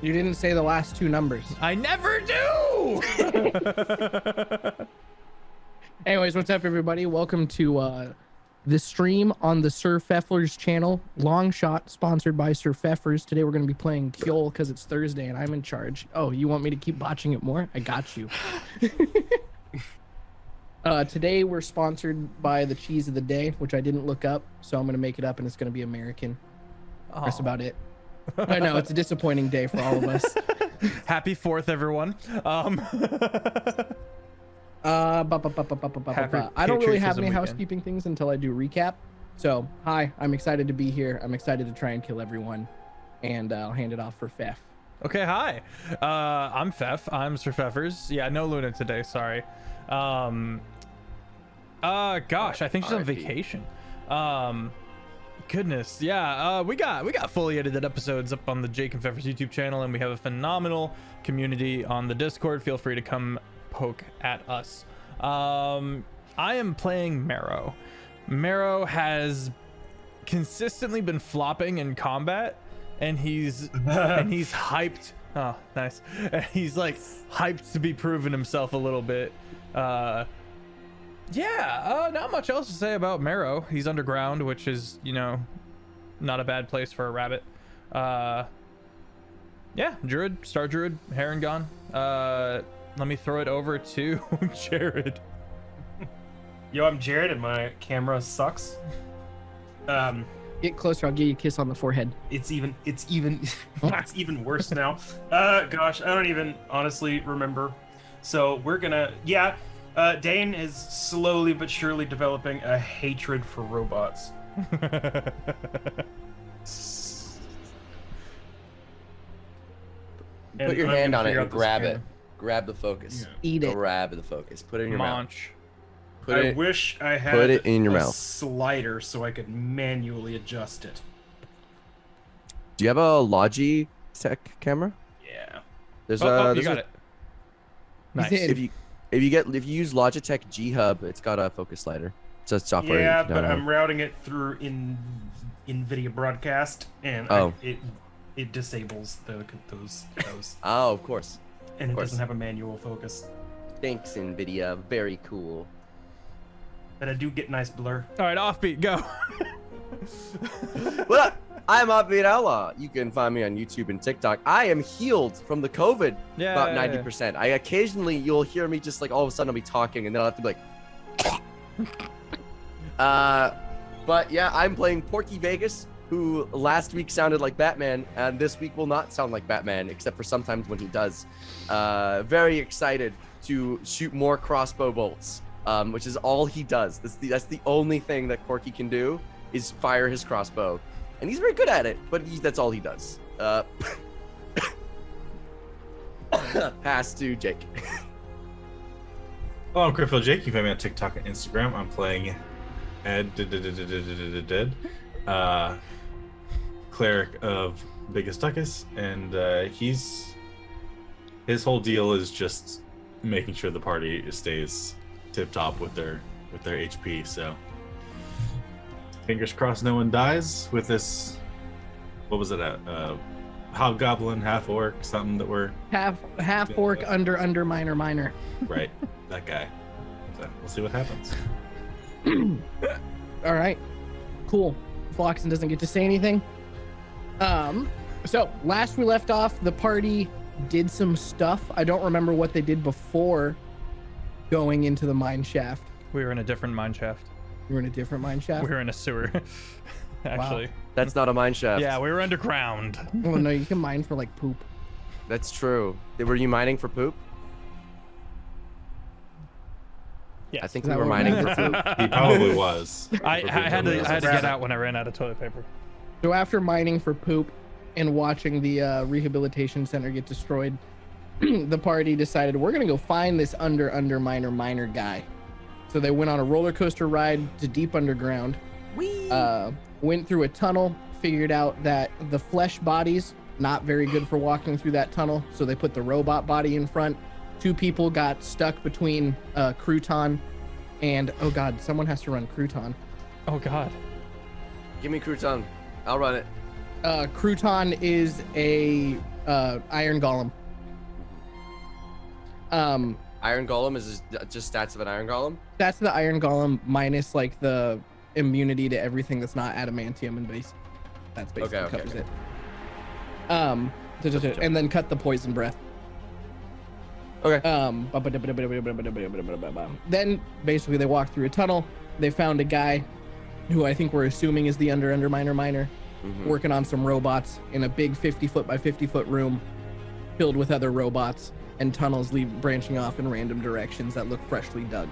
You didn't say the last two numbers. I never do. Anyways, what's up, everybody? Welcome to the stream on the SirFeffers channel. Long shot, sponsored by SirFeffers. Today we're going to be playing Kyol because it's Thursday and I'm in charge. Oh, you want me to keep botching it more? I got you. Today we're sponsored by the cheese of the day, which I didn't look up, so I'm going to make it up and it's going to be American. Oh. That's about it. I know it's a disappointing day for all of us. Happy 4th, everyone. I don't really have any housekeeping things until I do recap. So, hi, I'm excited to be here. I'm excited to try and kill everyone, and I'll hand it off for Feff. Okay, hi. I'm Feff. I'm SirFeffers. Yeah, no Luna today. Sorry. Gosh, I think she's on vacation. Goodness, yeah. We got fully edited episodes up on the Jake and Feffers YouTube channel, and we have a phenomenal community on the Discord. Feel free to come poke at us. I am playing Marrow. Marrow has consistently been flopping in combat, and he's hyped. Oh, nice. He's like hyped to be proving himself a little bit. Not much else to say about Marrow. He's underground, which is, you know, not a bad place for a rabbit. Druid, Star Druid, Harangon. Let me throw it over to Jared. Yo, I'm Jared, and my camera sucks. Get closer, I'll give you a kiss on the forehead. It's even worse now. Gosh, I don't even honestly remember. So we're gonna, Dane is slowly but surely developing a hatred for robots. Put your hand on it and grab it. Grab the focus. Yeah. Eat it. Grab the focus. Put it in your mouth. I wish I had put it in your mouth. Slider so I could manually adjust it. Do you have a Logitech camera? Yeah. There's you got it. Nice. If you use Logitech G Hub, it's got a focus slider. It's a software. Yeah, but I'm routing it through NVIDIA Broadcast, and it disables those. Oh, of course. And it doesn't have a manual focus. Thanks, NVIDIA. Very cool. But I do get nice blur. All right, Offbeat, go. What up? I'm Offbeat Outlaw. You can find me on YouTube and TikTok. I am healed from the COVID about 90%. I occasionally, you'll hear me just like all of a sudden I'll be talking and then I'll have to be like, but yeah, I'm playing Porky Vegas, who last week sounded like Batman, and this week will not sound like Batman, except for sometimes when he does. Very excited to shoot more crossbow bolts, which is all he does. That's the only thing that Porky can do, is fire his crossbow. And he's very good at it, but that's all he does. Pass to Jake. Oh, I'm CritFailJake. You can find me on TikTok and Instagram. I'm playing Ed, cleric of Biggest Duckus, and his whole deal is just making sure the party stays tip top with their HP. So fingers crossed no one dies with this. What was it at? Hobgoblin, half orc, something that we're half orc, under minor. Right, that guy. So we'll see what happens. All right, cool. Floxen doesn't get to say anything. So last we left off, the party did some stuff. I don't remember what they did before going into the mine shaft. We were in a different mine shaft. You were in a different mine shaft? We were in a sewer, actually. Wow. That's not a mine shaft. Yeah, we were underground. Well, no, you can mine for like poop. That's true. Were you mining for poop? Yes. I think we were mining for poop. He probably was. I had to get out when I ran out of toilet paper. So after mining for poop and watching the rehabilitation center get destroyed, the party decided we're gonna go find this under minor guy. So they went on a roller coaster ride to deep underground. Went through a tunnel, figured out that the flesh bodies not very good for walking through that tunnel, so they put the robot body in front. 2 people got stuck between Crouton and, oh god, someone has to run Crouton. Oh god. Give me Crouton. I'll run it. Crouton is a Iron Golem. Iron Golem is just stats of an Iron Golem. That's the Iron Golem minus like the immunity to everything that's not adamantium and base. That's basically covers it. And then cut the poison breath. Okay. Then basically they walked through a tunnel. They found a guy who I think we're assuming is the under miner, working on some robots in a big 50-foot by 50-foot room filled with other robots and tunnels branching off in random directions that look freshly dug.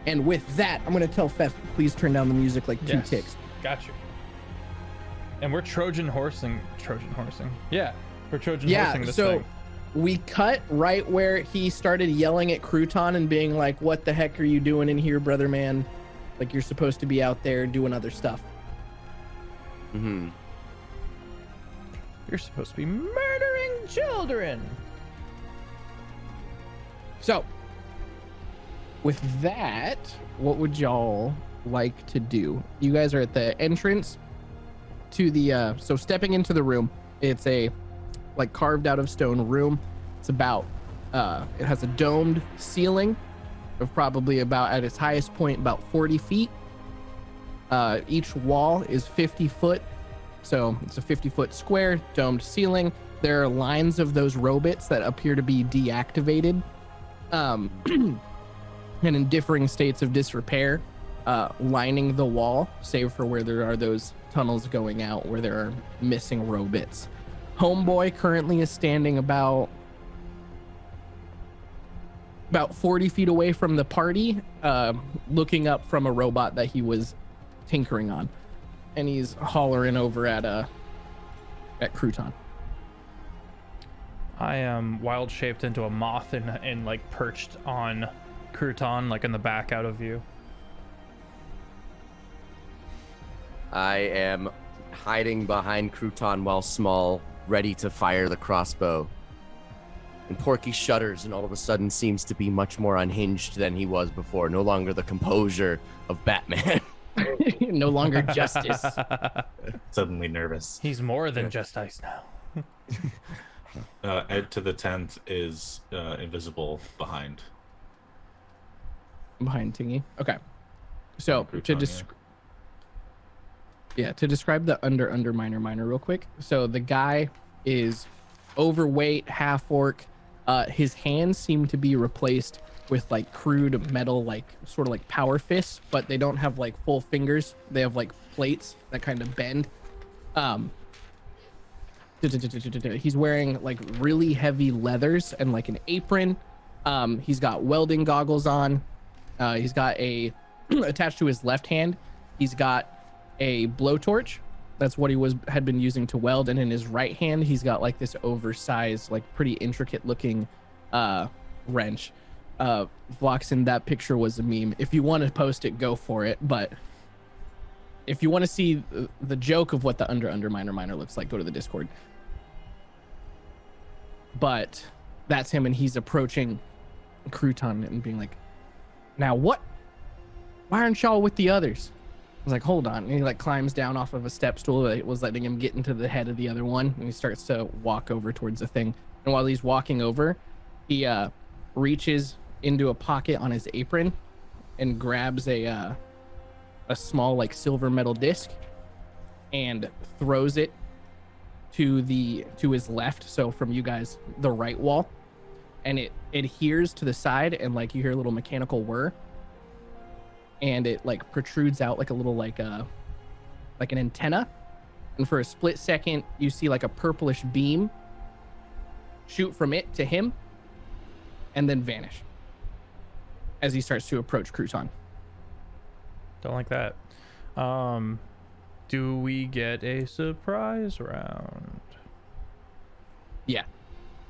And with that, I'm going to tell Feff, please turn down the music like 2 ticks. Got you. And we're Trojan horsing. Yeah, we're Trojan horsing this thing. We cut right where he started yelling at Crouton and being like, "What the heck are you doing in here, brother man? Like you're supposed to be out there doing other stuff." You're supposed to be murdering children. So, with that, what would y'all like to do? You guys are at the entrance to the so stepping into the room. It's a like carved out of stone room. It's about it has a domed ceiling of probably about at its highest point about 40 feet. Each wall is 50 foot, so it's a 50-foot square domed ceiling. There are lines of those robots that appear to be deactivated and in differing states of disrepair, lining the wall, save for where there are those tunnels going out where there are missing robots. Homeboy currently is standing about 40 feet away from the party, looking up from a robot that he was tinkering on, and he's hollering over at Crouton. I am wild shaped into a moth and like perched on Crouton, like in the back out of view. I am hiding behind Crouton while small, ready to fire the crossbow. And Porky shudders and all of a sudden seems to be much more unhinged than he was before. No longer the composure of Batman. No longer justice. Suddenly nervous. He's more than just ice now. Ed to the 10th is invisible behind Tingy. Okay. So to describe the under miner real quick. So the guy is overweight, half orc. His hands seem to be replaced with like crude metal, like sort of like power fists, but they don't have like full fingers. They have like plates that kind of bend. He's wearing like really heavy leathers and like an apron. He's got welding goggles on. He's got attached to his left hand, he's got a blowtorch. That's what he had been using to weld. And in his right hand, he's got like this oversized, like pretty intricate looking wrench. Voxen, that picture was a meme. If you want to post it, go for it. But if you want to see the joke of what the under miner looks like, go to the Discord. But that's him, and he's approaching Crouton and being like, "Now what? Why aren't y'all with the others?" I was like, "Hold on." And he like climbs down off of a step stool that was letting him get into the head of the other one, and he starts to walk over towards the thing. And while he's walking over, he reaches into a pocket on his apron and grabs a small like silver metal disc and throws it to his left, so from you guys, the right wall, and it adheres to the side, and like you hear a little mechanical whir, and it like protrudes out like a little like an antenna, and for a split second you see like a purplish beam shoot from it to him and then vanish as he starts to approach Crouton. Don't like that. Do we get a surprise round? Yeah.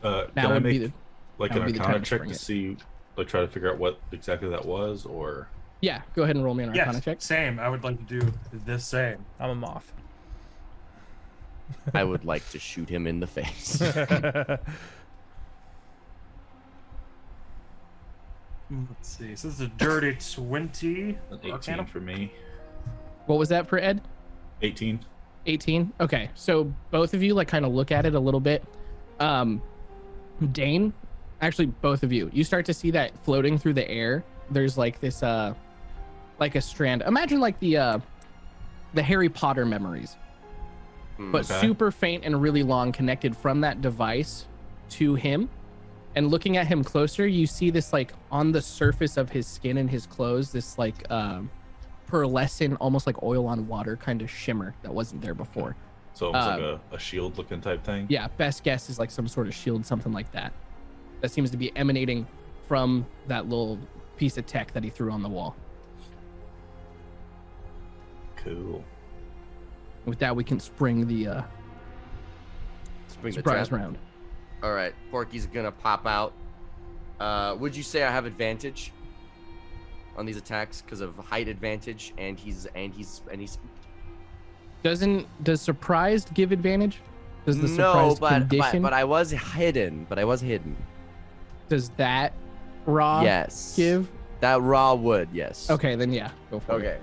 Can I make like an Arcana check to see, like try to figure out what exactly that was, or? Yeah, go ahead and roll me an Arcana check. Same. I would like to do the same. I'm a moth. I would like to shoot him in the face. Let's see. So this is a dirty 20. An 18 for me. What was that for Ed? 18. 18. Okay, so both of you like kind of look at it a little bit, Dane, actually both of you start to see that floating through the air. There's like this like a strand. Imagine like the Harry Potter memories, but Okay. super faint and really long, connected from that device to him. And looking at him closer, you see this like on the surface of his skin and his clothes, this like pearlescent, almost like oil on water kind of shimmer that wasn't there before. So almost like a shield looking type thing. Yeah, best guess is like some sort of shield, something like that. That seems to be emanating from that little piece of tech that he threw on the wall. Cool. With that, we can spring the Spring the surprise trap. round. All right, Porky's gonna pop out. Would you say I have advantage on these attacks because of height advantage, and he's Does surprised give advantage? Does the no, surprised but condition? I was hidden. Does that raw Yes. give? That raw would, yes. Okay, then yeah, go for it. Okay.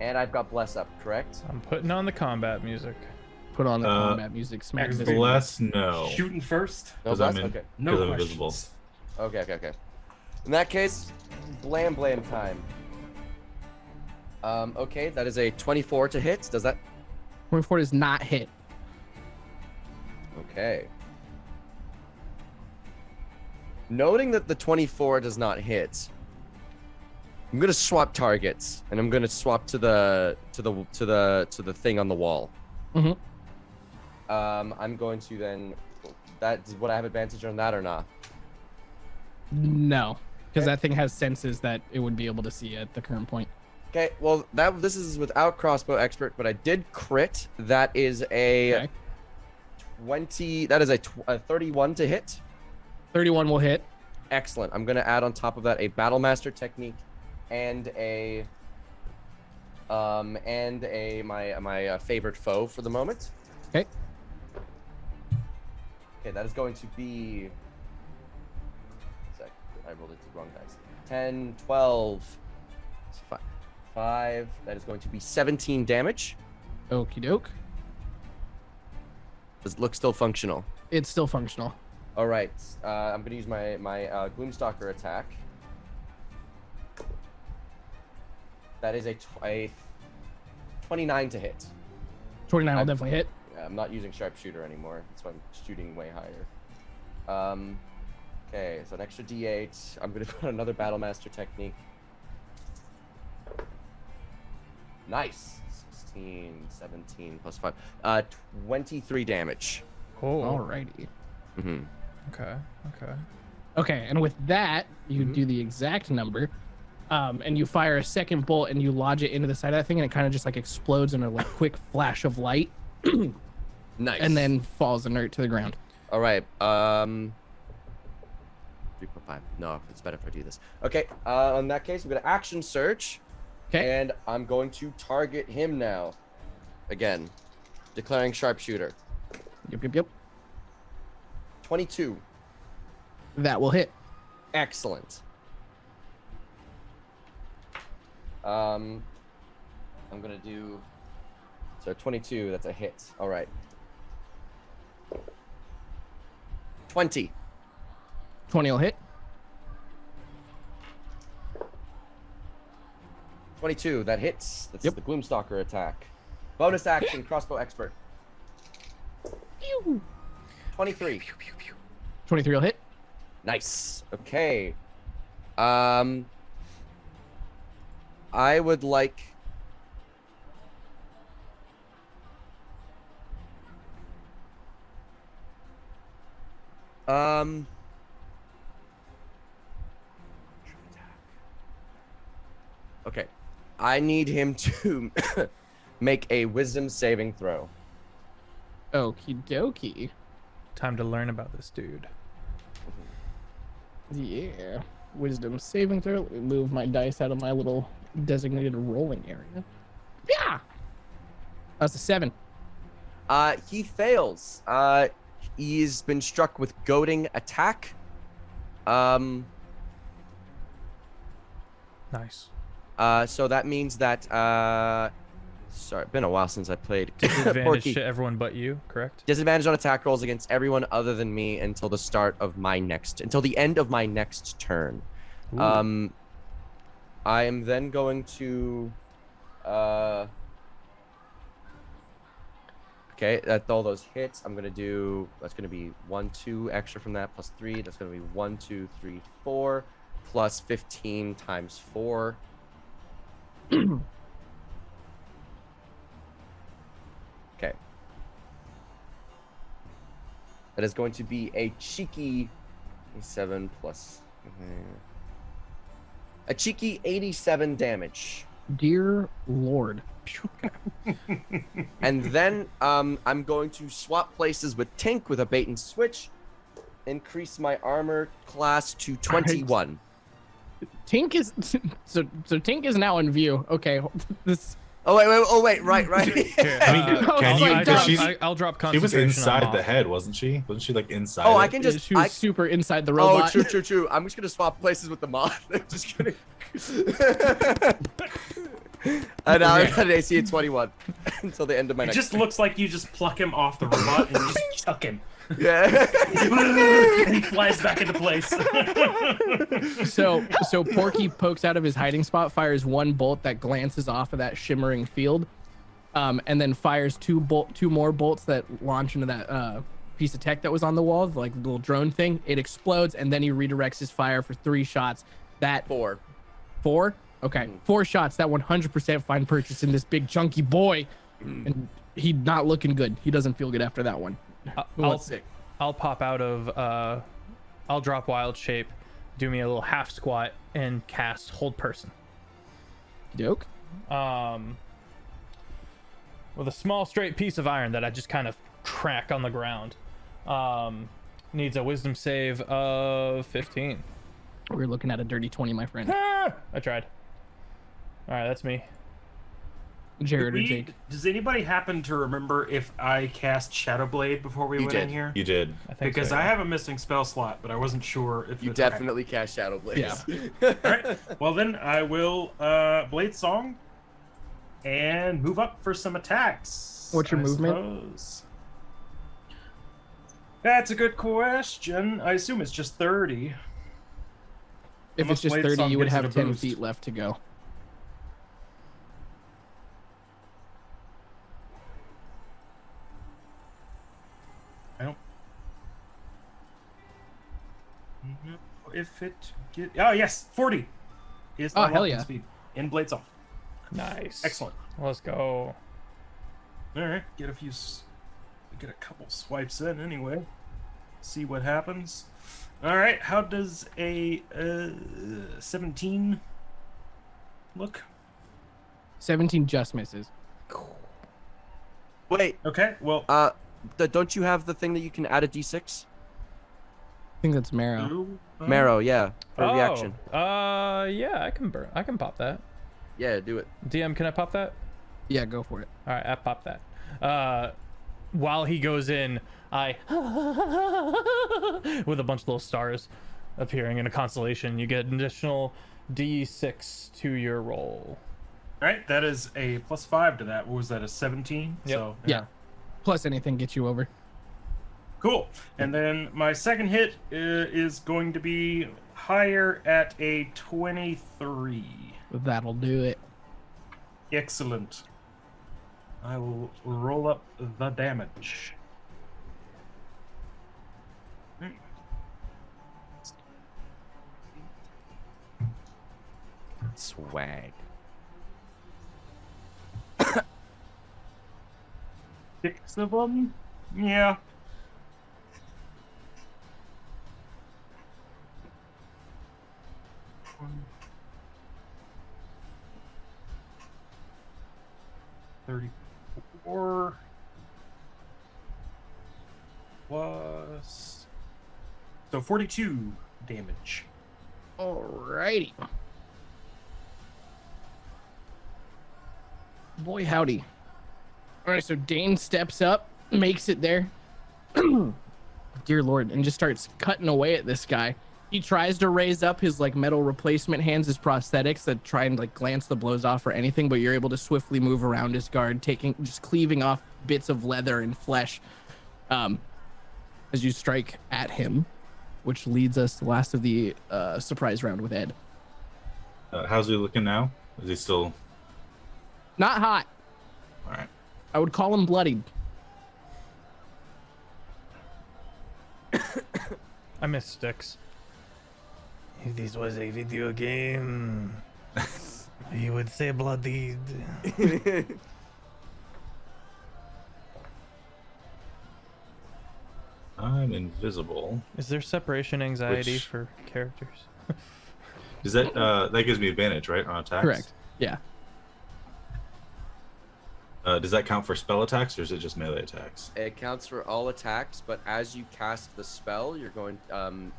And I've got bless up, correct? I'm putting on the combat music. Put on the combat music. Smack this. Bless, no. Shooting first. No 'Cause bless. I'm in- Okay. No 'Cause I'm questions. invisible. Okay. In that case, blam time. Okay, that is a 24 to hit. Does that? 24 does not hit. Okay. Noting that the 24 does not hit, I'm gonna swap targets, and I'm gonna swap to the thing on the wall. Mhm. I'm going to then. Would I have advantage on that or not? No, because Okay. that thing has senses that it would be able to see at the current point. Okay, well this is without crossbow expert, but I did crit. That is a Okay. 20. That is a 31 to hit. 31 will hit. Excellent. I'm gonna add on top of that a battle master technique and my favorite foe for the moment. Okay. Okay, that is going to be. I rolled it the wrong dice. 10, 12, 5. That is going to be 17 damage. Okie doke. Does it look still functional? It's still functional. All right. I'm going to use my Gloomstalker attack. That is a 29 to hit. 29 will definitely hit. I'm not using sharpshooter anymore. That's why I'm shooting way higher. Okay, so an extra D8. I'm going to put another battle master technique. Nice. 16, 17 plus 5. 23 damage. Oh. Alrighty. Mm-hmm. Okay. Okay, and with that, you Mm-hmm. do the exact number, and you fire a second bolt and you lodge it into the side of that thing, and it kind of just like explodes in a like quick flash of light, Nice. and then falls inert to the ground. All right. 3.5. No, it's better if I do this. Okay. In that case, I'm gonna action search, Okay. and I'm going to target him now. Again, declaring sharpshooter. Yep. 22. That will hit. Excellent. I'm gonna do. So 22. That's a hit. All right. 20. 20 will hit. 22. That hits. That's Yep. the Gloomstalker attack. Bonus action, crossbow expert. 23. 23 will hit. Nice. Okay. I would like. Okay. I need him to make a wisdom saving throw. Okie dokie. Time to learn about this dude. Yeah. Wisdom saving throw. Let me move my dice out of my little designated rolling area. Yeah. That's a 7. He fails. He's been struck with goading attack. Nice. So that means that Sorry, been a while since I played. Disadvantage Porky. to everyone but you, correct? Disadvantage on attack rolls against everyone other than me until the end of my next turn. Ooh. I am then going to okay, that's all those hits. I'm gonna do, that's gonna be 1, 2 extra from that plus 3. That's gonna be 1, 2, 3, 4 plus 15 times 4. Okay. That is going to be a cheeky 7 plus a cheeky 87 damage. Dear Lord. And then I'm going to swap places with Tink with a bait and switch. Increase my armor class to 21. Tink is so Tink is now in view. Okay, this. Oh wait, right. Here, I mean, can you? my Because God. I'll drop she was concentration inside on the Moth. head, wasn't she? Wasn't she like inside? Oh, I it? can just. She was super inside the robot. Oh, true. I'm just gonna swap places with the moth. I'm just gonna. And now I got an AC of 21 until the end of my It next. just looks like you just pluck him off the robot and just chuck him. Yeah. And he flies back into place. So Porky pokes out of his hiding spot, fires one bolt that glances off of that shimmering field, and then fires two more bolts that launch into that piece of tech that was on the wall, like the little drone thing. It explodes, and then he redirects his fire for 3 shots. That 4. 4? Okay, 4 shots that 100% find purchase in this big chunky boy, and he's not looking good. He doesn't feel good after that one. Who wants sick? I'll pop out of I'll drop wild shape, do me a little half squat, and cast hold person. Doke. With a small straight piece of iron that I just kind of crack on the ground. Needs a wisdom save of 15. We're looking at a dirty 20, my friend. Ah! I tried. All right, that's me. Jared or Jake. Does anybody happen to remember if I cast Shadow Blade before we went in here? You did. I think Because so, I yeah. have a missing spell slot, but I wasn't sure if You it- definitely cast Shadow Blade. Yeah. All right. Well, then I will Blade Song and move up for some attacks. What's your I movement? suppose. That's a good question. I assume it's just 30. If Unless it's just Blade 30, Song you would gives it have a 10 boost. feet left to go. I don't. If it get. Oh yes, 40 is Oh, my hell walking yeah. speed in Blade Song. Nice. Excellent. Let's go. All right, get a couple swipes in anyway. See what happens. All right, how does a 17 look? 17 just misses. Wait, Okay, well, don't you have the thing that you can add a d6? I think that's Marrow. Marrow, yeah, for reaction. Yeah, I can pop that. Yeah, do it. DM, can I pop that? Yeah, go for it. All right, I popped that. While he goes in, I with a bunch of little stars appearing in a constellation. You get an additional D6 to your roll. All right, that is a +5 to that. What was that? A 17? Yep. So Yeah. Plus anything gets you over. Cool. And then my second hit is going to be higher at a 23. That'll do it. Excellent. I will roll up the damage. Swag. 6 of them? Yeah. One. 34 plus, so 42 damage. Alrighty. Boy, howdy. All right, so Dane steps up, makes it there. Dear Lord, and just starts cutting away at this guy. He tries to raise up his like metal replacement hands, his prosthetics that try and like glance the blows off or anything, but you're able to swiftly move around his guard, just cleaving off bits of leather and flesh as you strike at him, which leads us to the last of the surprise round with Ed. How's he looking now? Is he still Not hot. all right? I would call him bloodied. I miss sticks. If this was a video game, you would say bloodied. I'm invisible. Is there separation anxiety Which- for characters? Is that that gives me advantage, right, on attacks? Correct. Yeah. Does that count for spell attacks or is it just melee attacks? It counts for all attacks, but as you cast the spell, you're going.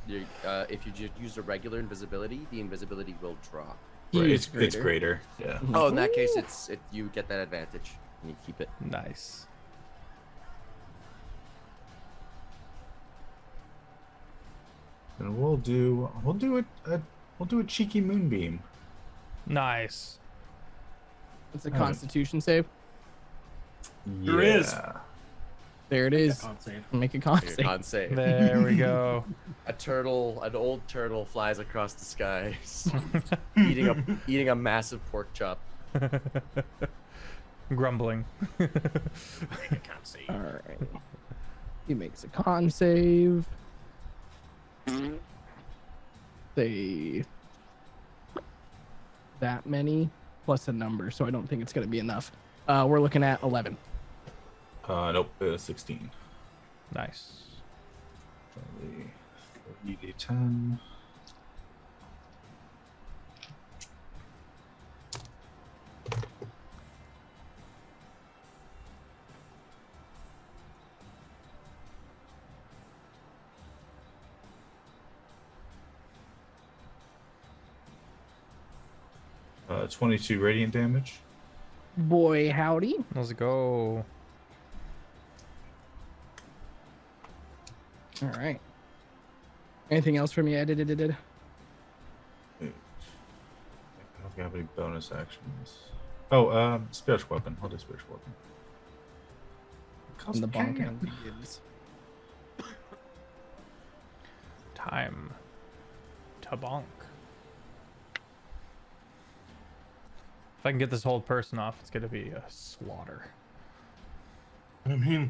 If you just use a regular invisibility, the invisibility will drop. Right, He is it's greater. Yeah. Oh, in that case, you get that advantage and you keep it. Nice. And we'll do a cheeky moonbeam. Nice. It's a Oh. Constitution save. There is. Yeah. There it is. Con save. Make a con Your save. con save. There we go. An old turtle flies across the skies, eating a massive pork chop. Grumbling. Make a con save. All right. He makes a con save. Say that many plus a number, so I don't think it's going to be enough. We're looking at 11. Nope, 16. Nice. 3d10. Uh, 22 radiant damage. Boy, howdy. Let's go. All right. Anything else from you? I don't have any bonus actions. Oh, spiritual weapon. I'll do spiritual weapon. And the bonk hand begins. Time to bonk. If I can get this whole person off, it's gonna be a slaughter. I mean,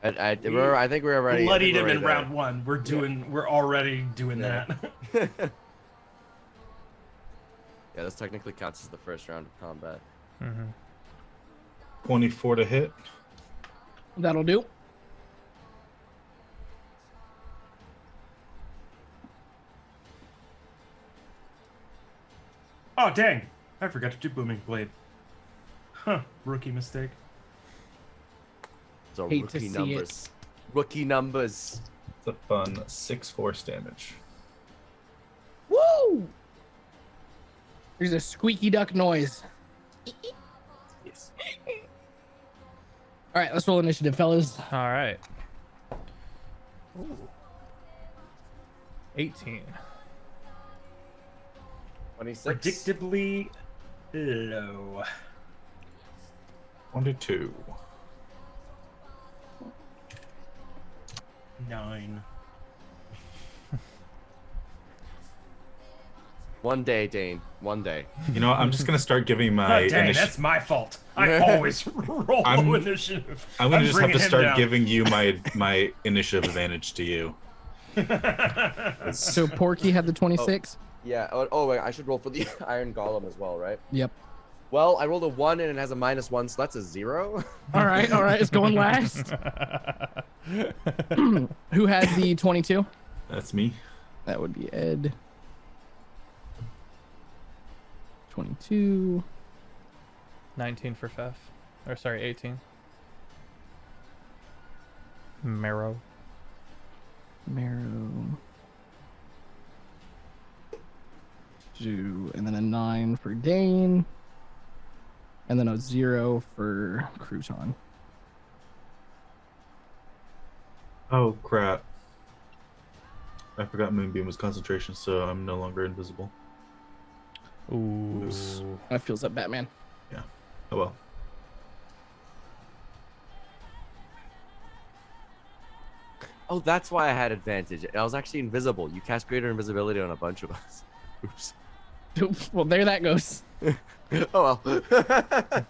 I think we're already bloodied him in there. round one. We're already doing Yeah. that. Yeah, this technically counts as the first round of combat. Mm-hmm. 24 to hit. That'll do. Oh dang! I forgot to do booming blade. Huh? Rookie mistake. So Hate to rookie see numbers. Rookie numbers. It's a fun 6 force damage. Woo! There's a squeaky duck noise. Yes. All right, let's roll initiative, fellas. All right. Ooh. 18. 26. Predictably low. 22. 9. One day, Dane. One day. You know, I'm just gonna start giving my Oh, dang, initiative. that's my fault. I always roll low initiative. I'm gonna just have bringing to him start down. giving you my initiative advantage to you. So Porky had the 26. Yeah. Oh, wait. I should roll for the Iron Golem as well, right? Yep. Well, I rolled a 1 and it has a -1, so that's a 0. All right, it's going last. Who had the 22? That's me. That would be Ed. 22. 19 for Feff. Or sorry, 18. Marrow. Marrow. 2, and then a 9 for Dane. And then a 0 for Crouton. Oh crap. I forgot Moonbeam was concentration, so I'm no longer invisible. Ooh. Oops. That feels up, Batman. Oh well. Oh, that's why I had advantage. I was actually invisible. You cast greater invisibility on a bunch of us. Oops. Well, there that goes. Oh well.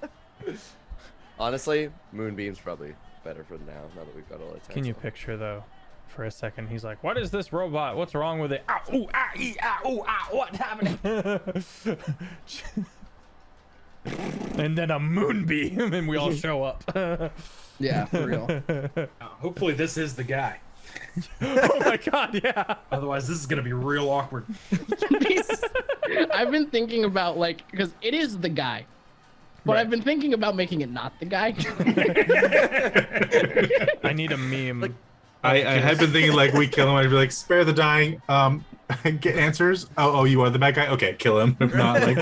Honestly, Moonbeam's probably better for now that we've got all the attacks. Can you picture though, for a second? He's like, "What is this robot? What's wrong with it? Ow, ooh, ah, ee, ah, ooh, ah, what's happening?" And then a moonbeam, and we all show up. Yeah, for real. Hopefully this is the guy. Oh my god, yeah. Otherwise, this is gonna be real awkward. I've been thinking about because it is the guy, but Right. I've been thinking about making it not the guy. I need a meme. I had been thinking like we kill him, I'd be like, spare the dying. Get answers. Oh, you are the bad guy. Okay, kill him. If not, like,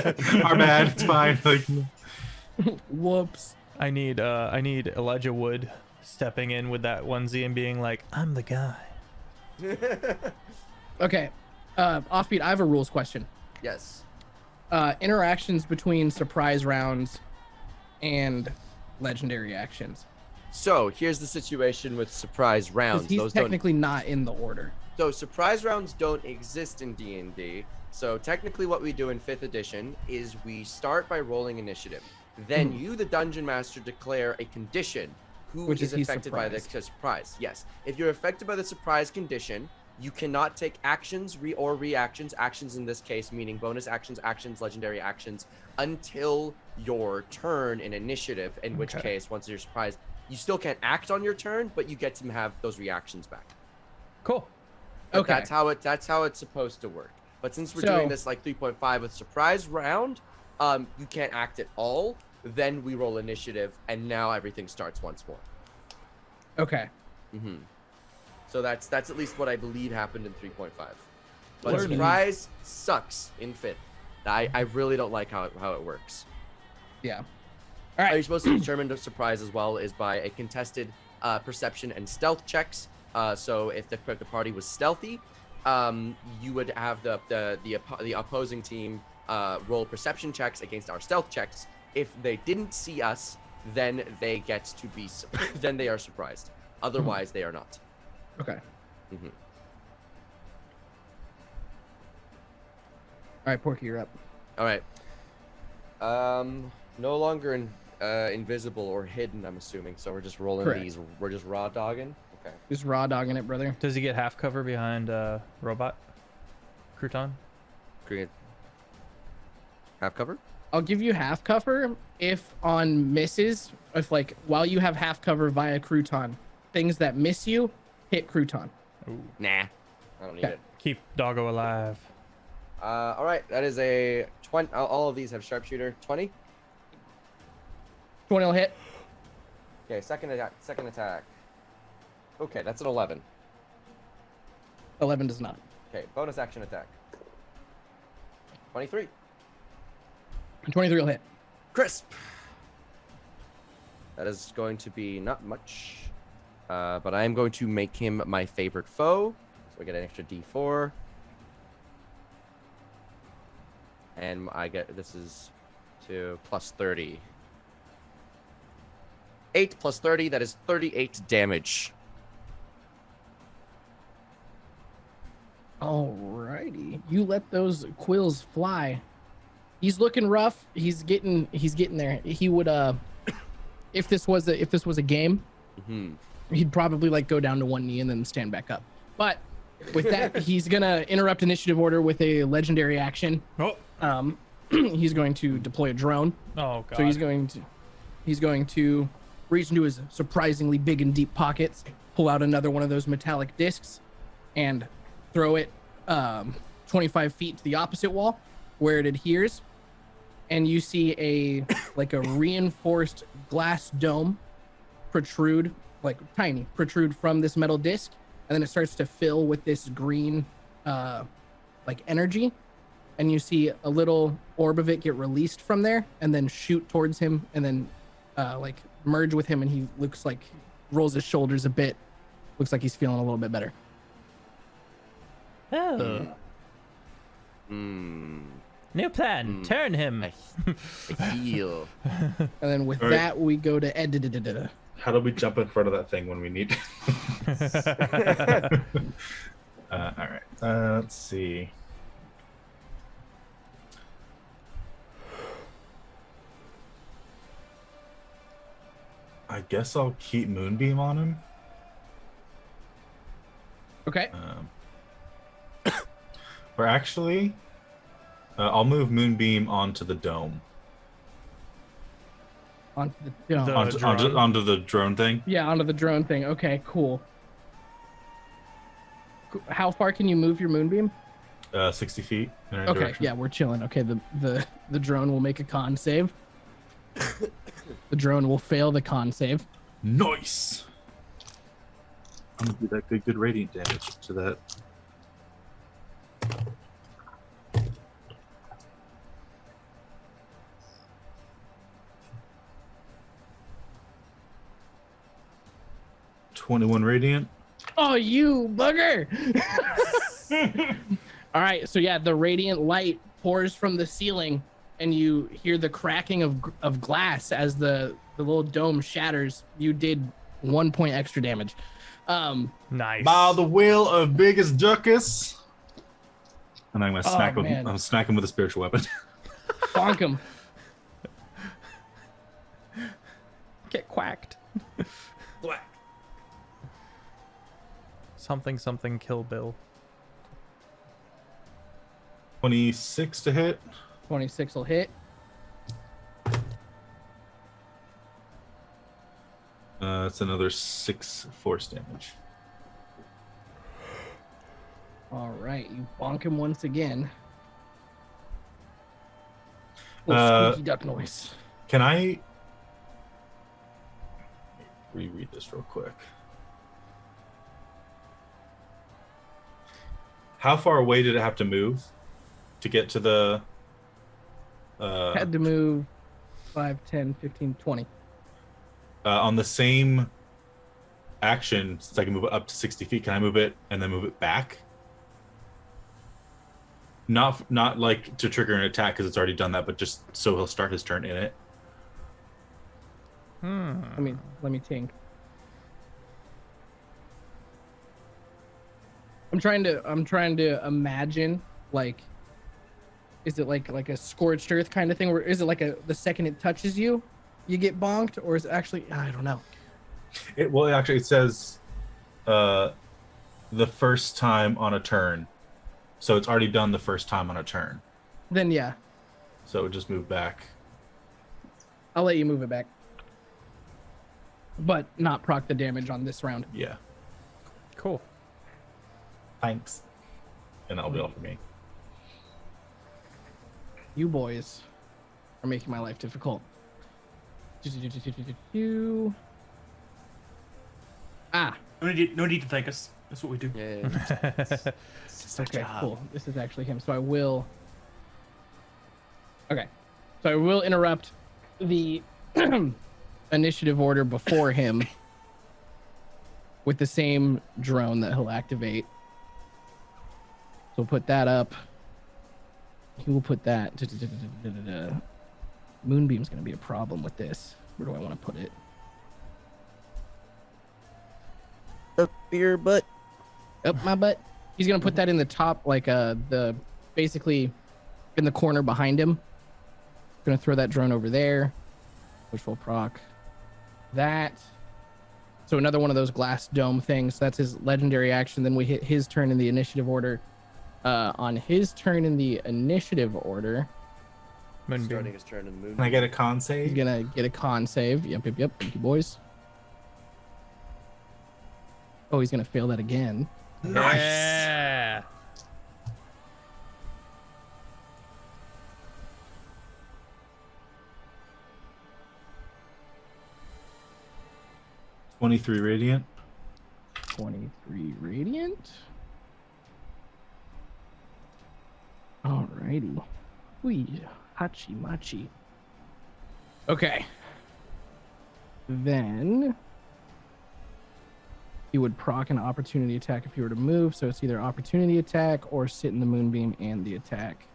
our bad. It's fine. Like, Whoops. I need Elijah Wood stepping in with that onesie and being like, "I'm the guy." Okay, Offbeat. I have a rules question. Yes. Interactions between surprise rounds and legendary actions. So here's the situation with surprise rounds. 'Cause he's Those technically not in the order. So surprise rounds don't exist in D&D. So technically what we do in 5th edition is we start by rolling initiative. Then you, the dungeon master, declare a condition. Which is is he's affected by the surprise? Yes. If you're affected by the surprise condition, you cannot take actions or reactions, actions in this case meaning bonus actions, legendary actions, until your turn in initiative, in which case, once you're surprised, you still can't act on your turn, but you get to have those reactions back. Cool. But Okay. That's how it's supposed to work. But since we're doing this like 3.5 with surprise round, you can't act at all. Then we roll initiative, and now everything starts once more. Okay. So that's at least what I believe happened in 3.5. But Learning. surprise sucks in 5th. I really don't like how it works. Yeah. Are you supposed to determine the surprise as well is by a contested perception and stealth checks. So if the party was stealthy, you would have the opposing team roll perception checks against our stealth checks. If they didn't see us, then they get to be then they are surprised. Otherwise, they are not. Okay. Mm-hmm. All right, Porky, you're up. All right. No longer invisible or hidden, I'm assuming. So we're just rolling Correct. these. We're just raw dogging. Okay. Just raw dogging it, brother. Does he get half cover behind robot crouton? Create half cover. I'll give you half cover if on misses, if while you have half cover via crouton, things that miss you hit crouton. Ooh. Nah, I don't need Okay. it. Keep doggo alive. All right, that is a 20. All of these have sharpshooter. 20. 20 will hit. Okay, second attack. Okay, that's an 11. 11 does not. Okay, bonus action attack. 23. 23 will hit. Crisp. That is going to be not much, but I am going to make him my favorite foe. So I get an extra D4. And I get, this is to plus 30. 8 plus 30, that is 38 damage. Alrighty. You let those quills fly. He's looking rough. He's getting there. He would if this was a game, he'd probably go down to one knee and then stand back up. But with that, he's gonna interrupt initiative order with a legendary action. Oh. He's going to deploy a drone. Oh god. So he's going to reach into his surprisingly big and deep pockets, pull out another one of those metallic discs, and throw it 25 feet to the opposite wall where it adheres. And you see a reinforced glass dome protrude from this metal disc, and then it starts to fill with this green energy, and you see a little orb of it get released from there and then shoot towards him and then merge with him, and he looks rolls his shoulders a bit, looks like he's feeling a little bit better. Oh. New plan. Turn him. I heal. And then with All right. that, we go to How do we jump in front of that thing when we need? All right. Let's see. I guess I'll keep Moonbeam on him. Okay. Or actually, I'll move Moonbeam onto the dome. Onto the dome. Onto the drone thing. Yeah, onto the drone thing. Okay, cool. How far can you move your moonbeam? 60 feet. In any Okay, direction. yeah, we're chilling. Okay, the drone will make a con save. The drone will fail the con save. Nice. I'm gonna do that good radiant damage to that. $21 radiant. Oh, you bugger! All right, so yeah, the radiant light pours from the ceiling, and you hear the cracking of glass as the little dome shatters. You did 1 point extra damage. Nice. By the will of biggest Duckus. And I'm gonna snack him. man. I'm snacking with a spiritual weapon. Bonk him. Get quacked. Something Kill Bill. 26 to hit. 26 will hit. It's another 6 force damage. All right, you bonk him once again. Squeaky duck noise. Can I reread this real quick? How far away did it have to move to get to the Had to move 5, 10, 15, 20. on the same action, since I can move it up to 60 feet, can I move it and then move it back? Not like to trigger an attack because it's already done that, but just so he'll start his turn in it. Let me think. I'm trying to imagine, like, is it like a scorched earth kind of thing, or is it like the second it touches you, you get bonked, or is it actually, I don't know. It says the first time on a turn, so it's already done the first time on a turn. Then yeah, So it would just move back. I'll let you move it back, but not proc the damage on this round. Yeah. Cool. Thanks. And that'll be all for me. You boys are making my life difficult. Ah, No need to thank us. That's what we do. Yeah. okay, cool. This is actually him. So I will. Okay, so I will interrupt the initiative order before him with the same drone that he'll activate. So we'll put that up. He will put that. Moonbeam's going to be a problem with this. Where do I want to put it? Up your butt. Up my butt. He's going to put that in the top, like basically in the corner behind him. Going to throw that drone over there, which will proc that. So another one of those glass dome things. That's his legendary action. Then we hit his turn in the initiative order. On his turn in the initiative order, Starting his turn in the moon. Can I get a con he's save? gonna get a con save. Yep. Thank you, boys. Oh, he's gonna fail that again. Nice. Yeah. $23 radiant. 23 radiant. Alrighty. Wee, hachi machi. Okay. Then he would proc an opportunity attack if he were to move. So it's either opportunity attack or sit in the moonbeam and the attack.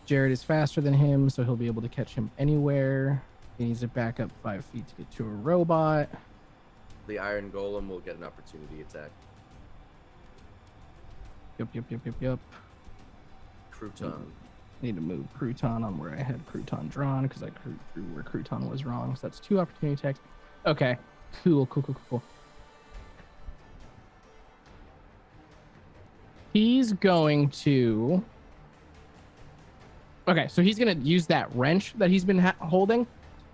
Jared is faster than him, so he'll be able to catch him anywhere. He needs to back up 5 feet to get to a robot. The Iron Golem will get an opportunity attack. Yep. Crouton. Need to move Crouton on where I had Crouton drawn because I drew where Crouton was wrong. So that's 2 opportunity attacks. Okay. Cool. He's going to... Okay, so he's going to use that wrench that he's been holding,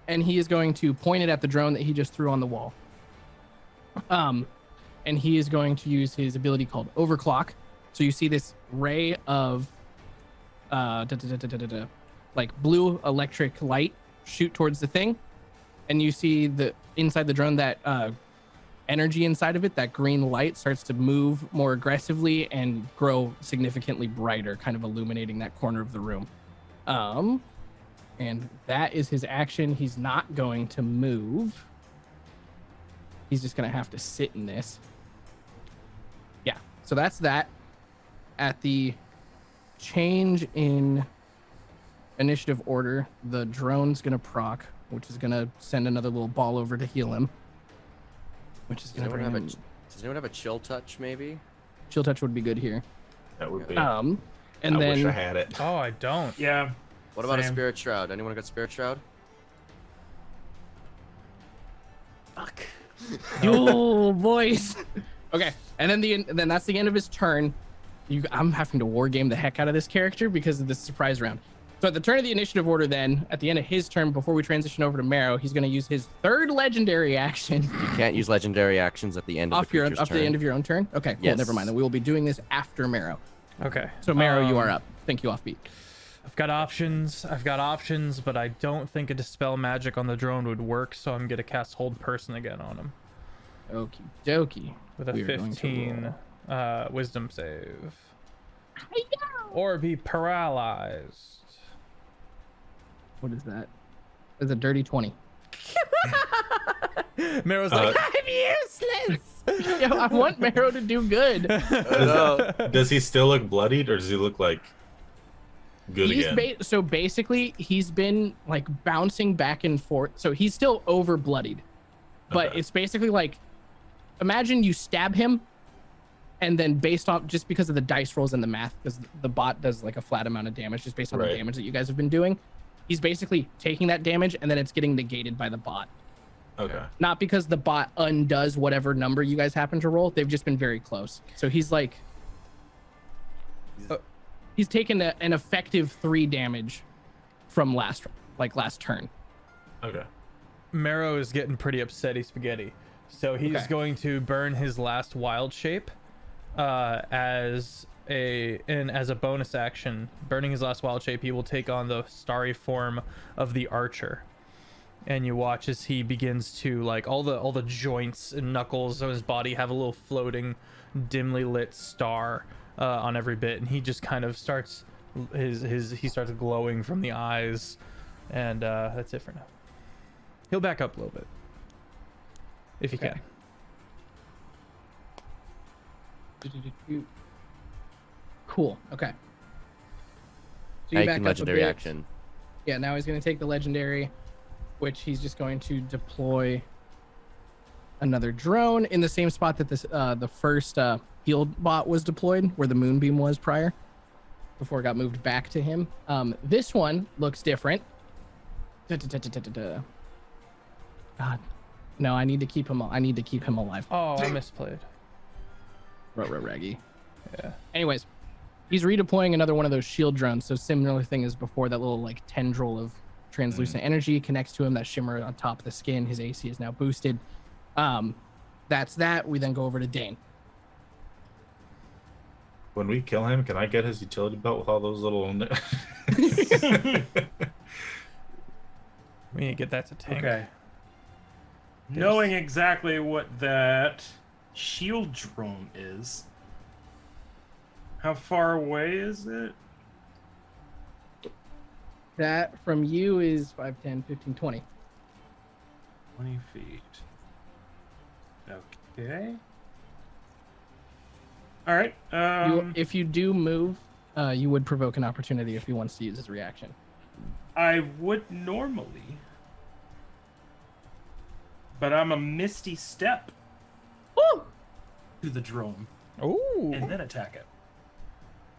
and he is going to point it at the drone that he just threw on the wall. And he is going to use his ability called Overclock. So you see this ray of like blue electric light shoot towards the thing, and you see the inside the drone that energy inside of it, that green light starts to move more aggressively and grow significantly brighter, kind of illuminating that corner of the room. And that is his action. He's not going to move. He's just going to have to sit in this. Yeah, so that's that. At the change in initiative order, the drone's going to proc, which is going to send another little ball over to heal him. Which is going to bring him... Does anyone have a chill touch, maybe? Chill touch would be good here. That would be. And I then wish I had it. Oh, I don't. Yeah. What about a Same. Spirit Shroud? Anyone got Spirit Shroud? fuck. Yo, boys. Okay, and then that's the end of his turn. I'm having to war game the heck out of this character because of this surprise round. So at the turn of the initiative order, then at the end of his turn, before we transition over to Marrow, he's going to use his third legendary action. You can't use legendary actions at the end of the end of your own turn. Okay, cool. Yes. Never mind. Then we will be doing this after Marrow. Okay. So Marrow, you are up. Thank you, Offbeat. I've got options, but I don't think a Dispel Magic on the drone would work, so I'm going to cast Hold Person again on him. Okie dokie. With a We are going to 15 Wisdom save. Or be paralyzed. What is that? It's a dirty 20. Marrow's like, I'm useless. Yo, I want Marrow to do good. Does he still look bloodied, or does he look like good again? So basically, he's been like bouncing back and forth. So he's still over bloodied, but Okay. it's basically like, imagine you stab him, and then based off just because of the dice rolls and the math, because the bot does like a flat amount of damage just based on the damage that you guys have been doing. He's basically taking that damage and then it's getting negated by the bot. Okay. Not because the bot undoes whatever number you guys happen to roll. They've just been very close. So he's like, he's taken an effective 3 damage from last turn. Okay. Marrow is getting pretty upsetty spaghetti. So he's going to burn his last wild shape as a bonus action. Burning his last wild shape, he will take on the starry form of the Archer. And you watch as he begins to, like, all the joints and knuckles of his body have a little floating, dimly lit star on every bit, and he just kind of starts he starts glowing from the eyes, and that's it for now. He'll back up a little bit if he can. Cool. Okay. So Now you back can up a legendary bit. action. Yeah, now he's going to take the legendary, which he's just going to deploy another drone in the same spot that this the first healed bot was deployed, where the moonbeam was prior, before it got moved back to him. This one looks different. God, no, I need to keep him alive. Oh, I misplayed. Raggy. Yeah. Anyways, he's redeploying another one of those shield drones. So similar thing as before, that little like tendril of translucent energy connects to him, that shimmer on top of the skin. His AC is now boosted. That's that. We then go over to Dane. When we kill him, can I get his utility belt with all those little? We need to get that to tank. Okay. Knowing exactly what that shield drone is, how far away is it? That from you is 5, 10, 15, 20. 20 feet. Okay. All right. If you do move, you would provoke an opportunity if he wants to use his reaction. I would normally, but I'm a misty step Woo! to the drone Ooh. and then attack it.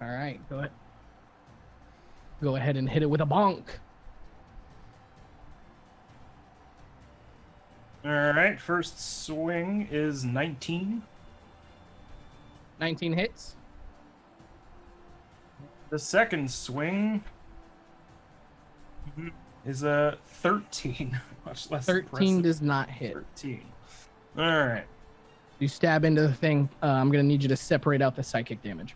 All right, go ahead. Go ahead and hit it with a bonk. All right. First swing is 19. 19 hits. The second swing is a 13. Much less 13 impressive. does not hit. 13. All right. You stab into the thing. I'm going to need you to separate out the psychic damage.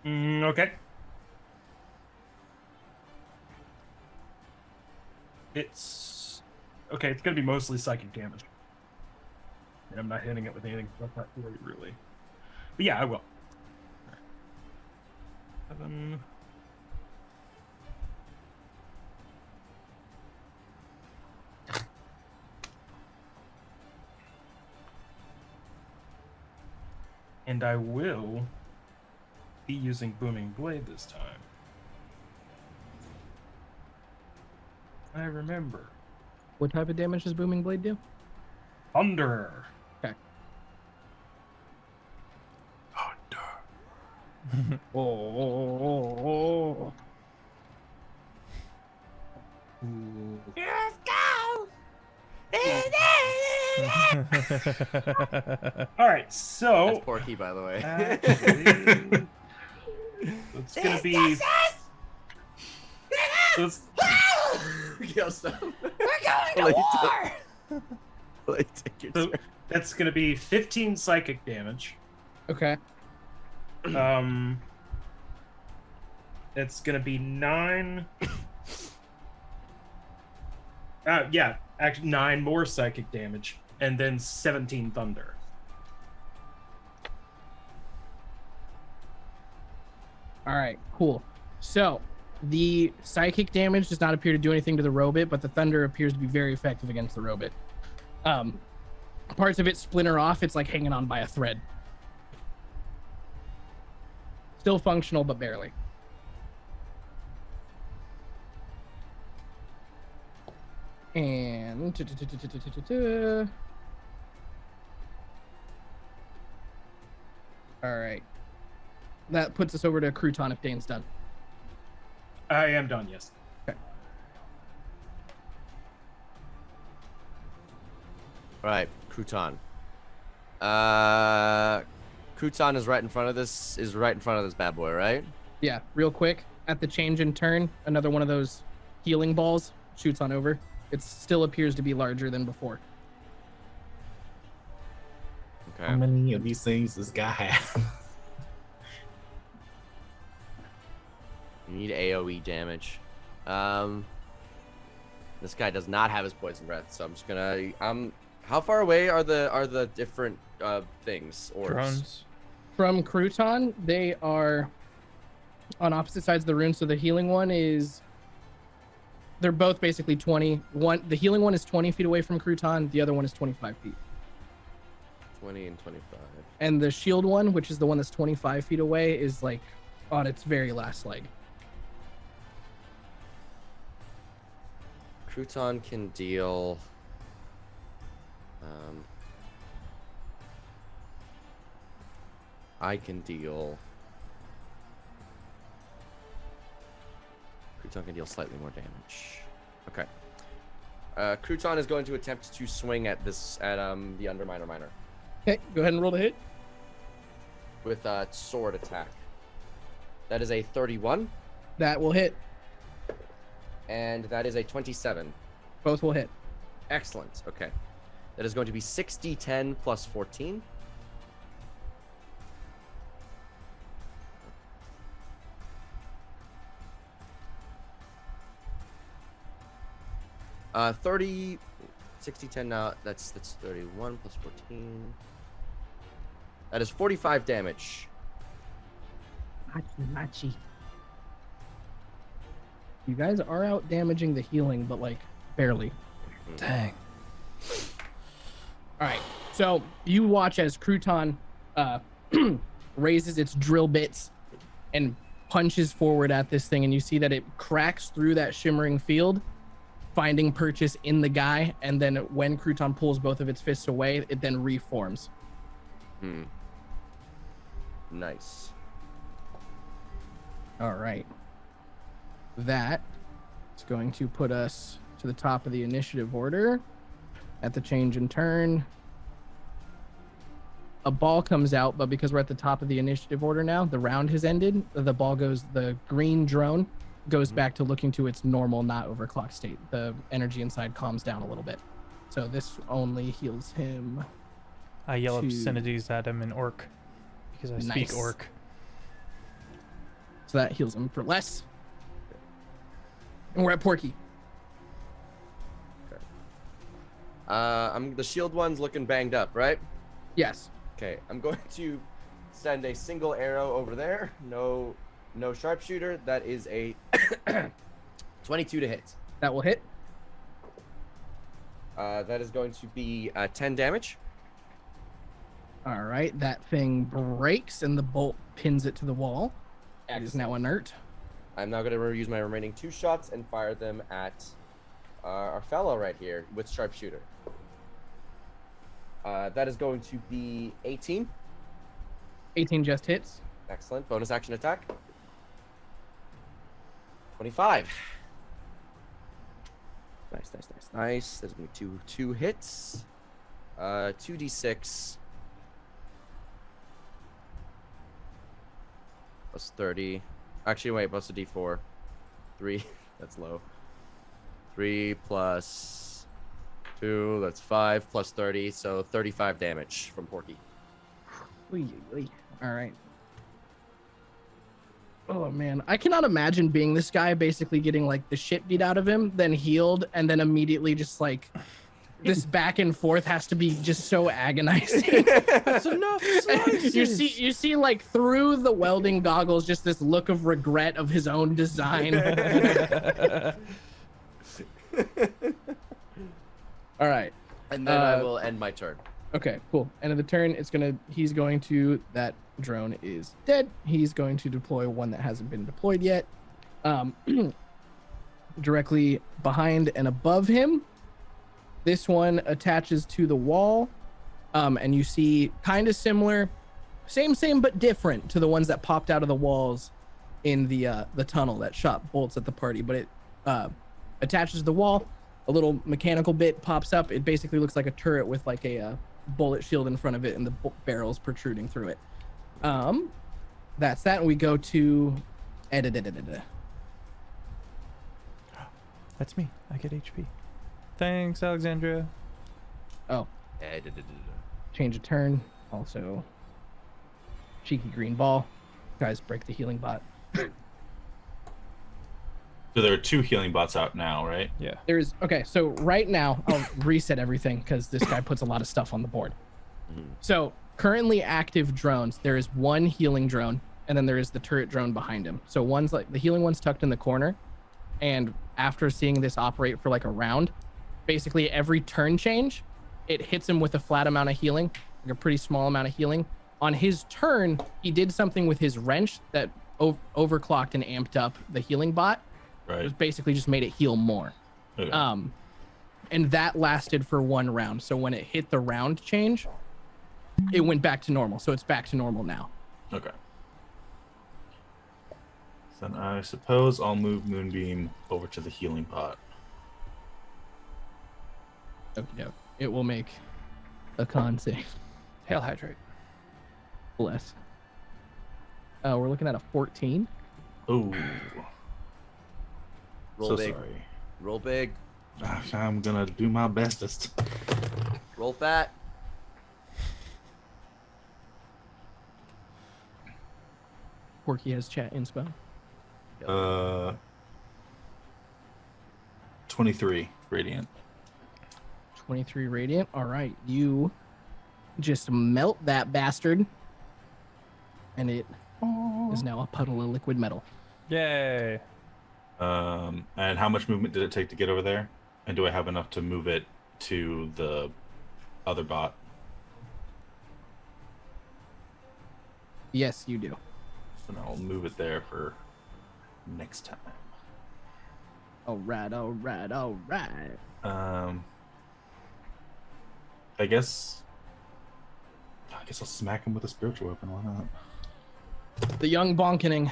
Okay. It's okay. It's gonna be mostly psychic damage, and I'm not hitting it with anything from that point, really. But yeah, I will. 7. And I will be using Booming Blade this time. I remember. What type of damage does Booming Blade do? Thunder. Okay. Thunder. Oh. Let's go. All right, so That's Porky, by the way. actually, it's gonna be. It's, Yo, stop. We're going to war! Like, take your so turn. that's gonna be 15 psychic damage. Okay. It's gonna be 9. Yeah, actually 9 more psychic damage, and then 17 thunder. All right, cool. So the psychic damage does not appear to do anything to the robot, but the thunder appears to be very effective against the robot. Parts of it splinter off. It's like hanging on by a thread. Still functional, but barely. And all right, that puts us over to Crouton if Dane's done. I am done. Yes. Right, Crouton. Crouton is right in front of this. Is right in front of this bad boy, right? Yeah, real quick. At the change in turn, another one of those healing balls shoots on over. It still appears to be larger than before. Okay. How many of these things does this guy have? You need AoE damage. This guy does not have his poison breath, so I'm just gonna. How far away are the different things? Orbs? Drones. From Crouton, they are on opposite sides of the room. So the healing one is. They're both basically 20. The healing one is 20 feet away from Crouton. The other one is 25 feet. 20 and 25. And the shield one, which is the one that's 25 feet away, is like on its very last leg. Crouton can deal. I can deal. Crouton can deal slightly more damage. Okay. Crouton is going to attempt to swing at the Underminer Miner Okay, go ahead and roll the hit. with a sword attack. That is a 31, That will hit. and that is a 27. Both will hit. Excellent. Okay. That is going to be 6d10 plus 14. Uh, 30, 60, 10 now. That's 31 plus 14. That is 45 damage. Machi. You guys are out damaging the healing, but like barely. Dang. So you watch as Crouton raises its drill bits and punches forward at this thing, and you see that it cracks through that shimmering field, finding purchase in the guy, and then when Crouton pulls both of its fists away, it then reforms. Nice. All right. That is going to put us to the top of the initiative order. At the change in turn, a ball comes out, but because we're at the top of the initiative order now, the round has ended. The green drone goes back to looking to its normal, not overclock state. The energy inside calms down a little bit. So this only heals him. I yell obscenities at him in Orc because I speak Nice. Orc. So that heals him for less. And we're at Porky. The shield one's looking banged up, right? Yes. Okay, I'm going to send a single arrow over there. No sharpshooter. That is a 22 to hit. That will hit. That is going to be 10 damage. All right. That thing breaks and the bolt pins it to the wall. It is now inert. I'm now going to use my remaining 2 shots and fire them at our fellow right here with sharpshooter. That is going to be 18. 18 just hits. Excellent. Bonus action attack. 25. Nice. There's going to be two hits. 2d6. Plus 30. Actually, wait, plus a d4. 3. That's low. 3 plus 2. That's 5 plus 30. So 35 damage from Porky. All right. Oh man, I cannot imagine being this guy, basically getting like the shit beat out of him, then healed, and then immediately just like this back and forth has to be just so agonizing. That's enough slices. you see like through the welding goggles just this look of regret of his own design. All right. And then I will end my turn. Okay, cool. End of the turn, that drone is dead. He's going to deploy one that hasn't been deployed yet. Directly behind and above him. This one attaches to the wall. And you see kind of similar, same but different to the ones that popped out of the walls in the tunnel that shot bolts at the party. But it attaches to the wall. A little mechanical bit pops up. It basically looks like a turret with like a bullet shield in front of it and the barrels protruding through it. That's that, and we go to That's me. I get HP. Thanks, Alexandria. Oh, change of turn. Also, cheeky green ball. Guys, break the healing bot. So there are 2 healing bots out now, right? Yeah. There's okay. So right now, I'll reset everything because this guy puts a lot of stuff on the board. So currently active drones. There is 1 healing drone, and then there is the turret drone behind him. So one's like the healing one's tucked in the corner, and after seeing this operate for like a round, basically every turn change, it hits him with a flat amount of healing, like a pretty small amount of healing. On his turn, he did something with his wrench that overclocked and amped up the healing bot. Right. It basically just made it heal more. Okay. And that lasted for 1 round. So when it hit the round change, it went back to normal. So it's back to normal now. Okay. Then I suppose I'll move Moonbeam over to the healing pot. Okay, it will make a con save. Hail Hydrate. Bless. We're looking at a 14. Oh. Roll So big. sorry. Roll big. I'm gonna do my bestest. Roll fat. Porky has chat inspo. 23 radiant. 23 radiant. All right, you just melt that bastard, and it is now a puddle of liquid metal. Yay. And how much movement did it take to get over there? And do I have enough to move it to the other bot? Yes, you do. And I'll move it there for next time. All right. I guess I'll smack him with a spiritual weapon. Why not? The young bonkening.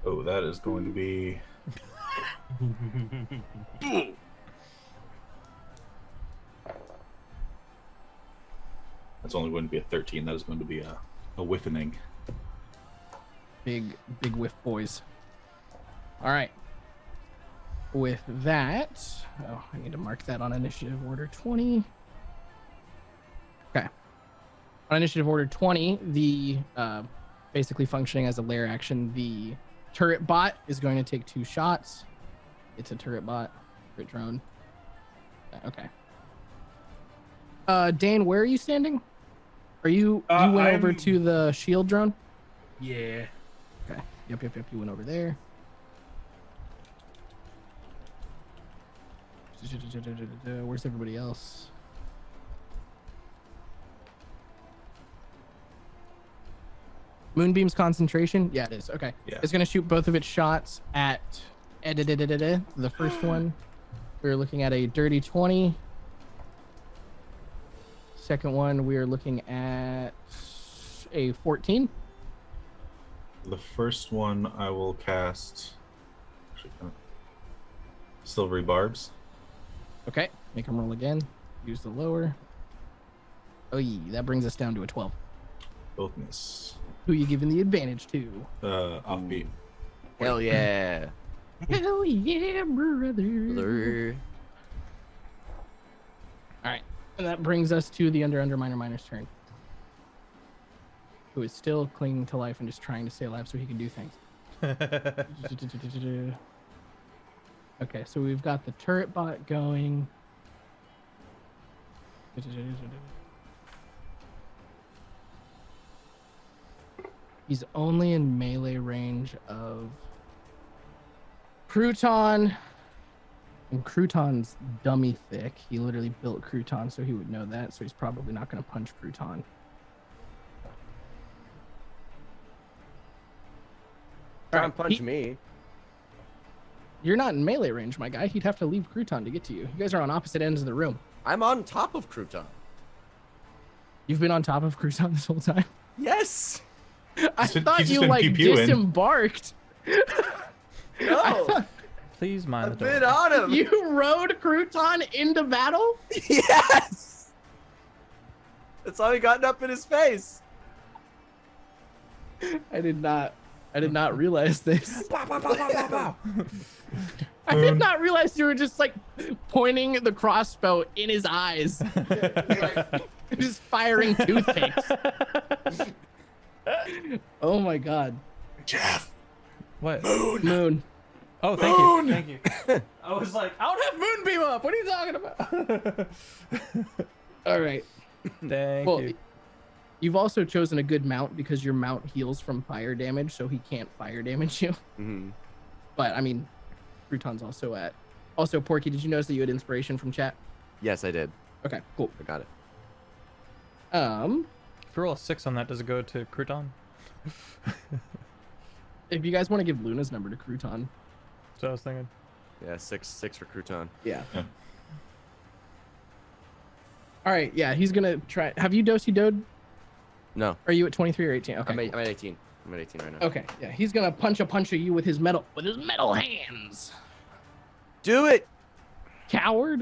Oh, that is going to be. That's only going to be a 13. That is going to be a whiffening. Big whiff, boys. All right. With that, I need to mark that on initiative order 20. Okay. On initiative order 20, the basically functioning as a lair action, the turret bot is going to take 2 shots. It's a turret bot, crit drone. Okay. Dane, where are you standing? Are you went over to the shield drone? Yeah. Okay. Yep. You went over there. Where's everybody else? Moonbeam's concentration? Yeah, it is. Okay. Yeah. It's going to shoot both of its shots at the first one. We're looking at a dirty 20. Second one, we are looking at a 14. The first one I will cast Silvery Barbs. Okay. Make them roll again. Use the lower. Oh, yeah. That brings us down to a 12. Both miss. Who are you giving the advantage to? Offbeat. Hell yeah. Hell yeah, brother. All right. And that brings us to the Miner's turn. Who is still clinging to life and just trying to stay alive so he can do things. Okay, so we've got the turret bot going. He's only in melee range of Crouton. And Crouton's dummy thick. He literally built Crouton, so he would know that. So he's probably not going to punch Crouton. Try and punch me. You're not in melee range, my guy. He'd have to leave Crouton to get to you. You guys are on opposite ends of the room. I'm on top of Crouton. You've been on top of Crouton this whole time? Yes. I thought he's you been like pew-pewing. disembarked. No. Please mind I've the door. been on him. You rode Crouton into battle? Yes. That's how he got up in his face. I did not realize this. Pow, pow, pow, pow, pow, pow. I did not realize you were just like pointing the crossbow in his eyes. Just firing toothpicks. Oh my god. Jeff. What? Moon. Oh, thank you. I was like, I don't have Moonbeam up. What are you talking about? All right. Thank Well, you. you've also chosen a good mount because your mount heals from fire damage, so he can't fire damage you. Mm-hmm. But I mean, Crouton's also at. Also, Porky, did you notice that you had inspiration from chat? Yes, I did. Okay, cool. I got it. If you roll a 6 on that, does it go to Crouton? If you guys want to give Luna's number to Crouton. So I was thinking. Yeah, six for Crouton. Yeah. Yeah. All right, yeah, he's gonna try. Have you doed? No, Are you at 23 or 18? Okay. I'm cool. at 18. I'm at 18 right now. Okay, yeah, he's gonna punch at you with his metal hands. Do it. Coward.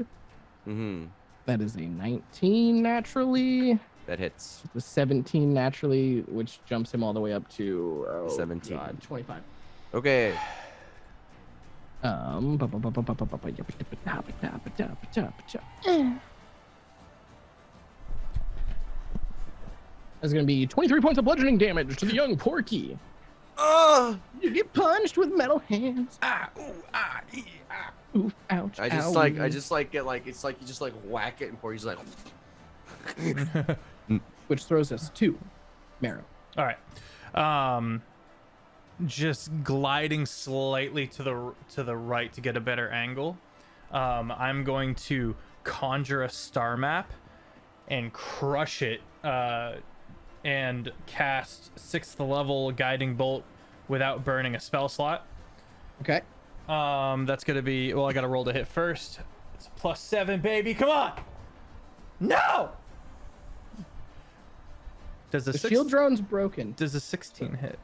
Mm-hmm. That is a 19 naturally. That hits. The 17 naturally, which jumps him all the way up to 17. God, 25. Okay. That's gonna be 23 points of bludgeoning damage to the young Porky. Oh! You get punched with metal hands. Ah, ooh, ah, ee, ah. Oof, ouch. I just get like it's like you just like whack it and Porky's like. Which throws us to Marrow. All right. Just gliding slightly to the right to get a better angle. I'm going to conjure a star map and crush it and cast 6th level Guiding Bolt without burning a spell slot. Okay. That's gonna be, well, I gotta roll to hit first. It's a +7, baby. Come on. No. Does The shield drone's broken. Does a 16 hit?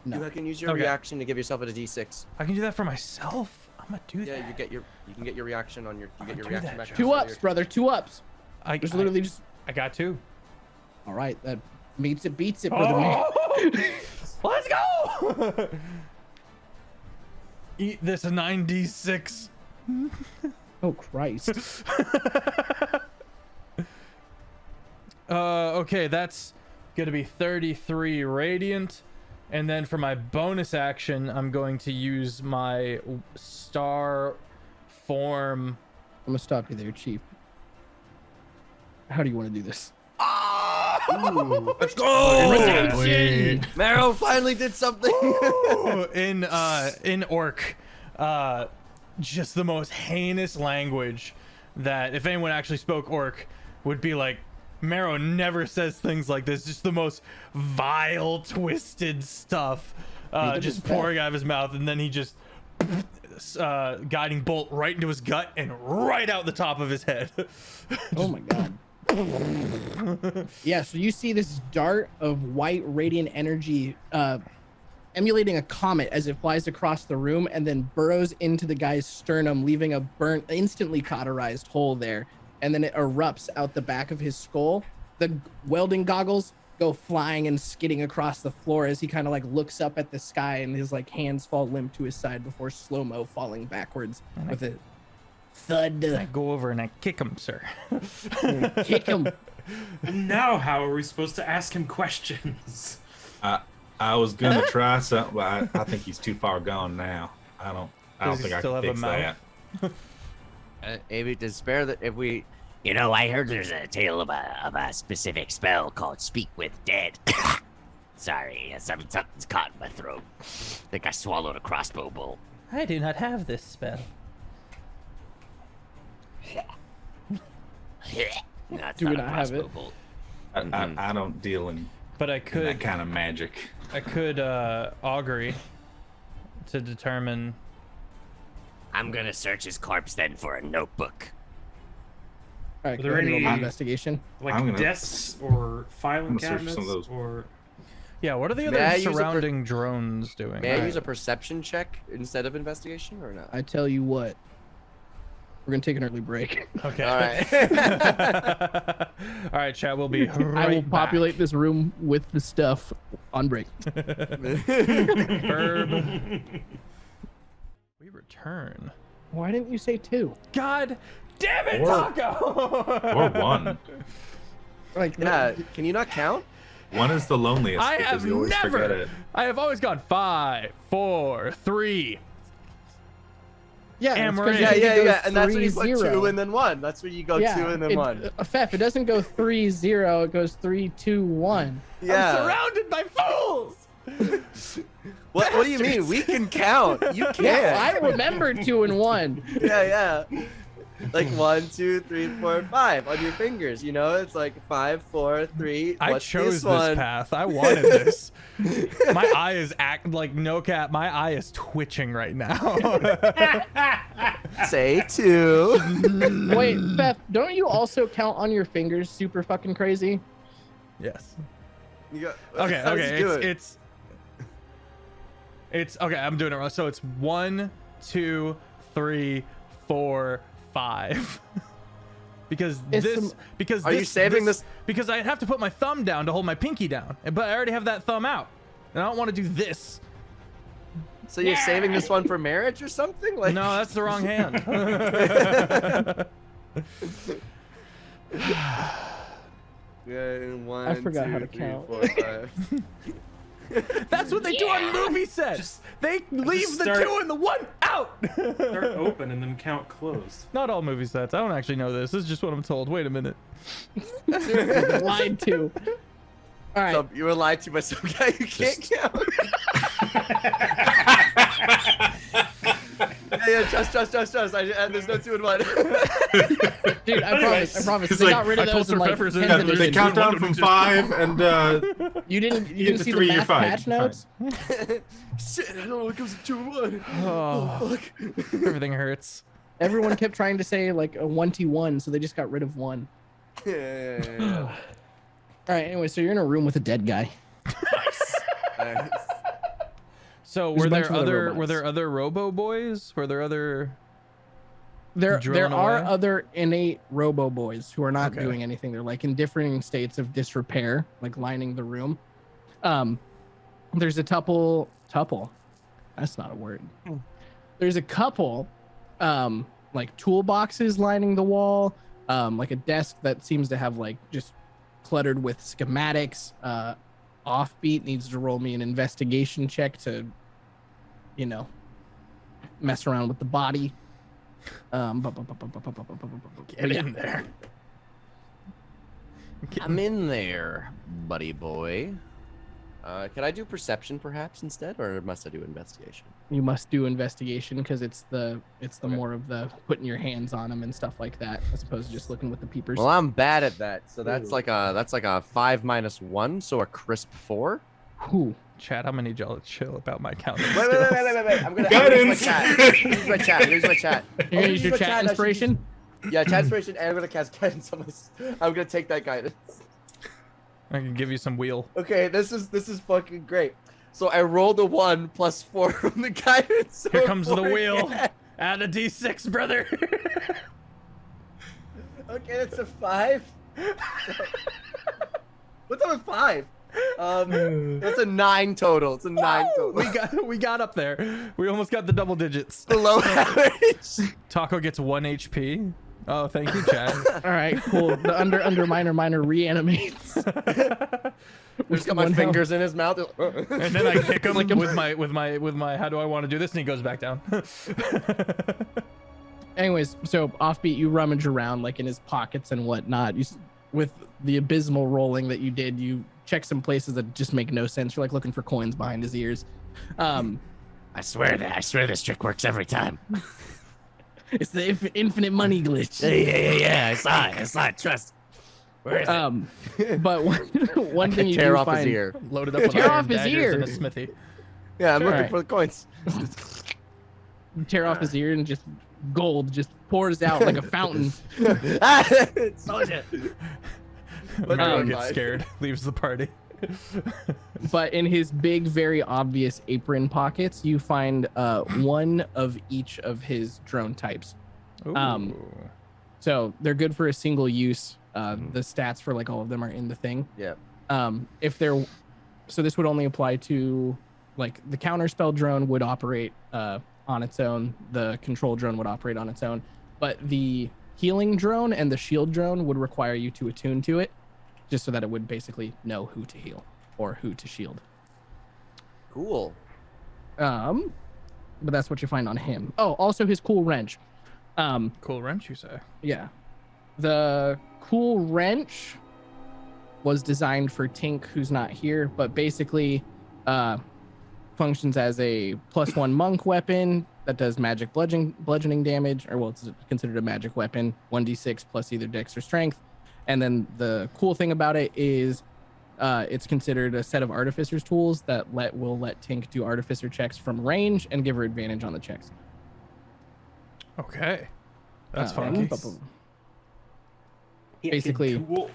No. You can use your reaction to give yourself a d6. I can do that for myself. I'm gonna do that. Yeah, you can get your reaction on your. You get your reaction back. 2 ups, brother. 2 ups. There's literally just. I got 2. All right, that beats it, brother. Man. Let's go. Eat this 9d6. Oh Christ. Okay, that's gonna be 33 radiant, and then for my bonus action, I'm going to use my star form. I'm gonna stop you there, Chief. How do you want to do this? Ooh, let's go! Redemption! Marrow finally did something. in Orc, just the most heinous language that if anyone actually spoke Orc would be like, Marrow never says things like this. Just the most vile, twisted stuff, just pouring out of his mouth, and then he just Guiding Bolt right into his gut and right out the top of his head. Oh my god. Yeah, so you see this dart of white radiant energy emulating a comet as it flies across the room and then burrows into the guy's sternum, leaving a burnt, instantly cauterized hole there. And then it erupts out the back of his skull. The welding goggles go flying and skidding across the floor as he kind of like looks up at the sky, and his like hands fall limp to his side before slow-mo falling backwards with a thud. I go over and I kick him, sir. Kick him. Now, how are we supposed to ask him questions? I was gonna try something, but I think he's too far gone now. I don't think I can fix that. Maybe to spare that if we. You know, I heard there's a tale of a specific spell called Speak with Dead. Sorry, something's caught in my throat. I think I swallowed a crossbow bolt. I do not have this spell. No, it's Do we not a not have crossbow it? bolt. I don't deal in But I that could kind of magic. augury to determine. I'm gonna search his corpse then for a notebook. All right, Are go there ahead and roll any- the investigation. Like I'm gonna- desks or filing gonna search some cabinets of those. or Yeah, what are the May I other use a surrounding drones doing? May I use a perception check instead of investigation or not? I tell you what, we're gonna take an early break. Okay. All right. All right, chat. We'll be right I will back. populate this room with the stuff on break. Herb. We return. Why didn't you say 2? God damn it, Or- Taco! Or 1. Like, Yeah, can you not count? 1 is the loneliest I because have you always forget never. it. I have always gone 5, 4, 3. yeah, And it's 'cause we're you in. can Yeah, go yeah. And that's when you 3-0. put 2 and then 1. That's where you go 2 and then 1. Feff, it doesn't go 3-0. It goes 3-2-1. I'm Yeah. surrounded by fools. What do you mean? We can count. You can't. Yeah, I remember 2 and 1. Yeah. Like 1, 2, 3, 4, 5 on your fingers. You know, it's like 5, 4, 3. I What's chose this this one? path. I wanted this. My eye is like no cap. My eye is twitching right now. Say 2. Wait, Feff, don't you also count on your fingers super fucking crazy? Yes. You go, Okay. how does he do it? It's okay. I'm doing it wrong. So it's 1, 2, 3, 4, 5. Because Are you saving this? Because I have to put my thumb down to hold my pinky down, but I already have that thumb out, and I don't want to do this. So you're saving this one for marriage or something? Like No, that's the wrong hand. Yeah, 1, I forgot 2, how to 3, count. 4, 5. That's what they do on movie sets. They leave the start- 2 and the 1 out. start open and then count closed. Not all movie sets. I don't actually know this. This is just what I'm told. Wait a minute. Lied to. All right. So you were lied to by some guy who can't count. Yeah, trust. There's no 2 in 1. Dude, I promise. it's they like, got rid of I told those in like SirFeffers 10th that They edition. count down from 5, and You didn't the see the 3, you're math fine, patch you're notes? Shit, I don't know what comes in 2 and 1. Oh, Fuck. everything hurts. Everyone kept trying to say like a 1t1, so they just got rid of 1. Yeah. All right, anyway, so you're in a room with a dead guy. Nice. So There's were a bunch there of other other robots. Robo Boys? Were there other? There Drilling are away? other innate robo boys who are not Okay. doing anything. They're like in differing states of disrepair, like lining the room. There's a tuple. That's not a word. There's a couple like toolboxes lining the wall, like a desk that seems to have like just cluttered with schematics. Offbeat needs to roll me an investigation check to, mess around with the body. Get in there. I'm in there, buddy boy. Can I do perception perhaps instead, or must I do investigation? You must do investigation because it's the Okay. more of the putting your hands on them and stuff like that, as opposed to just looking with the peepers. Well, I'm bad at that, so that's like a 5 minus 1, so a crisp 4. Whew. Chat, I'm gonna need y'all to chill about my counting. Wait. I'm gonna Guidance. use my chat. Use my chat. You're gonna use your my chat actually. inspiration. Yeah, chat inspiration, and I'm gonna cast guidance on my. I'm gonna take that guidance. I can give you some wheel. Okay, this is fucking great. So I rolled a 1 plus 4 from the guidance. So Here comes the 4 wheel. again. Add a D6, brother. Okay, that's a 5. What's up with 5? That's a 9 total. It's a 9 total. we got up there. We almost got the double digits. Below average. Taco gets 1 HP. Oh, thank you, Chad. All right, cool. The under minor reanimates. There's got my fingers in his mouth. And then I kick him Like with my how do I want to do this, and he goes back down. Anyways, so Offbeat, you rummage around like in his pockets and whatnot. With the abysmal rolling that you did, you check some places that just make no sense. You're like looking for coins behind his ears. I swear this trick works every time. It's the infinite money glitch. Yeah. I saw it. Trust. Where is it? But one thing you tear do off find, his ear. Loaded up with Tear iron off his daggers ear. and a smithy. Yeah, I'm looking Alright. for the coins. you tear off his ear and just gold just pours out like a fountain. Told ya. Mario Um, gets scared, leaves the party. But in his big, very obvious apron pockets, you find one of each of his drone types. Ooh. So they're good for a single use. The stats for like all of them are in the thing. Yeah. So this would only apply to like the counter spell drone would operate on its own. The control drone would operate on its own, but the healing drone and the shield drone would require you to attune to it, just so that it would basically know who to heal or who to shield. Cool. But that's what you find on him. Oh, also his cool wrench. Cool wrench, you say? Yeah. The cool wrench was designed for Tink, who's not here, but basically functions as a +1 monk weapon that does magic bludgeoning damage, or well, it's considered a magic weapon, 1d6 plus either dex or strength. And then the cool thing about it is it's considered a set of artificer's tools that will let Tink do artificer checks from range and give her advantage on the checks. Okay. That's funky. Basically, Cool.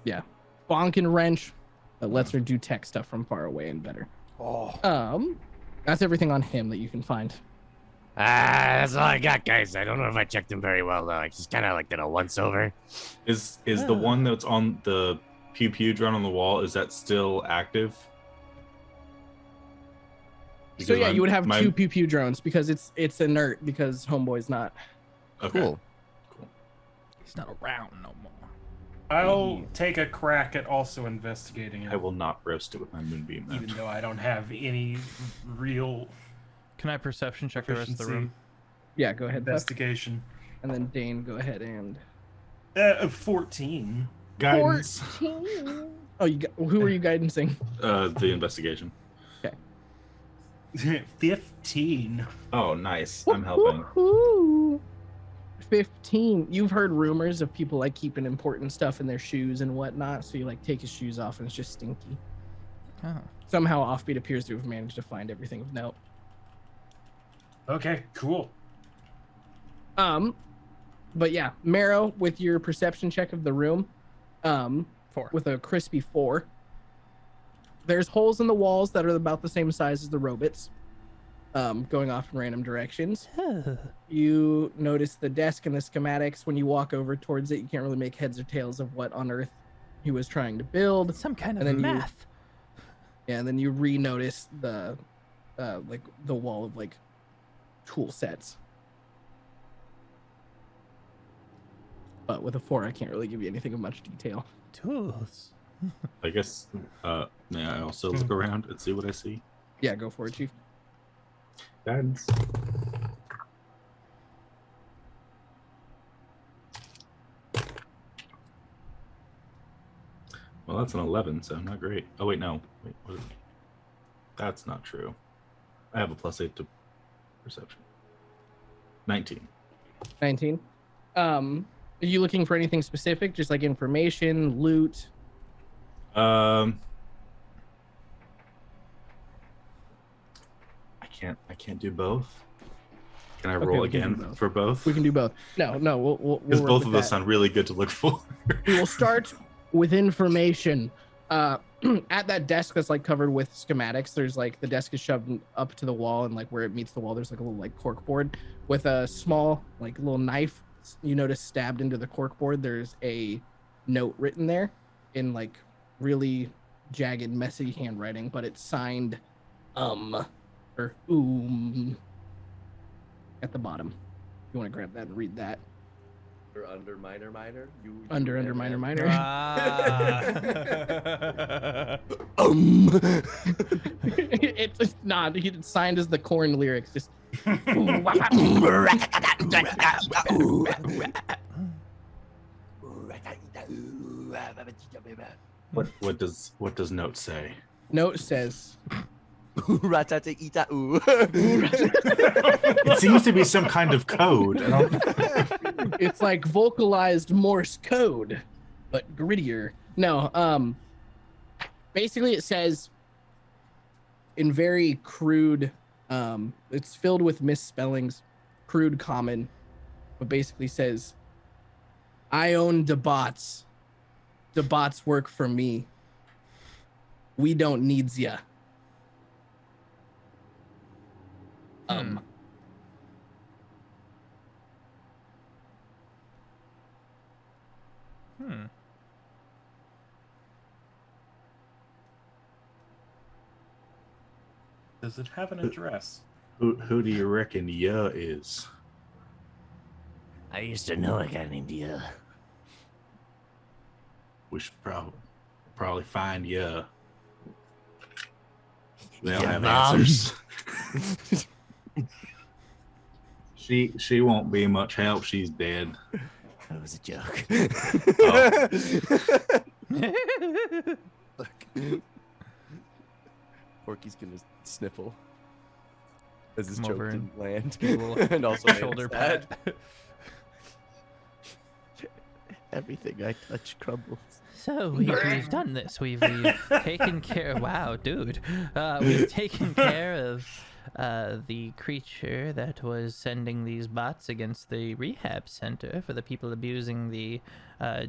yeah, bonkin wrench that lets her do tech stuff from far away and better. Oh. That's everything on him that you can find. That's all I got, guys. I don't know if I checked him very well, though. I just kind of like did a once over. Is the one that's on the pew pew drone on the wall, is that still active? So yeah, you would have my- two pew pew drones because it's inert because Homeboy's not. Okay. Cool. He's not around no more. I'll take a crack at also investigating it, I will not roast it with my moonbeam. Then. even though I don't have any real Can I perception check the rest of the room? Yeah, go ahead, Puff. investigation. And then Dane, go ahead and. 14. Guidance. 14. Oh, who are you guidancing? The investigation. 15. Oh, nice. I'm helping. Woo-hoo. 15. You've heard rumors of people like keeping important stuff in their shoes and whatnot, so you like take his shoes off and it's just stinky. Oh. Somehow Offbeat appears to have managed to find everything of note. Okay, cool. But yeah, Marrow, with your perception check of the room, 4. with a crispy 4, there's holes in the walls that are about the same size as the robots, going off in random directions. You notice the desk and the schematics. When you walk over towards it, you can't really make heads or tails of what on earth he was trying to build. Some kind And of then math. And then you re-notice the like the wall of like tool sets. But with a 4, I can't really give you anything of much detail. Tools. I guess, may I also look around and see what I see? Yeah, go for it, Chief. Guidance. Well, that's an 11, so not great. Oh, wait, no. Wait, what is it? That's not true. I have a +8 to perception. 19. 19. Are you looking for anything specific? Just like information, loot? I can't do both. Can I Okay, roll we can do again both. for both? We can do both. No, we'll Because work both with of those that. sound really good to look for. We will start with information. At that desk that's like covered with schematics, there's like the desk is shoved up to the wall, and like where it meets the wall, there's like a little like cork board with a small like little knife. You notice stabbed into the cork board. There's a note written there in like really jagged, messy handwriting, but it's signed or at the bottom. You want to grab that and read that. Under minor. Under minor. It's not. It's signed as the Korn lyrics. Just What does note say? note says. It seems to be some kind of code. It's like vocalized Morse code, but grittier. No, basically it says in very crude, it's filled with misspellings, crude common, but basically says, I own the bots. The bots work for me. We don't needs ya. Does it have an address? Who do you reckon ya is? I used to know a guy named Ya. We should probably find ya. They'll Yeah, have Mom. answers. She won't be much help. She's dead. That was a joke. Porky's gonna sniffle as his Come joke over and didn't land, give a little and also shoulder sad. pat. Everything I touch crumbles. So we've done this. We've taken care. Wow, dude. We've taken care of the creature that was sending these bots against the rehab center for the people abusing the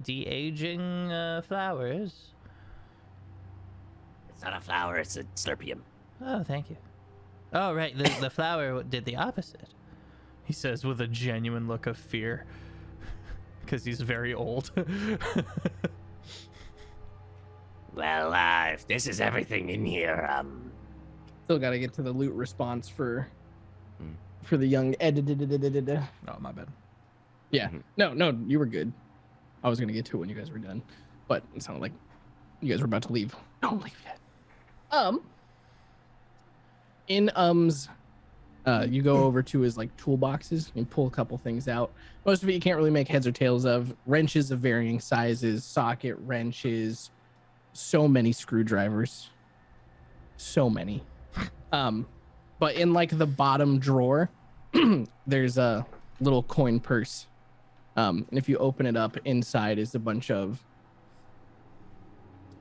de-aging flowers. It's not a flower, it's a slurpium. Oh, thank you. Oh, right. The flower did the opposite. He says with a genuine look of fear. Because he's very old. Well, if this is everything in here, Still got to get to the loot response for the young Ed. Oh, my bad. Yeah. No, you were good. I was gonna get to it when you guys were done, but it sounded like you guys were about to leave. Don't leave yet. In you go over to his like toolboxes and pull a couple things out. Most of it you can't really make heads or tails of. Wrenches of varying sizes, socket wrenches, so many screwdrivers, so many. but in like the bottom drawer, there's a little coin purse. And if you open it up, inside is a bunch of.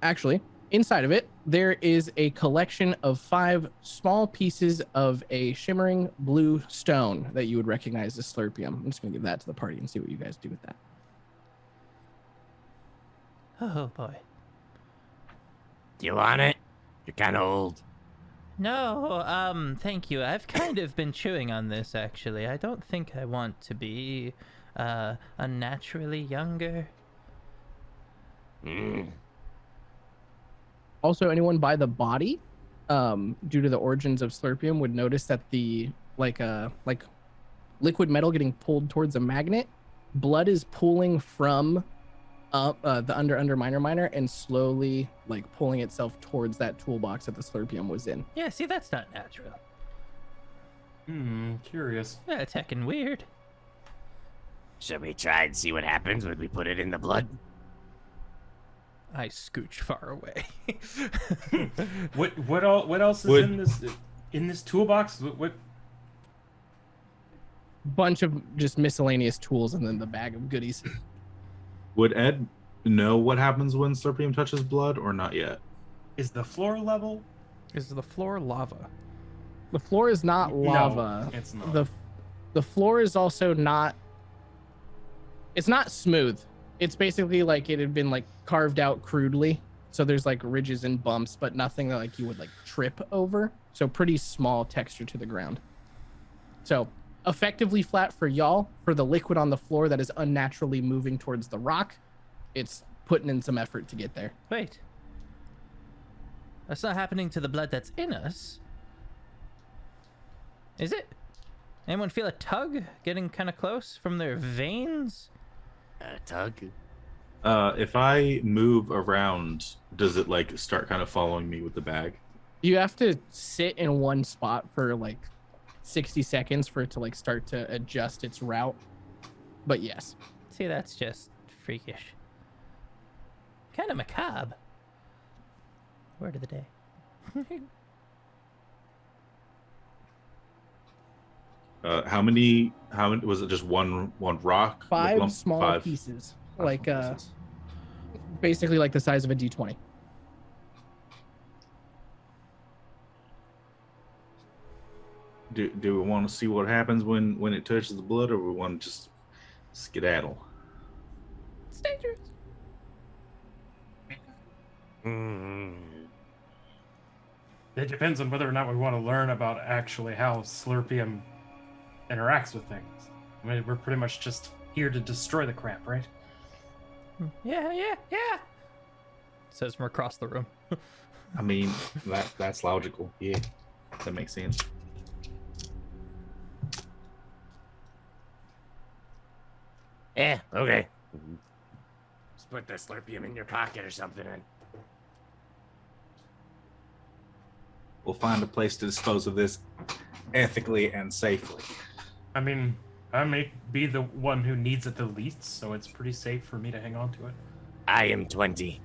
Actually, inside of it, there is a collection of 5 small pieces of a shimmering blue stone that you would recognize as slurpium. I'm just gonna give that to the party and see what you guys do with that. Oh boy. Do you want it? You're kind of old. No, thank you. I've kind of been chewing on this, actually. I don't think I want to be, unnaturally younger. Also, anyone by the body, due to the origins of slurpium, would notice that the like liquid metal getting pulled towards a magnet, blood is pooling from the under minor and slowly like pulling itself towards that toolbox that the slurpium was in. Yeah, see, that's not natural. Curious. Yeah, it's heckin' weird. Should we try and see what happens when we put it in the blood? I scooch far away. What else is in this toolbox? What? Bunch of just miscellaneous tools and then the bag of goodies. Would Ed know what happens when slurpium touches blood or not yet? Is the floor level? Is the floor lava? The floor is not lava. No, it's not. The floor is also not. It's not smooth. It's basically like it had been like carved out crudely. So there's like ridges and bumps, but nothing that like you would like trip over. So pretty small texture to the ground. So effectively flat for y'all. For the liquid on the floor that is unnaturally moving towards the rock, it's putting in some effort to get there. Wait. That's not happening to the blood that's in us. Is it? Anyone feel a tug getting kind of close from their veins? A tug? If I move around, does it like start kind of following me with the bag? You have to sit in one spot for like 60 seconds for it to like start to adjust its route. But yes. See, that's just freakish. Kind of macabre. Word of the day. How many was it? Just one rock? 5 lump? small 5 pieces. small Like pieces. basically like the size of a D20. Do we want to see what happens when it touches the blood, or we want to just skedaddle? It's dangerous. It depends on whether or not we want to learn about actually how slurpium interacts with things. I mean, we're pretty much just here to destroy the crap, right? Yeah. Says from across the room. I mean, that's logical. Yeah, that makes sense. Yeah, okay. Just put the slurpium in your pocket or something. And We'll find a place to dispose of this ethically and safely. I mean, I may be the one who needs it the least, so it's pretty safe for me to hang on to it. I am 20.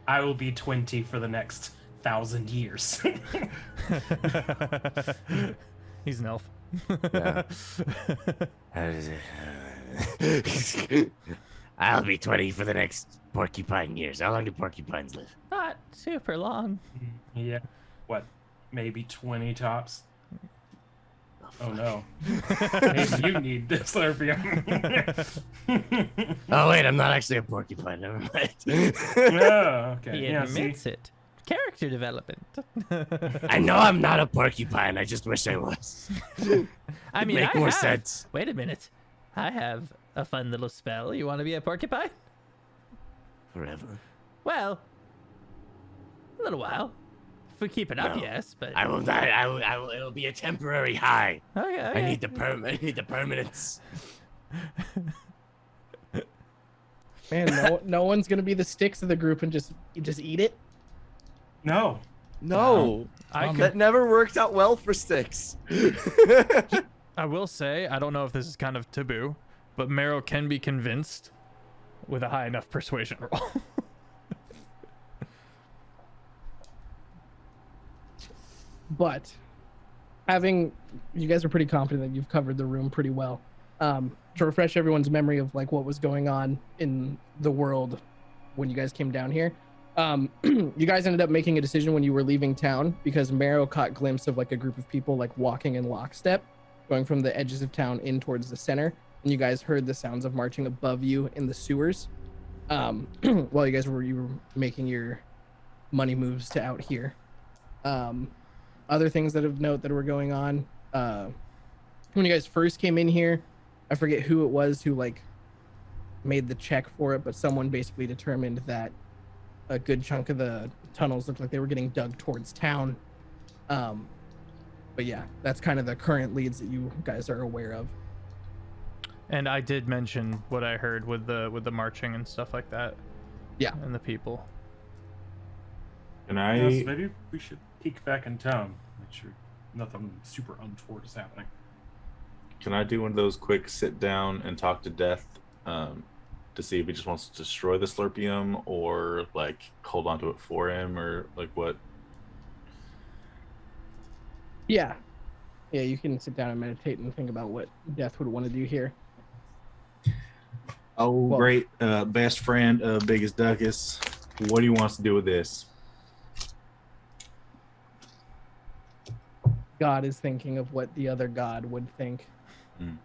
I will be 20 for the next 1,000 years. He's an elf. Yeah. I'll be 20 for the next porcupine years. How long do porcupines live? Not super long. Yeah. What? Maybe 20 tops? Oh no. Maybe you need this slurpium. Oh wait, I'm not actually a porcupine. Never mind. Oh, okay. He Yeah, see? admits it. Character development. I know I'm not a porcupine. I just wish I was. I mean, Make I more have. sense. Wait a minute. I have a fun little spell. You want to be a porcupine? Forever. Well, a little while. If we keep it up, No. yes, but I will die. I will. It'll be a temporary high. okay. I need the permanence. Man, no one's gonna be the sticks of the group and just eat it. No. No, that never worked out well for sticks. I will say, I don't know if this is kind of taboo, but Marrow can be convinced with a high enough persuasion roll. But you guys are pretty confident that you've covered the room pretty well. To refresh everyone's memory of like what was going on in the world when you guys came down here, you guys ended up making a decision when you were leaving town because Marrow caught glimpse of like a group of people like walking in lockstep, going from the edges of town in towards the center, and you guys heard the sounds of marching above you in the sewers. While you were making your money moves to out here. Other things that of note that were going on, when you guys first came in here, I forget who it was who like made the check for it, but someone basically determined that a good chunk of the tunnels looked like they were getting dug towards town. But yeah, that's kind of the current leads that you guys are aware of. And I did mention what I heard with the marching and stuff like that. Yeah. And the people. Can Yes, I? maybe we should peek back in town. Make sure nothing super untoward is happening. Can I do one of those quick sit down and talk to Death to see if he just wants to destroy the Slurpium or like hold on to it for him or like what? Yeah, you can sit down and meditate and think about what Death would want to do here. Oh, Well- great. Best friend of Biggest Duckus. What do you want to do with this? God is thinking of what the other god would think. Hmm.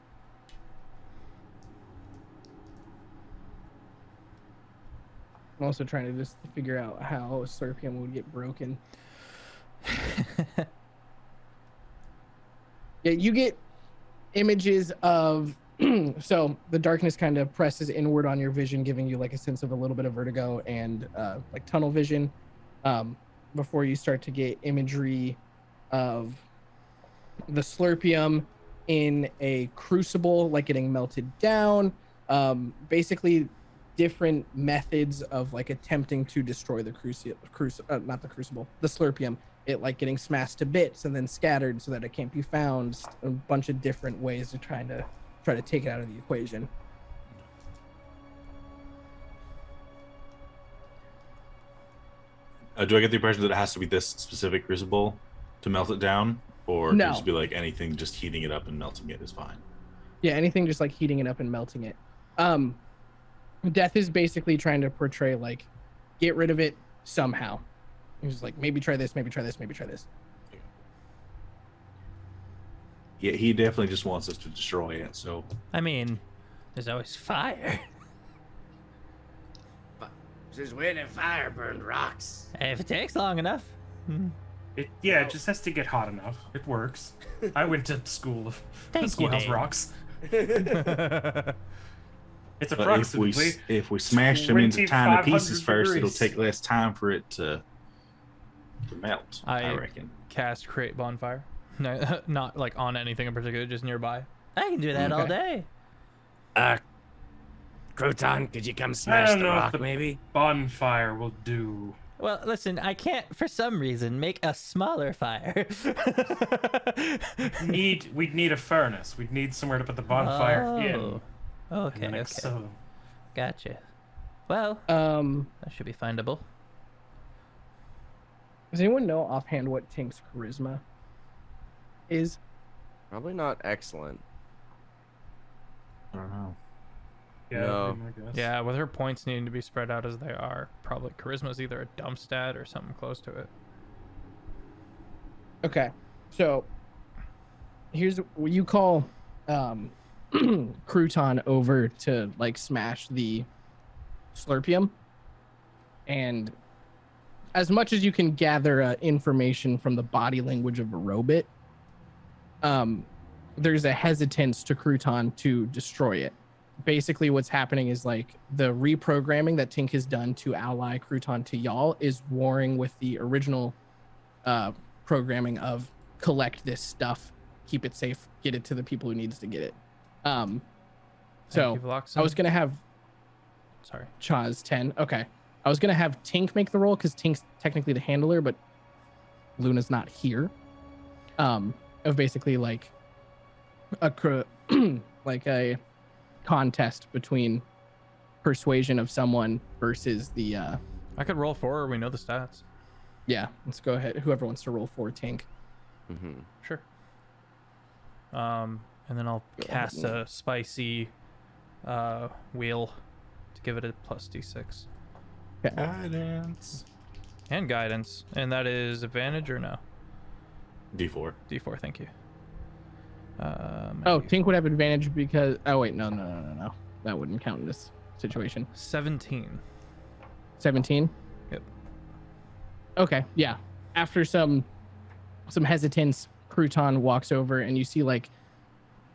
I'm also trying to just figure out how Slurpium would get broken. Yeah, you get images of so the darkness kind of presses inward on your vision, giving you like a sense of a little bit of vertigo and like tunnel vision before you start to get imagery of the Slurpium in a crucible, like getting melted down. Basically different methods of like attempting to destroy the the Slurpium. It like getting smashed to bits and then scattered so that it can't be found. A bunch of different ways to try to take it out of the equation. Do I get the impression that it has to be this specific crucible to melt it down, or can it No. just be like anything, just heating it up and melting it is fine? Yeah, anything just like heating it up and melting it. Death is basically trying to portray like get rid of it somehow. He's like maybe try this, maybe try this, maybe try this. Yeah, he definitely just wants us to destroy it. So I mean, there's always fire. Since when have fire burned rocks? If it takes long enough. It just has to get hot enough. It works. I went to school of Thank you, Schoolhouse Dave. Rocks. It's but approximately. if we smash them into tiny pieces 2,500 first, it'll degrees. take less time for it to melt. I reckon. Cast create bonfire. No, not like on anything in particular, just nearby. I can do that all day. Croton, could you come I smash don't the know if rock, the maybe? bonfire will do. Well, listen, I can't, for some reason, make a smaller fire. We'd need a furnace. We'd need somewhere to put the bonfire in. Oh. Okay, okay. So Gotcha. Well, that should be findable. Does anyone know offhand what Tink's charisma is? Probably not excellent. I don't know. yeah, No. I guess. Yeah, with her points needing to be spread out as they are, probably charisma's either a dump stat or something close to it. Okay, so here's what you call Crouton over to like smash the Slurpium, and as much as you can gather information from the body language of a robot, there's a hesitance to Crouton to destroy it. Basically what's happening is like the reprogramming that Tink has done to ally Crouton to y'all is warring with the original programming of collect this stuff, keep it safe, get it to the people who needs to get it. Thank So you, Vloxen. I was gonna have Sorry. Chaz 10. Okay. I was gonna have Tink make the roll because Tink's technically the handler, but Luna's not here. Of basically like like a contest between persuasion of someone versus the I could roll 4, we know the stats. yeah, let's go ahead. Whoever wants to roll for Tink. Mm-hmm. Sure. And then I'll cast a spicy wheel to give it a plus d6. Guidance. And guidance. And that is advantage or no? D4. D4, thank you. Oh, Tink would have advantage because... Oh, wait. No. That wouldn't count in this situation. 17. 17? Yep. Okay, yeah. After some hesitance, Crouton walks over and you see like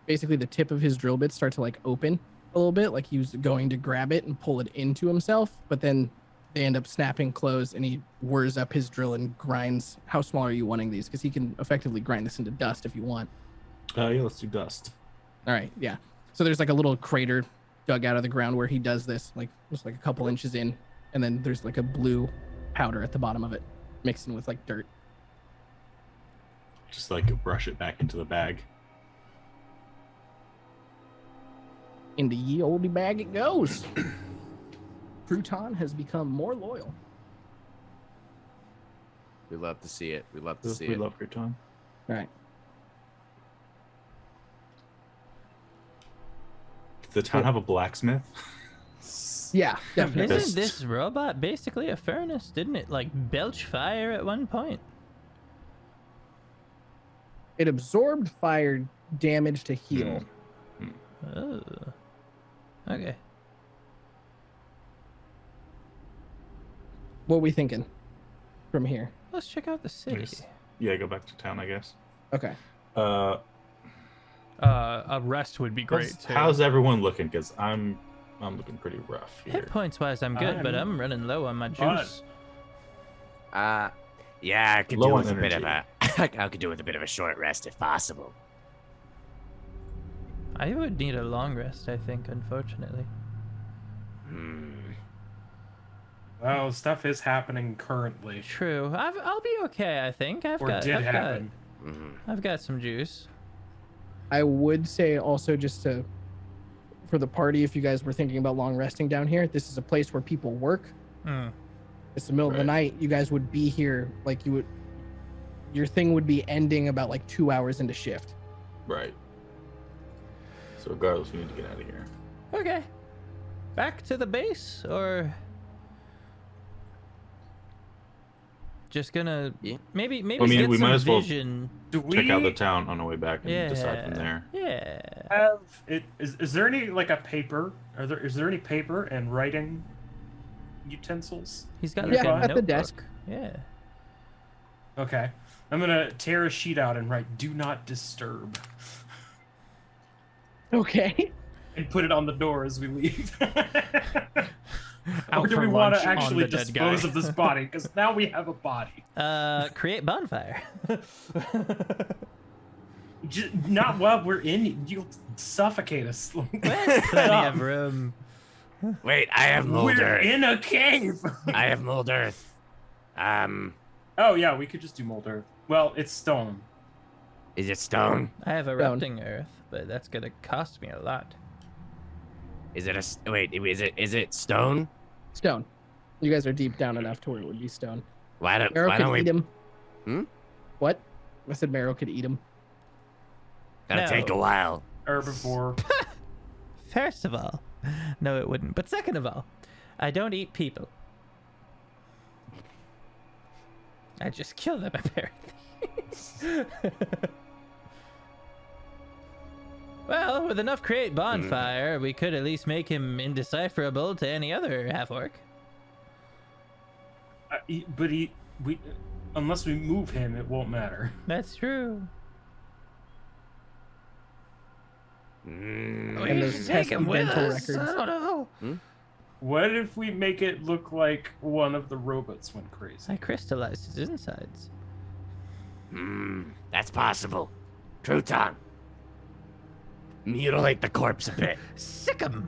basically the tip of his drill bit start to like open a little bit, like he was going to grab it and pull it into himself, but then they end up snapping closed and he whirs up his drill and grinds. How small are you wanting these? Because he can effectively grind this into dust if you want. Yeah, let's do dust. All right, yeah. So there's like a little crater dug out of the ground where he does this, like just like a couple inches in, and then there's like a blue powder at the bottom of it, mixed in with like dirt. Just like brush it back into the bag. Into ye olde bag it goes. Crouton has become more loyal. We love to see it. We love to see We it. love Crouton. All right. Does the town have a blacksmith? Yeah, definitely. Isn't this robot basically a furnace? Didn't it like belch fire at one point? It absorbed fire damage to heal. Oh. Okay. What are we thinking from here? Let's check out the city. Yeah, go back to town, I guess. Okay. A rest would be great too. How's everyone looking? Because I'm looking pretty rough here. Hit points wise, I'm good, but I'm running low on my juice. Yeah, I could Low do on with a bit of energy. I could do with a bit of a short rest if possible. I would need a long rest, I think, unfortunately. Well, stuff is happening currently. True. I'll be okay, I think. I've got happen. I've got some juice. I would say also just for the party, if you guys were thinking about long resting down here, this is a place where people work. It's the middle of the night. You guys would be here, like your thing would be ending about like 2 hours into shift. Right. So regardless, we need to get out of here. Okay. Back to the base, or just gonna maybe I mean, get we some might as well vision. Do we check out the town on our way back and Yeah. decide from there. Yeah. have it? Is there any like a paper? Is there any paper and writing utensils? He's got Yeah, like a at the notebook. desk. Yeah. Okay, I'm gonna tear a sheet out and write "Do not disturb" Okay. and put it on the door as we leave. Out Or do for we want lunch to on actually the dead dispose guy. of this body? Because now we have a body. Create bonfire. Not while we're in. You'll suffocate us. There's plenty of room. Wait, I have mold We're earth. in a cave. I have mold earth. Oh yeah, we could just do mold earth. Well, it's stone. Is it stone? I have erupting earth, but that's gonna cost me a lot. Is it wait? Is it stone? Stone. You guys are deep down enough to where it would be stone. Why don't Marrow we? could eat him. Hmm? What? I said Marrow could eat him. That'll take a while. Herbivore. First of all, no, it wouldn't. But second of all, I don't eat people. I just kill them, apparently. Well, with enough create bonfire, we could at least make him indecipherable to any other half-orc. Unless we move him, it won't matter. That's true. And We those should take him with dental us. records. I don't know. What if we make it look like one of the robots went crazy? I crystallized his insides. That's possible. Crouton. Mutilate the corpse a bit. Sick him.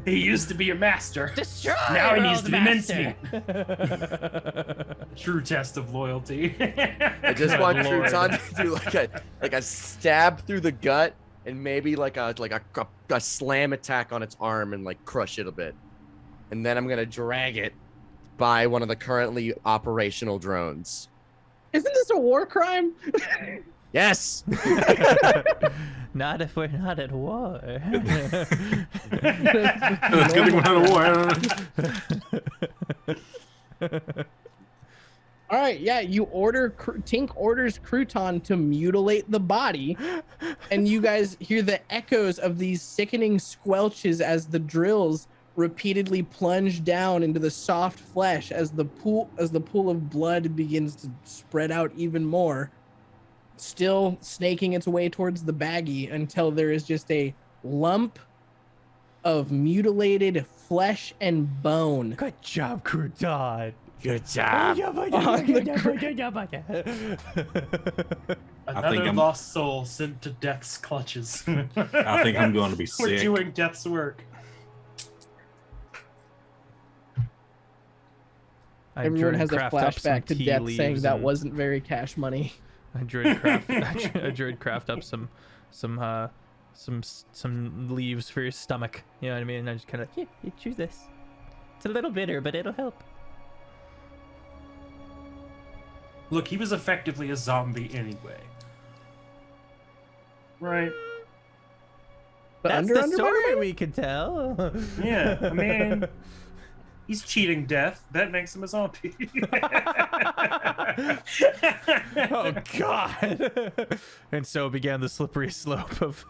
He used to be your master. Destroy. Now he your needs old to be master. True test of loyalty. I just want Good lord. Crouton to do like a stab through the gut and maybe like a slam attack on its arm and like crush it a bit. And then I'm gonna drag it by one of the currently operational drones. Isn't this a war crime? Yes. Not if we're not at war. It's good thing we're not at war. All right, yeah, you order Tink orders Crouton to mutilate the body, and you guys hear the echoes of these sickening squelches as the drills repeatedly plunge down into the soft flesh as the pool of blood begins to spread out even more, still snaking its way towards the baggie until there is just a lump of mutilated flesh and bone. Good job, Crouton. Good job. Another lost soul sent to death's clutches. I think I'm going to be We're sick. doing death's work. Everyone has a flashback to death saying that and wasn't very cash money. I druid craft up some leaves for your stomach. You know what I mean? And I just kind of Here, you chew this. It's a little bitter, but it'll help. Look, he was effectively a zombie anyway. Right. But That's under the under story Miner? we could tell. Yeah, I mean, he's cheating death. That makes him a zombie. oh god. And so began the slippery slope of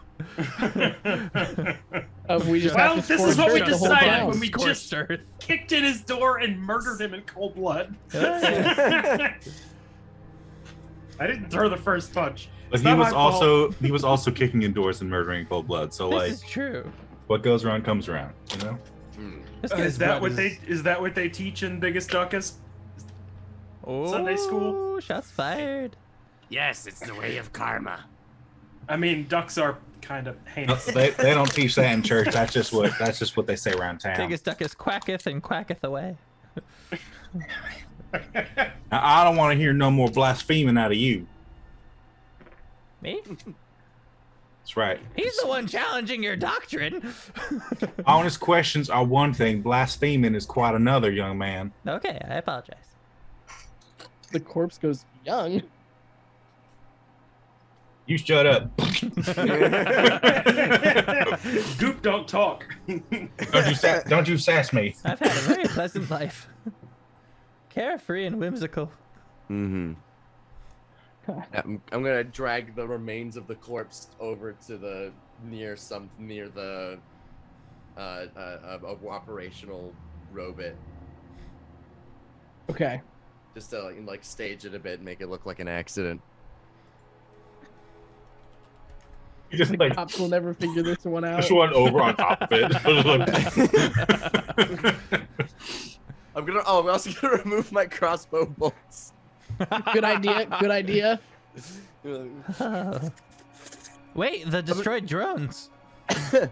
We just Well, have to this scorch is what we earth the whole decided town. when we scorched just earth. kicked in his door and murdered him in cold blood. I didn't throw the first punch. But It's he not was my fault. also kicking in doors and murdering in cold blood. So This like, is true. what goes around comes around. You know. This Is guy's that blood what they teach in Biggest Duckus? Oh, Sunday school? Shots fired. Yes, it's the way of karma. I mean, ducks are kind of heinous. They don't teach that in church. That's just what they say around town. Biggest ducketh quacketh and quacketh away. I don't want to hear no more blaspheming out of you. Me? That's right. He's the one challenging your doctrine. Honest questions are one thing. Blaspheming is quite another, young man. Okay, I apologize. The corpse goes young. You shut up. Goop don't talk. Don't you sass me. I've had a very pleasant life. Carefree and whimsical. Mm-hmm. I'm gonna drag the remains of the corpse over to the near the operational robot, Okay. just to like stage it a bit and make it look like an accident. You just The like cops will never figure this one out. just went over on top of it. I'm also gonna remove my crossbow bolts. Good idea. Good idea. Oh. Wait, the destroyed drones. Should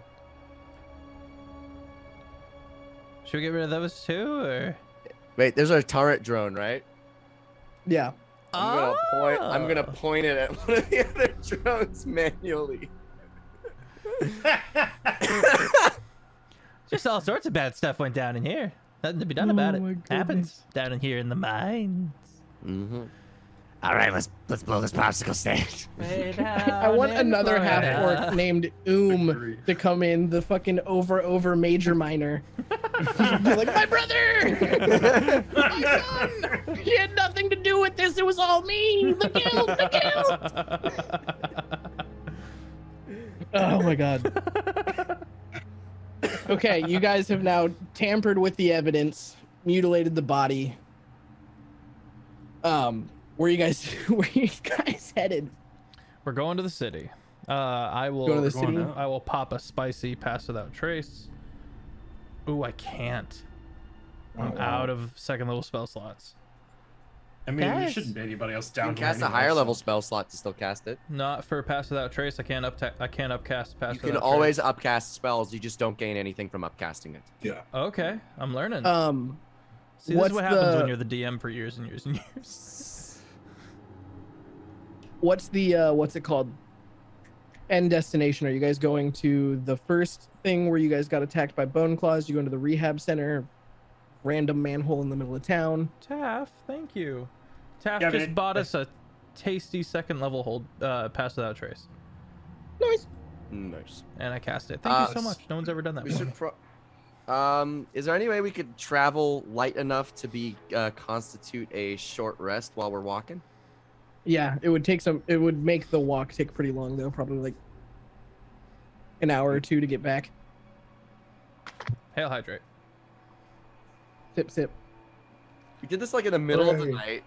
we get rid of those too, or? Wait, there's a turret drone, right? Yeah. I'm gonna point it at one of the other drones manually. Just all sorts of bad stuff went down in here. Nothing to be done about Oh it. my Happens down in here in the mines. Mm-hmm. All right, let's blow this popsicle stand. I want another half orc named Victory. to come in, the fucking over major miner. Be like, my brother! My son! He had nothing to do with this. It was all me. The guild. Oh my god. Okay, you guys have now tampered with the evidence, mutilated the body. Where you guys headed? We're going to the city. I will Go to the city? I will pop a spicy pass without trace. Ooh, I can't. I'm out of second level spell slots. I mean, there Guys. shouldn't be anybody else You down can here. cast a anyway, higher so- level spell slot to still cast it. Not for pass without trace. I can't upcast pass You can without always upcast spells. You just don't gain anything from upcasting it. Yeah. trace. Okay, I'm learning. See, this is what's what happens the- when you're the DM for years and years and years. What's the what's it called? End destination. Are you guys going to the first thing where you guys got attacked by bone claws? You going to the rehab center? Random manhole in the middle of town. Taff, thank you. Taff Yeah, just man. bought us a tasty second level hold pass without trace, Nice. Nice. and I cast it. Thank you so much. No one's ever done that. We before. should is there any way we could travel light enough to be constitute a short rest while we're walking? Yeah, it would take some. It would make the walk take pretty long though, probably like an hour or two to get back. Hail hydrate. Sip, sip. We did this like in the middle of the night.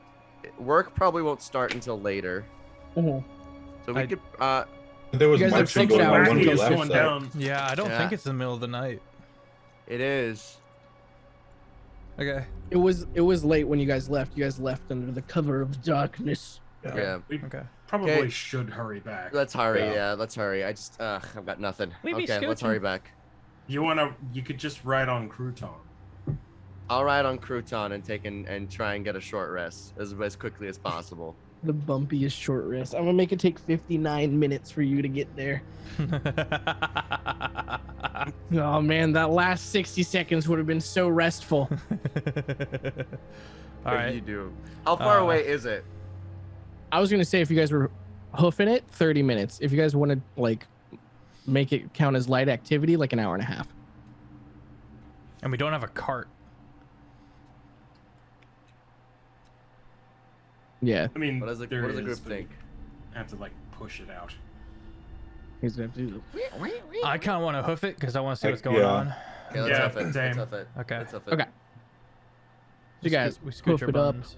Work probably won't start until later, Mhm. so we I- could. There was You guys have marching 6 going hours on when we until left. going so- down. Yeah, I don't Yeah. think it's the middle of the night. It is. Okay. It was late when you guys left. You guys left under the cover of darkness. Yeah. We Okay. probably Okay. should hurry back. Let's hurry. Yeah. Yeah, let's hurry. I just I've got nothing. We be Okay, let's scooching. hurry back. You could just ride on crouton. I'll ride on Crouton and try and get a short rest as quickly as possible. The bumpiest short rest. I'm gonna make it take 59 minutes for you to get there. Oh man, that last 60 seconds would have been so restful. All What do right. you do? How far away is it? I was gonna say if you guys were hoofing it, 30 minutes. If you guys want to like make it count as light activity, like an hour and a half. And we don't have a cart. Yeah. I mean, What does the there group is, but think? I have to like push it out. He's gonna have to do I kind of want to hoof it because I want to see Like, what's going yeah. on. Okay, let's Yeah, huff it. same. Let's huff it. Okay. Let's huff it. Okay. You guys we hoof scooch our it up. buns.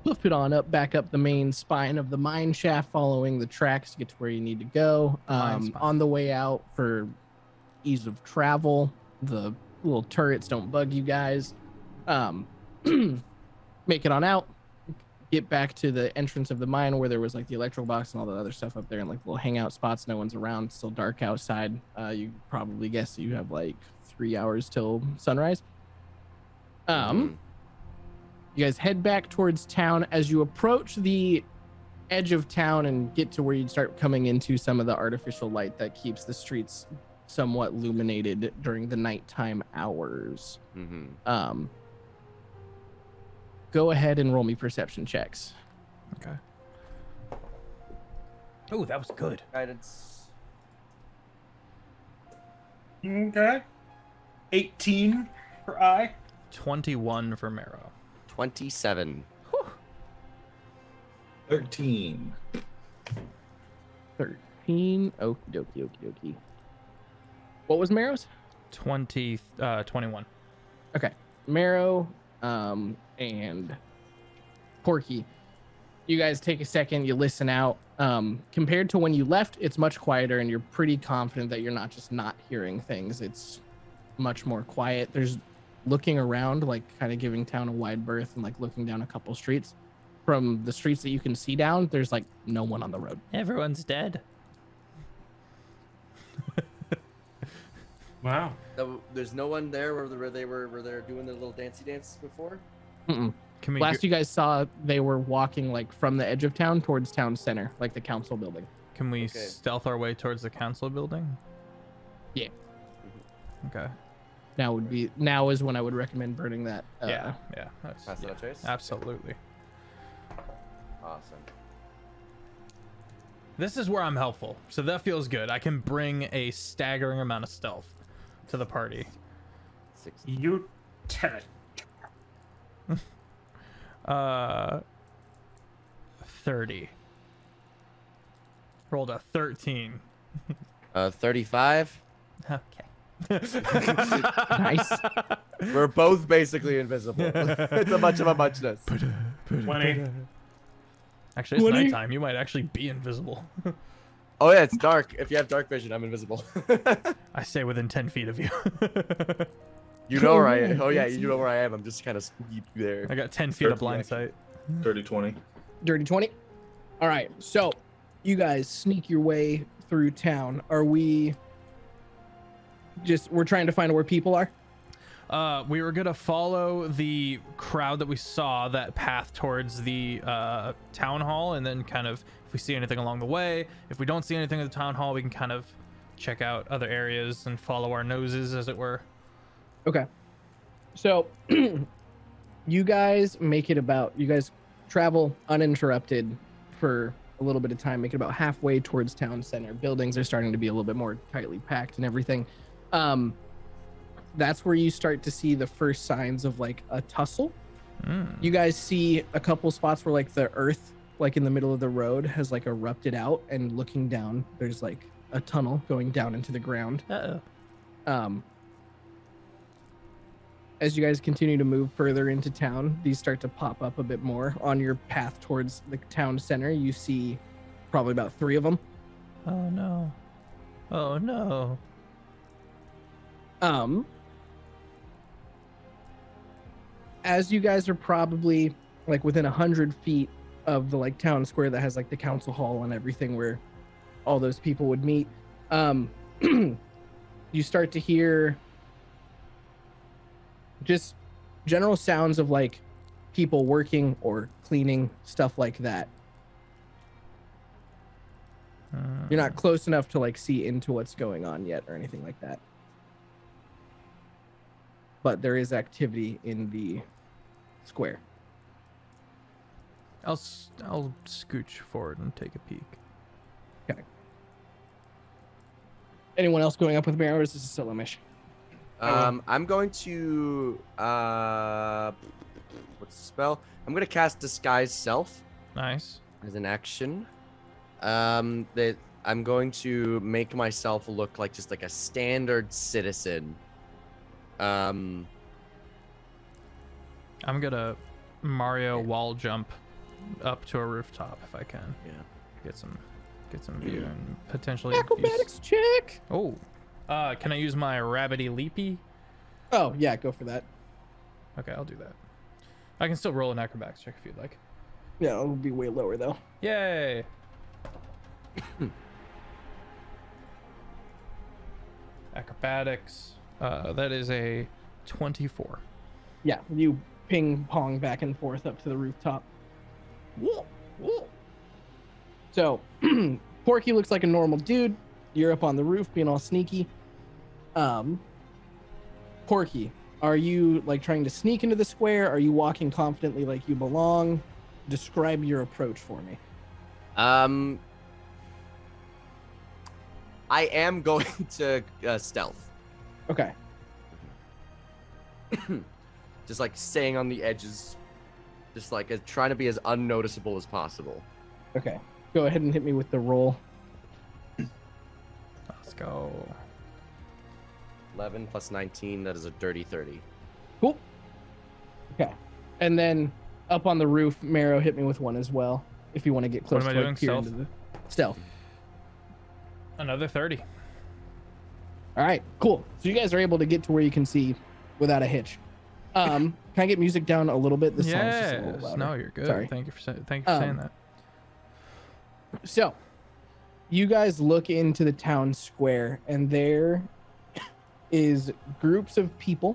Hoof it on up, back up the main spine of the mine shaft, following the tracks to get to where you need to go. Mine spine. On the way out, for ease of travel, the little turrets don't bug you guys. Make it on out. Get back to the entrance of the mine where there was like the electrical box and all the other stuff up there and like little hangout spots. No one's around. It's still dark outside. You probably guess you have like 3 hours till sunrise. Mhm. You guys head back towards town. As you approach the edge of town and get to where you'd start coming into some of the artificial light that keeps the streets somewhat illuminated during the nighttime hours. Mhm. Go ahead and roll me perception checks. Okay. Oh, that was good. Guidance. Okay. 18 for I. 21 for Marrow. 27. 13. 13. Okie dokie, okie dokie. What was Marrow's? 21. Okay. Marrow and Porky. You guys take a second, you listen out. Compared to when you left, it's much quieter, and you're pretty confident that you're not just not hearing things. It's much more quiet. There's looking around, like kind of giving town a wide berth and like looking down a couple streets. From the streets that you can see down, there's like no one on the road. Everyone's dead. Wow. There's no one there where they were doing their little dancey dance before. Mm-mm. Can we Last you guys saw, they were walking like from the edge of town towards town center, like the council building. can we Okay. stealth our way towards the council building? Yeah. Okay. Now is when I would recommend burning that. Yeah. That's, Pass it out, Chase. absolutely. Awesome. This is where I'm helpful, so that feels good. I can bring a staggering amount of stealth to the party. 6. You tell it. 30. Rolled a 13. 35. Okay. Nice. We're both basically invisible. It's a bunch of a muchness. 20. Actually, it's 20? nighttime. You might actually be invisible. Oh yeah, it's dark. If you have dark vision, I'm invisible. I stay within 10 feet of you. You know where I am. Oh yeah, you know where I am. I'm just kind of spooky there. I got 10 feet of 13 blind actually. sight. 30, 20. Dirty 20. All right. So you guys sneak your way through town. Are we we're trying to find where people are? We were gonna follow the crowd that we saw, that path towards the town hall, and then kind of, if we see anything along the way, if we don't see anything at the town hall, we can kind of check out other areas and follow our noses, as it were. Okay. So you guys travel uninterrupted for a little bit of time, make it about halfway towards town center. Buildings are starting to be a little bit more tightly packed and everything. That's where you start to see the first signs of like a tussle. You guys see a couple spots where like the earth, like in the middle of the road, has like erupted out, and looking down, there's like a tunnel going down into the ground. As you guys continue to move further into town, these start to pop up a bit more. On your path towards the town center, you see probably about 3 of them. Oh no. Oh no. As you guys are probably like within 100 feet of the like town square that has like the council hall and everything where all those people would meet, you start to hear just general sounds of like people working or cleaning, stuff like that. You're not close enough to like see into what's going on yet or anything like that. But there is activity in the square. I'll scooch forward and take a peek. Okay. Anyone else going up with me, or is this a solo mission? I'm going to what's the spell? I'm gonna cast Disguise Self Nice. as an action. That I'm going to make myself look like just like a standard citizen. I'm gonna Mario wall jump up to a rooftop if I can. Yeah. Get some view and potentially Acrobatics check. Oh. Can I use my rabbity leapy? Oh yeah, go for that. Okay, I'll do that. I can still roll an acrobatics check if you'd like. Yeah, it'll be way lower though. Yay! Acrobatics. That is a 24. Yeah, you ping pong back and forth up to the rooftop. So, Porky looks like a normal dude. You're up on the roof being all sneaky. Porky, are you like trying to sneak into the square? Are you walking confidently like you belong? Describe your approach for me. I am going to stealth. Okay. Just like staying on the edges, just like trying to be as unnoticeable as possible. Okay. Go ahead and hit me with the roll. Let's go. 11 plus 19, that is a dirty 30. Cool. Okay. And then up on the roof, Marrow, hit me with one as well. If you want to get close What am to I like, doing? peer Stealth? into the stealth. Another 30. All right, cool. So you guys are able to get to where you can see without a hitch. Can I get music down a little bit? This song's just a little Yes. louder. No, you're good. Sorry. Thank you for saying that. So, you guys look into the town square, and there is groups of people,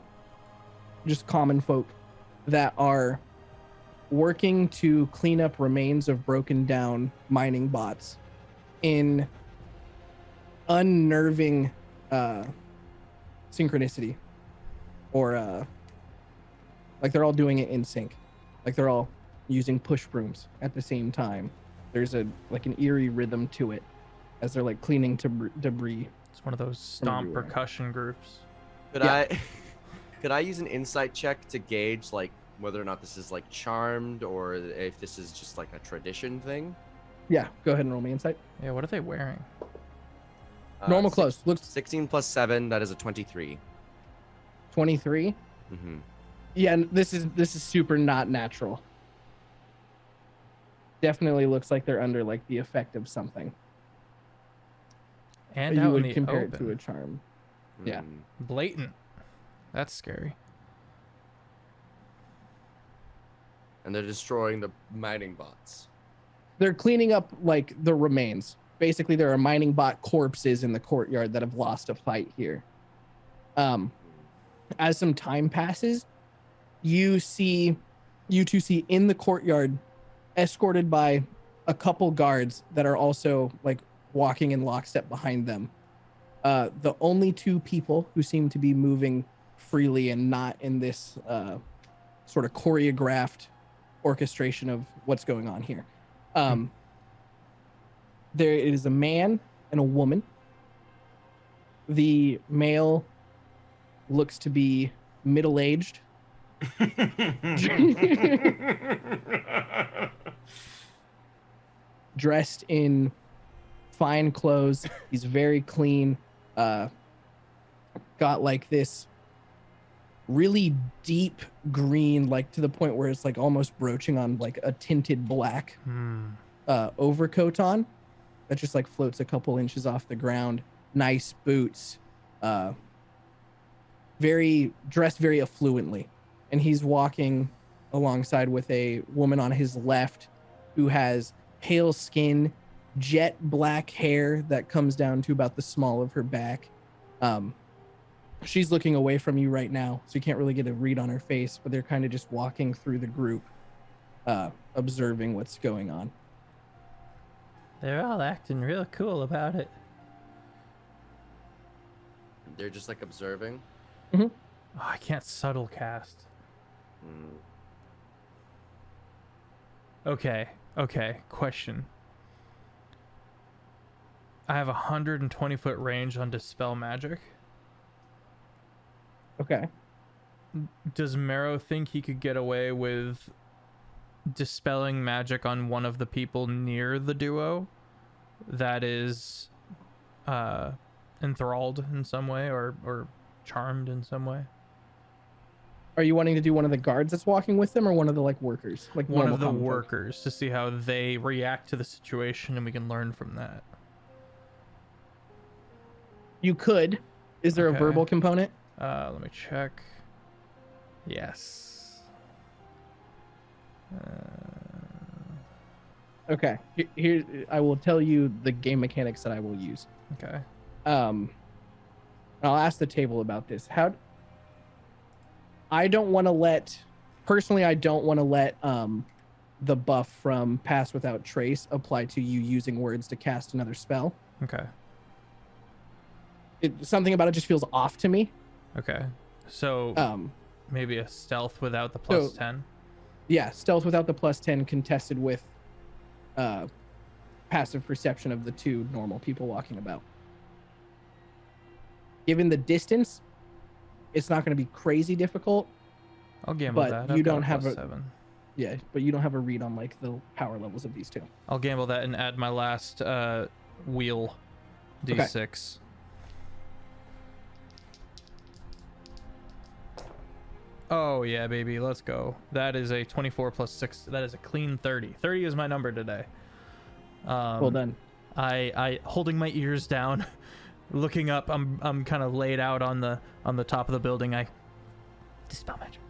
just common folk, that are working to clean up remains of broken down mining bots in unnerving synchronicity, or like they're all doing it in sync, like they're all using push brooms at the same time. There's an eerie rhythm to it as they're like cleaning debris. It's one of those stomp everywhere. percussion groups. Could I use an insight check to gauge like whether or not this is like charmed or if this is just like a tradition thing? Yeah, go ahead and roll me insight. Yeah, what are they wearing? Normal clothes. Looks 16 plus 7, that is a 23. 23. Mm-hmm. Yeah, and this is super not natural. Definitely looks like they're under like the effect of something. And you out in would the compare open. it to a charm. Yeah. Blatant. That's scary. And they're destroying the mining bots. They're cleaning up like the remains. Basically, there are mining bot corpses in the courtyard that have lost a fight here. As some time passes, you two see in the courtyard, escorted by a couple guards that are also like walking in lockstep behind them. The only two people who seem to be moving freely and not in this sort of choreographed orchestration of what's going on here. There is a man and a woman. The male looks to be middle-aged. Dressed in fine clothes. He's very clean. Got like this really deep green, like to the point where it's like almost broaching on like a tinted black overcoat on that just like floats a couple inches off the ground. Nice boots. Very dressed very affluently. And he's walking alongside with a woman on his left who has pale skin, jet black hair that comes down to about the small of her back. She's looking away from you right now, so you can't really get a read on her face, but they're kind of just walking through the group, observing what's going on. They're all acting real cool about it. They're just like observing. Oh, I can't subtle cast. Okay, question. I have 120-foot range on Dispel Magic. Okay. Does Marrow think he could get away with dispelling magic on one of the people near the duo that is enthralled in some way or charmed in some way? Are you wanting to do one of the guards that's walking with them or one of the like workers? Like one of the common folk? workers to see how they react to the situation and we can learn from that. You could. Is there Okay. a verbal component? Let me check. Yes. Okay. Here I will tell you the game mechanics that I will use. Okay. I'll ask the table about this. I don't want to let the buff from Pass Without Trace apply to you using words to cast another spell. Okay. Something about it just feels off to me. Okay. So maybe a stealth without the plus 10. Yeah, stealth without the plus 10 contested with passive perception of the two normal people walking about. Given the distance, it's not going to be crazy difficult. I'll gamble but that. you I've got don't a have plus a 7. Yeah, but you don't have a read on like the power levels of these two. I'll gamble that and add my last wheel d6. Oh yeah, baby, let's go. That is a 24 plus 6. That is a clean 30. 30 is my number today. Well done. I holding my ears down, looking up. I'm kind of laid out on the top of the building. I dispel magic.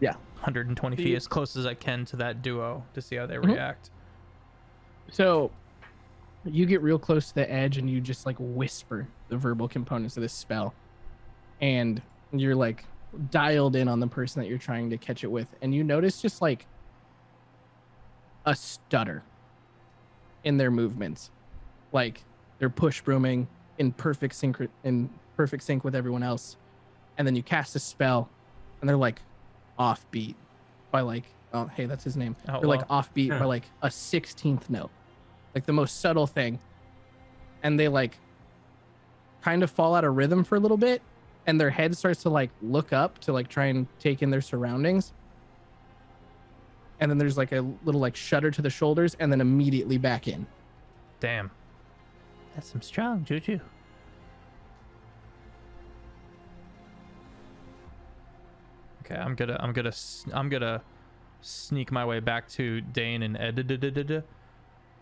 Yeah. 120 feet, as close as I can to that duo to see how they react. So you get real close to the edge and you just like whisper the verbal components of this spell. And you're like dialed in on the person that you're trying to catch it with. And you notice just like a stutter in their movements. Like they're push brooming in perfect sync with everyone else. And then you cast a spell and they're like offbeat by like, oh, hey, that's his name. Outlaw. They're like offbeat by like a 16th note. Like the most subtle thing. And they like kind of fall out of rhythm for a little bit. And their head starts to like look up to like try and take in their surroundings. And then there's like a little like shudder to the shoulders and then immediately back in. Damn. That's some strong juju. Okay, I'm gonna sneak my way back to Dane and Ed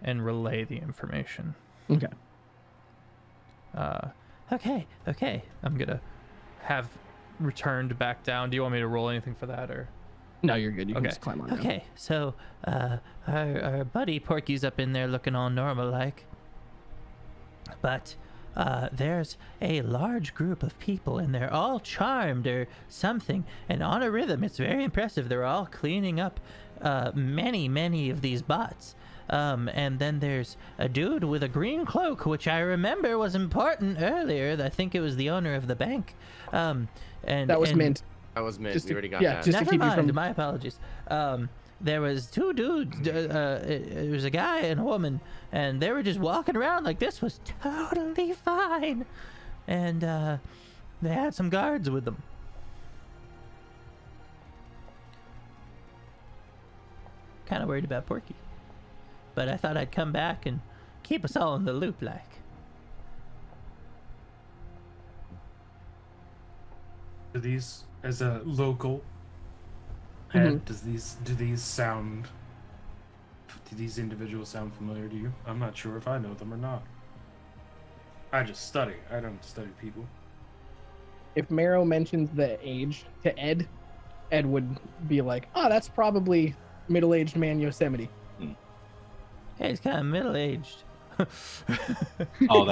and relay the information. Okay. Okay. I'm gonna have returned back down. Do you want me to roll anything for that or? No, you're good. You can Okay. just climb on down. Okay, so our buddy Porky's up in there looking all normal like. But there's a large group of people and they're all charmed or something and on a rhythm. It's very impressive. They're all cleaning up many of these bots. And then there's a dude with a green cloak, which I remember was important earlier. I think it was the owner of the bank. And That was and Mint. That was mid. Just We to- already got yeah, that. just to Never keep you mind. from- My apologies. There was two dudes. It was a guy and a woman, and they were just walking around like this was totally fine. And they had some guards with them. Kind of worried about Porky, but I thought I'd come back and keep us all in the loop, like. Do these, as a local Mm-hmm. head, do these individuals sound familiar to you? I'm not sure if I know them or not. I just study. I don't study people. If Marrow mentions the age to Ed, Ed would be like, "Oh, that's probably middle-aged man Yosemite." Hey, he's kind of middle-aged. Oh,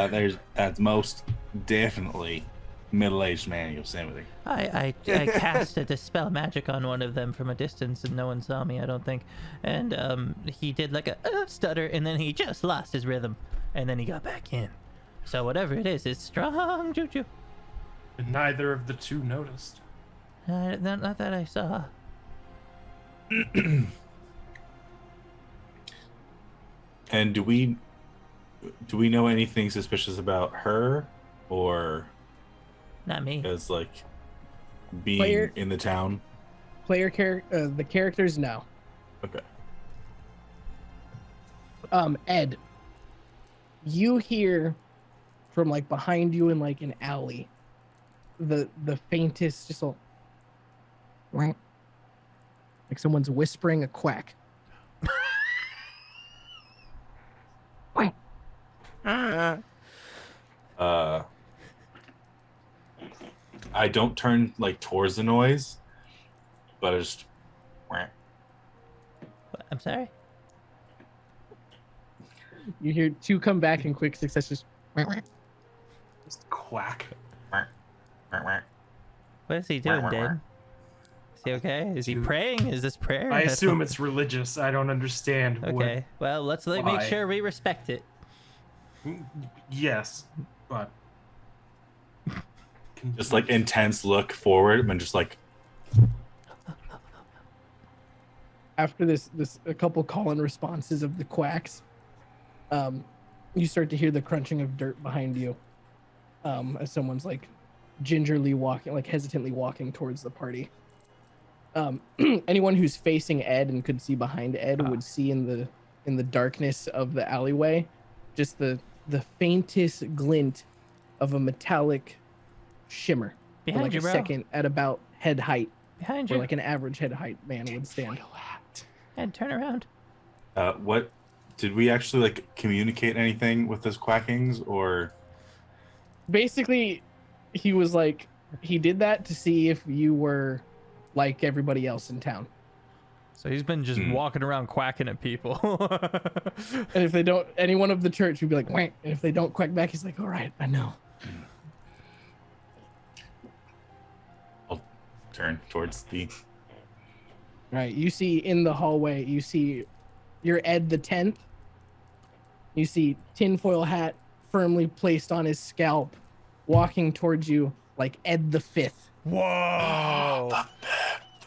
that's most definitely middle-aged man Yosemite. I cast a dispel magic on one of them from a distance, and no one saw me, I don't think. And he did like a stutter, and then he just lost his rhythm, and then he got back in. So whatever it is strong juju. And neither of the two noticed. Not that I saw. And do we know anything suspicious about her, or Not me. as like being Player- in the town? The characters, no. Okay. Ed, you hear from like behind you in like an alley, the faintest, just a like someone's whispering a quack. I don't turn like towards the noise, but I just I'm sorry? You hear two come back in quick succession. Just quack. What is he doing, Dave? Is he okay? Is he praying? Is this prayer? I assume it's religious. I don't understand. Okay, well, let's make Why? sure we respect it. Yes, but just like intense look forward and just like After this a couple call-in responses of the quacks, you start to hear the crunching of dirt behind you, as someone's like gingerly walking, like hesitantly walking towards the party. Anyone who's facing Ed and could see behind Ed would see in the darkness of the alleyway just the faintest glint of a metallic shimmer for Behind like you, a bro. second at about head height, Behind where you. like an average head height man would stand. And turn around. what did we actually like communicate anything with those quackings, or Basically, he was like, he did that to see if you were like everybody else in town. So he's been just walking around quacking at people. And if they don't, anyone of the church would be like, "Wait," and if they don't quack back, he's like, "All right, I know." I'll turn towards the Right. You see in the hallway, you see you're Ed the 10th. You see tinfoil hat firmly placed on his scalp, walking towards you like Ed the 5th. Whoa!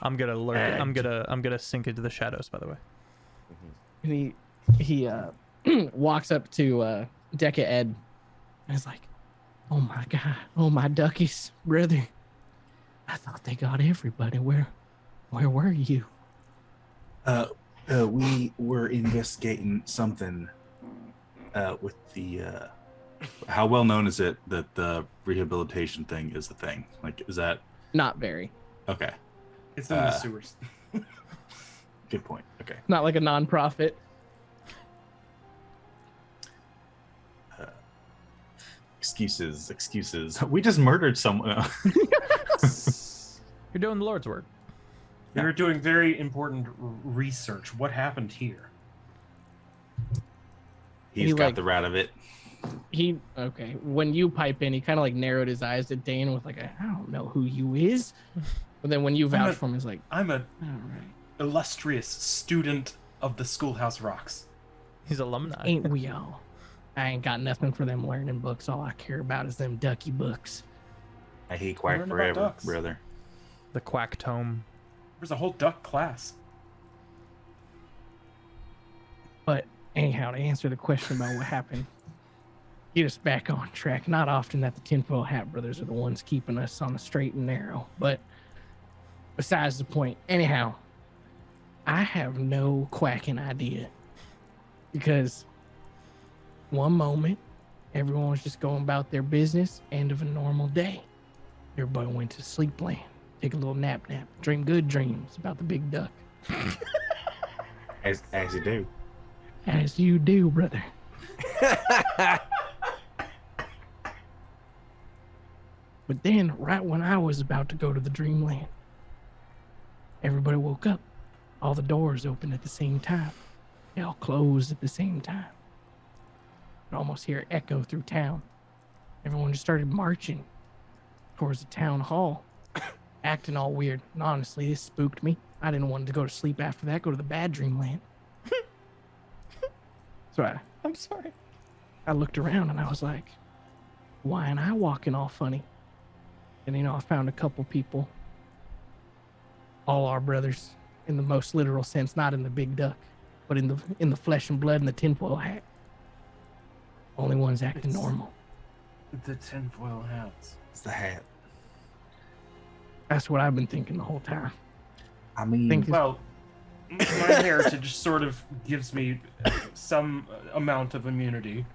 I'm gonna lurk. I'm gonna sink into the shadows. By the way. And he walks up to Deca Ed and is like, "Oh my God, oh my duckies, brother. I thought they got everybody. Where were you?" we were investigating something with the how well known is it that the rehabilitation thing is the thing? Like, is that Not very. okay? it's in the sewers. Good point. Okay. Not like a nonprofit. Excuses. We just murdered someone. You're doing the Lord's work. We were doing very important research. What happened here? He's He, got like- the rat of it. Okay. When you pipe in, he kind of like narrowed his eyes at Dane with like, "I don't know who you is." But then when you vouch for him, he's like, I'm a "All right. illustrious student of the Schoolhouse Rocks. He's alumni. Ain't we all? I ain't got nothing for them learning books. All I care about is them ducky books." I hate quack Learn about forever, ducks. brother. the quack tome. There's a whole duck class. But anyhow, to answer the question about what happened, get us back on track. Not often that the Tinfoil Hat Brothers are the ones keeping us on the straight and narrow, but besides the point. Anyhow, I have no quacking idea because one moment everyone was just going about their business, end of a normal day. Everybody went to sleepland, take a little nap, dream good dreams about the big duck. As you do. As you do, brother. But then, right when I was about to go to the dreamland, everybody woke up. All the doors opened at the same time. They all closed at the same time. I almost hear it echo through town. Everyone just started marching towards the town hall, acting all weird. And honestly, this spooked me. I didn't want to go to sleep after that, go to the bad dreamland. So I'm sorry. I looked around and I was like, why am I walking all funny? And, I found a couple people, all our brothers, in the most literal sense, not in the big duck, but in the flesh and blood and the tinfoil hat. Only ones acting normal. The tinfoil hats. It's the hat. That's what I've been thinking the whole time. I mean, Well, my heritage sort of gives me some amount of immunity.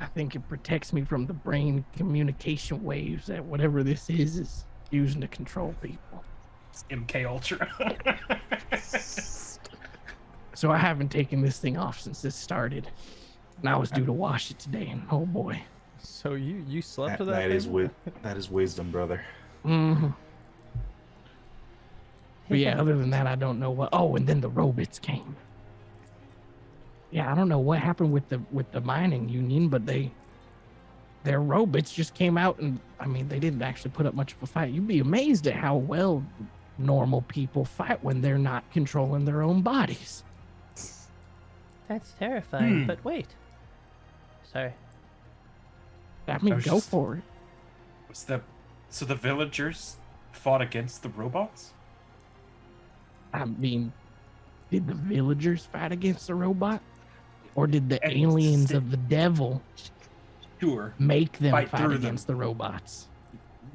I think it protects me from the brain communication waves that whatever this is using to control people. It's MK Ultra. So I haven't taken this thing off since this started. And I was due to wash it today, and oh boy. So you slept with that? that is wisdom, brother. Mm-hmm. But yeah, other than that, I don't know what. Oh, and then the robots came. Yeah, I don't know what happened with the mining union, but their robots just came out, and I mean, they didn't actually put up much of a fight. You'd be amazed at how well normal people fight when they're not controlling their own bodies. That's terrifying. But wait. Sorry. I mean, I was go just- for it. So the villagers fought against the robots? I mean, did the villagers fight against the robot? Or did the And aliens sit- of the devil Sure. make them Fight fight through them. against the robots?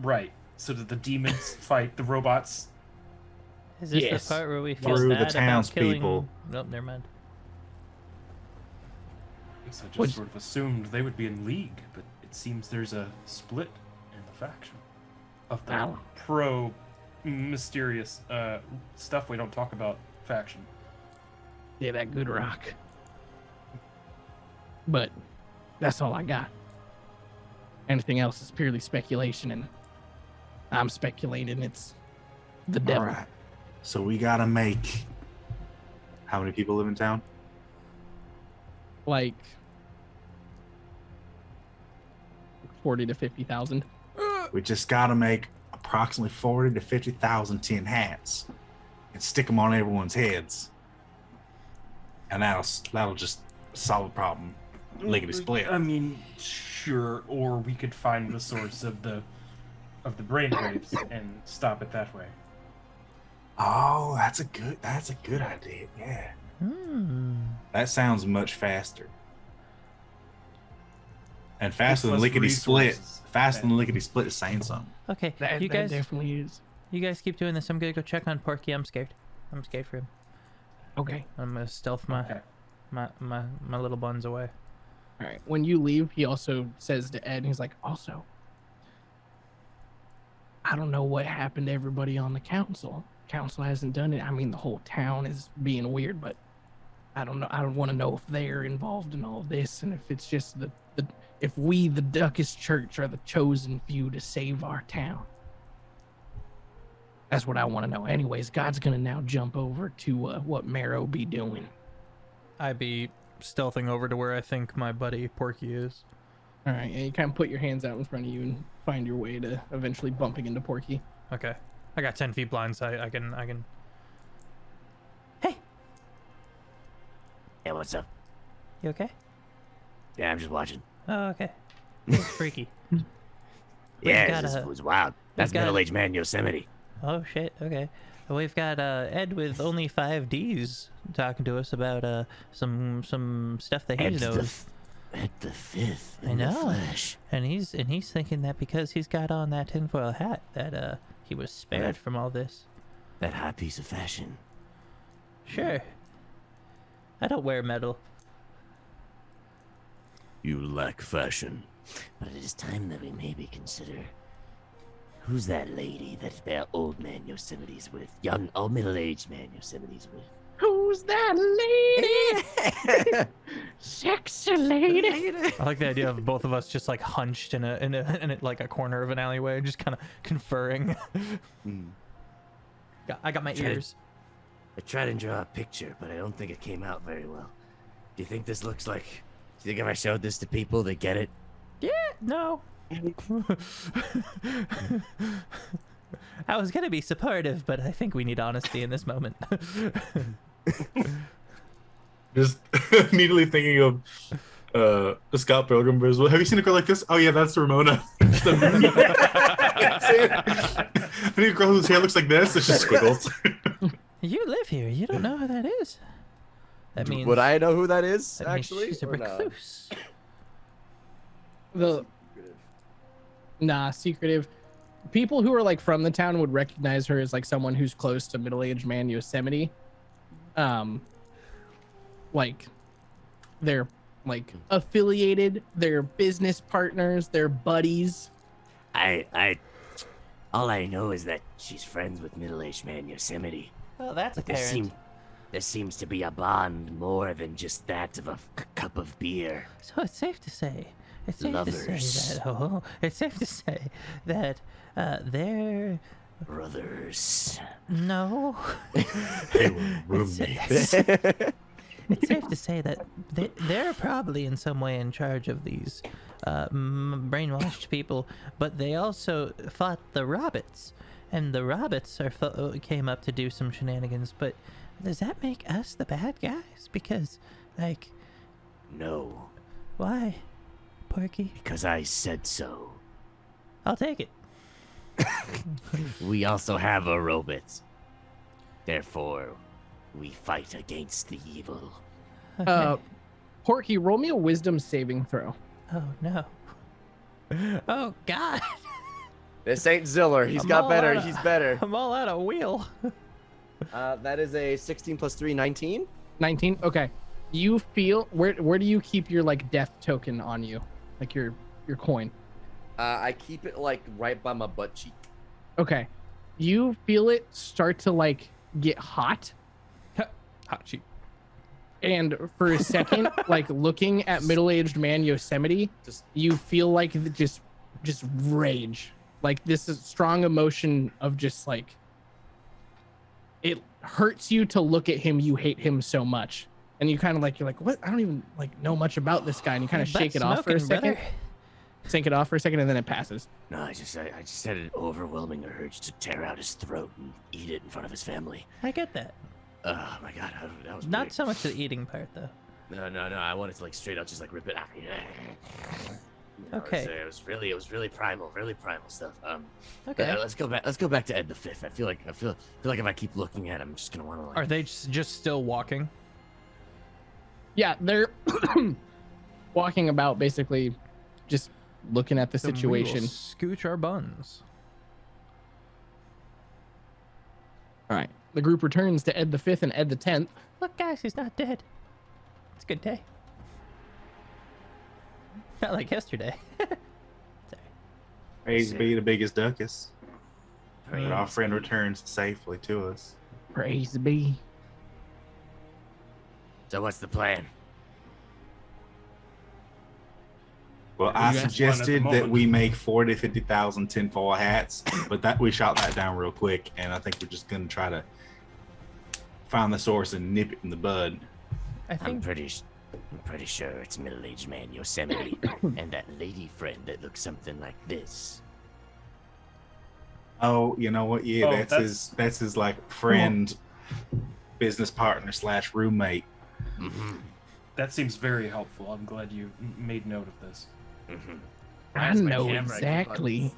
Right. So did the demons fight the robots? Is this Yes. the part where we feel Through the bad about killing? townspeople. Nope, never mind. I guess I just Would- sort of assumed they would be in league, but it seems there's a split in the faction of the Wow. pro mysterious stuff we don't talk about faction. Yeah, that good rock. But that's all I got. Anything else is purely speculation, and I'm speculating it's the devil. All right. So we gotta make. How many people live in town? Like 40 to 50,000. We just gotta make approximately 40 to 50,000 tin hats and stick them on everyone's heads, and that'll just solve the problem. Lickety split. I mean, sure, or we could find the source of the brainwaves and stop it that way. Oh, that's a good idea. Yeah, that sounds much faster. And faster Gives than us lickety split. resources. Faster than lickety split is saying something. Okay, That, you that guys, definitely is. you guys keep doing this. I'm gonna go check on Porky. I'm scared. I'm scared for him. Okay. I'm gonna stealth my Okay. my little buns away. All right. When you leave, he also says to Ed, he's like, also, I don't know what happened to everybody on the council. Council hasn't done it. I mean, the whole town is being weird, but I don't know. I don't want to know if they're involved in all of this, and if it's just if we, the Duckish Church, are the chosen few to save our town. That's what I want to know. Anyways, God's gonna now jump over to what Marrow be doing. I be stealthing over to where I think my buddy Porky is. All right, and you kind of put your hands out in front of you and find your way to eventually bumping into Porky. Okay. I got 10 feet blind sight. I can. Hey, Yeah, what's up? you okay? Yeah, I'm just watching. Oh, okay. It's freaky. Yeah, got this a- was wild. That's got- middle-aged man Yosemite. Oh shit. Okay. We've got Ed with only 5 Ds talking to us about some stuff that he knows. Ed the Fifth. I In know. The flesh. And he's thinking that because he's got on that tinfoil hat that he was spared from all this. That high piece of fashion. Sure. I don't wear metal. You lack fashion. But it is time that we maybe consider who's that lady that their old man Yosemite's with? Young or middle-aged man Yosemite's with? Who's that lady? Sexy lady. I like the idea of both of us just like hunched in a like a corner of an alleyway, just kind of conferring. I got my ears. I tried and draw a picture, but I don't think it came out very well. Do you think this looks like... Do you think if I showed this to people, they get it? Yeah, no. I was gonna be supportive, but I think we need honesty in this moment. Just immediately thinking of Scott Pilgrim versus. Have you seen a girl like this? Oh yeah, that's Ramona. I need a girl whose hair looks like this. It's just squiggles. You live here. You don't know who that is. That means. Would I know who that is, that means actually? she's a or not? recluse. Secretive. People who are like from the town would recognize her as like someone who's close to middle-aged man Yosemite. Like they're like affiliated, they're business partners, they're buddies. All I know is that she's friends with middle-aged man Yosemite. Well, that's apparent. There seems to be a bond more than just that of a cup of beer. So it's safe to say. It's safe to say Lovers. that. It's safe to say that they're Brothers. no. They were roommates. It's safe to say that they're probably in some way in charge of these brainwashed people, but they also fought the Robbits, and the Robbits came up to do some shenanigans. But does that make us the bad guys? Because, like, No, why, Porky? because I said so. I'll take it. We also have a robot. Therefore, we fight against the evil. Okay. Porky, roll me a wisdom saving throw. Oh no. Oh God. This ain't Ziller. He's got better. He's better. I'm all out of wheel. That is a 16 plus 3, 19. 19. Okay. You feel where do you keep your like death token on you, like your coin? I keep it like right by my butt cheek. Okay. You feel it start to like get hot, Hot cheek. and for a second, like looking at middle-aged man Yosemite, you feel like just rage, like this is strong emotion of just like it hurts you to look at him. You hate him so much, and you kind of like you're like, what? I don't even like know much about this guy, and you kind of shake it off for a second. Brother. Sink it off for a second, and then it passes. No, I just had an overwhelming urge to tear out his throat and eat it in front of his family. I get that. Oh my god, that was Not weird. so much the eating part, though. No, I wanted to like straight out just like rip it out. Okay. It was really primal stuff. Okay. Let's go back to Ed the Fifth. I feel like if I keep looking at him, I'm just gonna want to like. Are they just still walking? Yeah, they're walking about, basically, just looking at the Then we will situation. Scooch our buns. All right. The group returns to Ed the 5th and Ed the 10th. Look, guys, he's not dead. It's a good day. Not like yesterday. Praise be the biggest duckus. Praise But our friend returns safely to us. Praise be. So what's the plan? Well, You I guys suggested won at the that we make 40 to 50,000 tinfoil hats, but that we shot that down real quick, and I think we're just gonna try to find the source and nip it in the bud. I I'm think pretty sure it's middle-aged man Yosemite and that lady friend that looks something like this. Oh, you know what? Yeah, Oh, that's his like friend, business partner / roommate. Mm-hmm. That seems very helpful. I'm glad you made note of this. Mm-hmm. I know exactly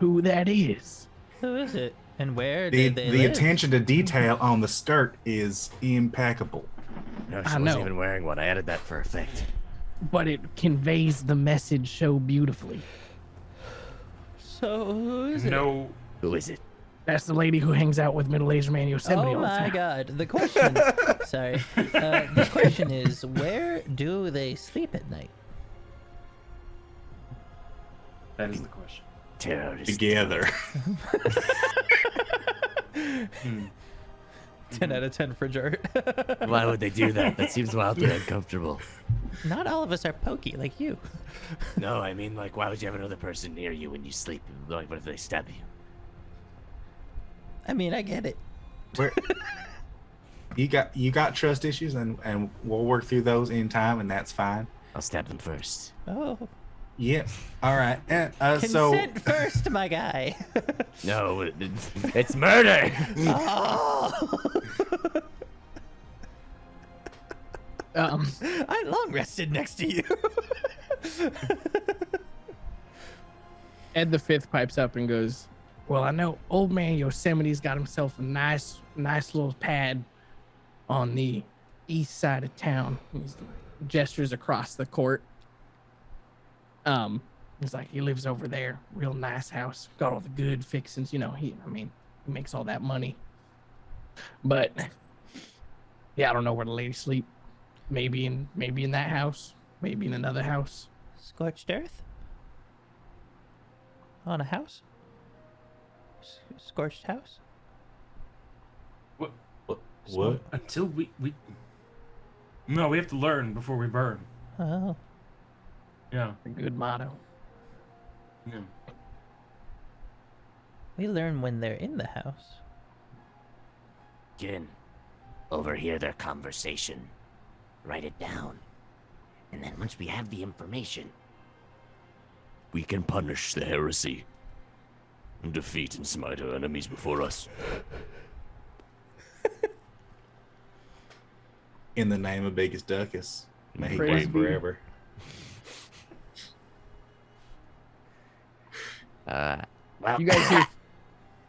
who that is. who is it? And where The did they the live? attention to detail on the skirt is impeccable. No, she I wasn't know. even wearing one. I added that for effect. But it conveys the message so beautifully. So who is it? No. Who is it? That's the lady who hangs out with middle-aged man Yosemite Oh all the my time. god. The question sorry. The question is, where do they sleep at night? That is the question. Terrorist. Together. 10 out of 10 for Jart. Why would they do that? That seems wildly uncomfortable. Not all of us are pokey like you. No, I mean, like, why would you have another person near you when you sleep? Like, what if they stab you? I mean, I get it. Where you got trust issues, and we'll work through those in time, and that's fine. I'll stab them first. Oh, Yep. All right. So consent first, my guy. No, it's murder. Oh. I long rested next to you. Ed the Fifth pipes up and goes, well, I know old man Yosemite's got himself a nice little pad on the east side of town. He gestures across the court. He's like, he lives over there, real nice house, got all the good fixings, you know. He makes all that money. But yeah, I don't know where the ladies sleep. Maybe in that house, maybe in another house. Scorched earth? On a house? Scorched house? what? Until we No, we have to learn before we burn. Oh. Yeah. A good motto. Yeah. We learn when they're in the house. Again, overhear their conversation. Write it down. And then once we have the information, we can punish the heresy. And defeat and smite our enemies before us. In the name of Biggest Duckus, may he Praise reign be. forever. Well,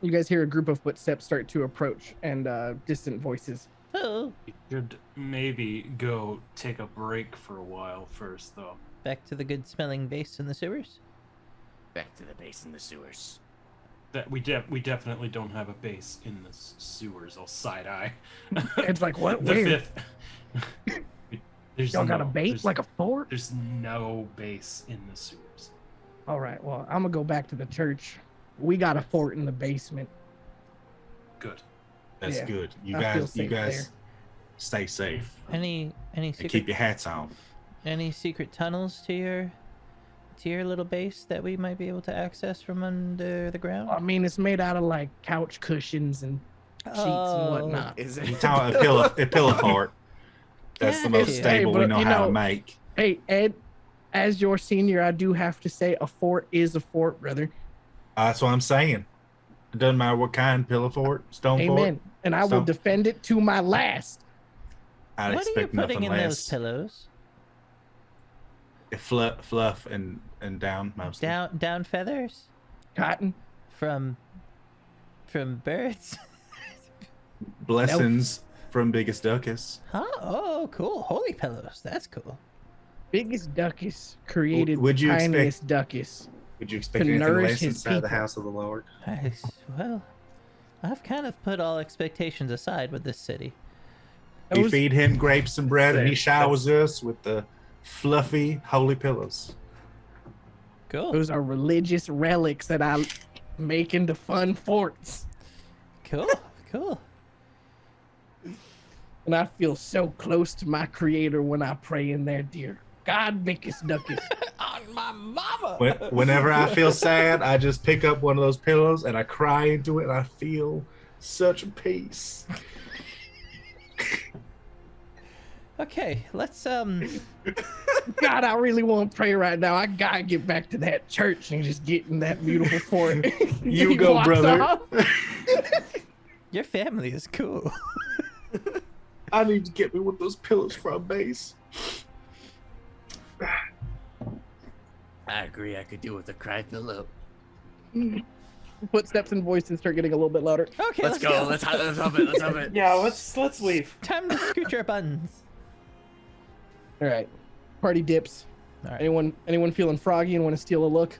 You guys hear a group of footsteps start to approach and distant voices. Oh. We should maybe go take a break for a while first, though. Back to the good smelling base in the sewers? back to the base in the sewers. That we definitely don't have a base in the sewers. I'll side eye. It's like, what? The Where? fifth. There's Y'all got a no- bait? there's- Like a fort? There's no base in the sewers. All right, well, I'm going to go back to the church. We got a fort in the basement. Good. That's Yeah, good. You I feel guys, you safe guys, there. stay safe Any and secret keep your hats on. any secret tunnels to your little base that we might be able to access from under the ground? I mean, it's made out of like couch cushions and sheets and whatnot. Is You it? talking a pillow fort? That's the most Gotcha. stable we but know you how know- to make. Hey, Ed, as your senior, I do have to say a fort is a fort, brother. That's what I'm saying. It doesn't matter what kind, pillow fort, stone fort. Amen. And I will So- defend it to my last. I'd What are you expect putting nothing in less. those pillows? Fluff and down mostly. Down feathers Cotton. from birds? Blessings from Biggest Duckus. Huh? Oh, cool. Holy pillows. That's cool. Biggest Duckus created Would you expect- tiniest Duckus. Would you expect To anything nourish less his inside the people. house of the Lord? Well, I've kind of put all expectations aside with this city. We Those- feed him grapes and bread, and he That's- showers us with the fluffy, holy pillows. Cool. Those are religious relics that I make into fun forts. Cool. Cool. And I feel so close to my creator when I pray in there, dear God, Biggest Duckus. On my mama. Whenever I feel sad, I just pick up one of those pillows and I cry into it, and I feel such peace. Okay, let's God, I really want to pray right now. I gotta get back to that church and just get in that beautiful fort. You He go, walks brother. off. your family is cool. I need to get me one of those pillows for a base. I agree. I could do with a cry pillow. footsteps and voices start getting a little bit louder. Okay, Let's go. Let's hop it. Let's hop it. Yeah, let's leave. Time to scoot your buttons. All right, party dips. All right. Anyone feeling froggy and want to steal a look?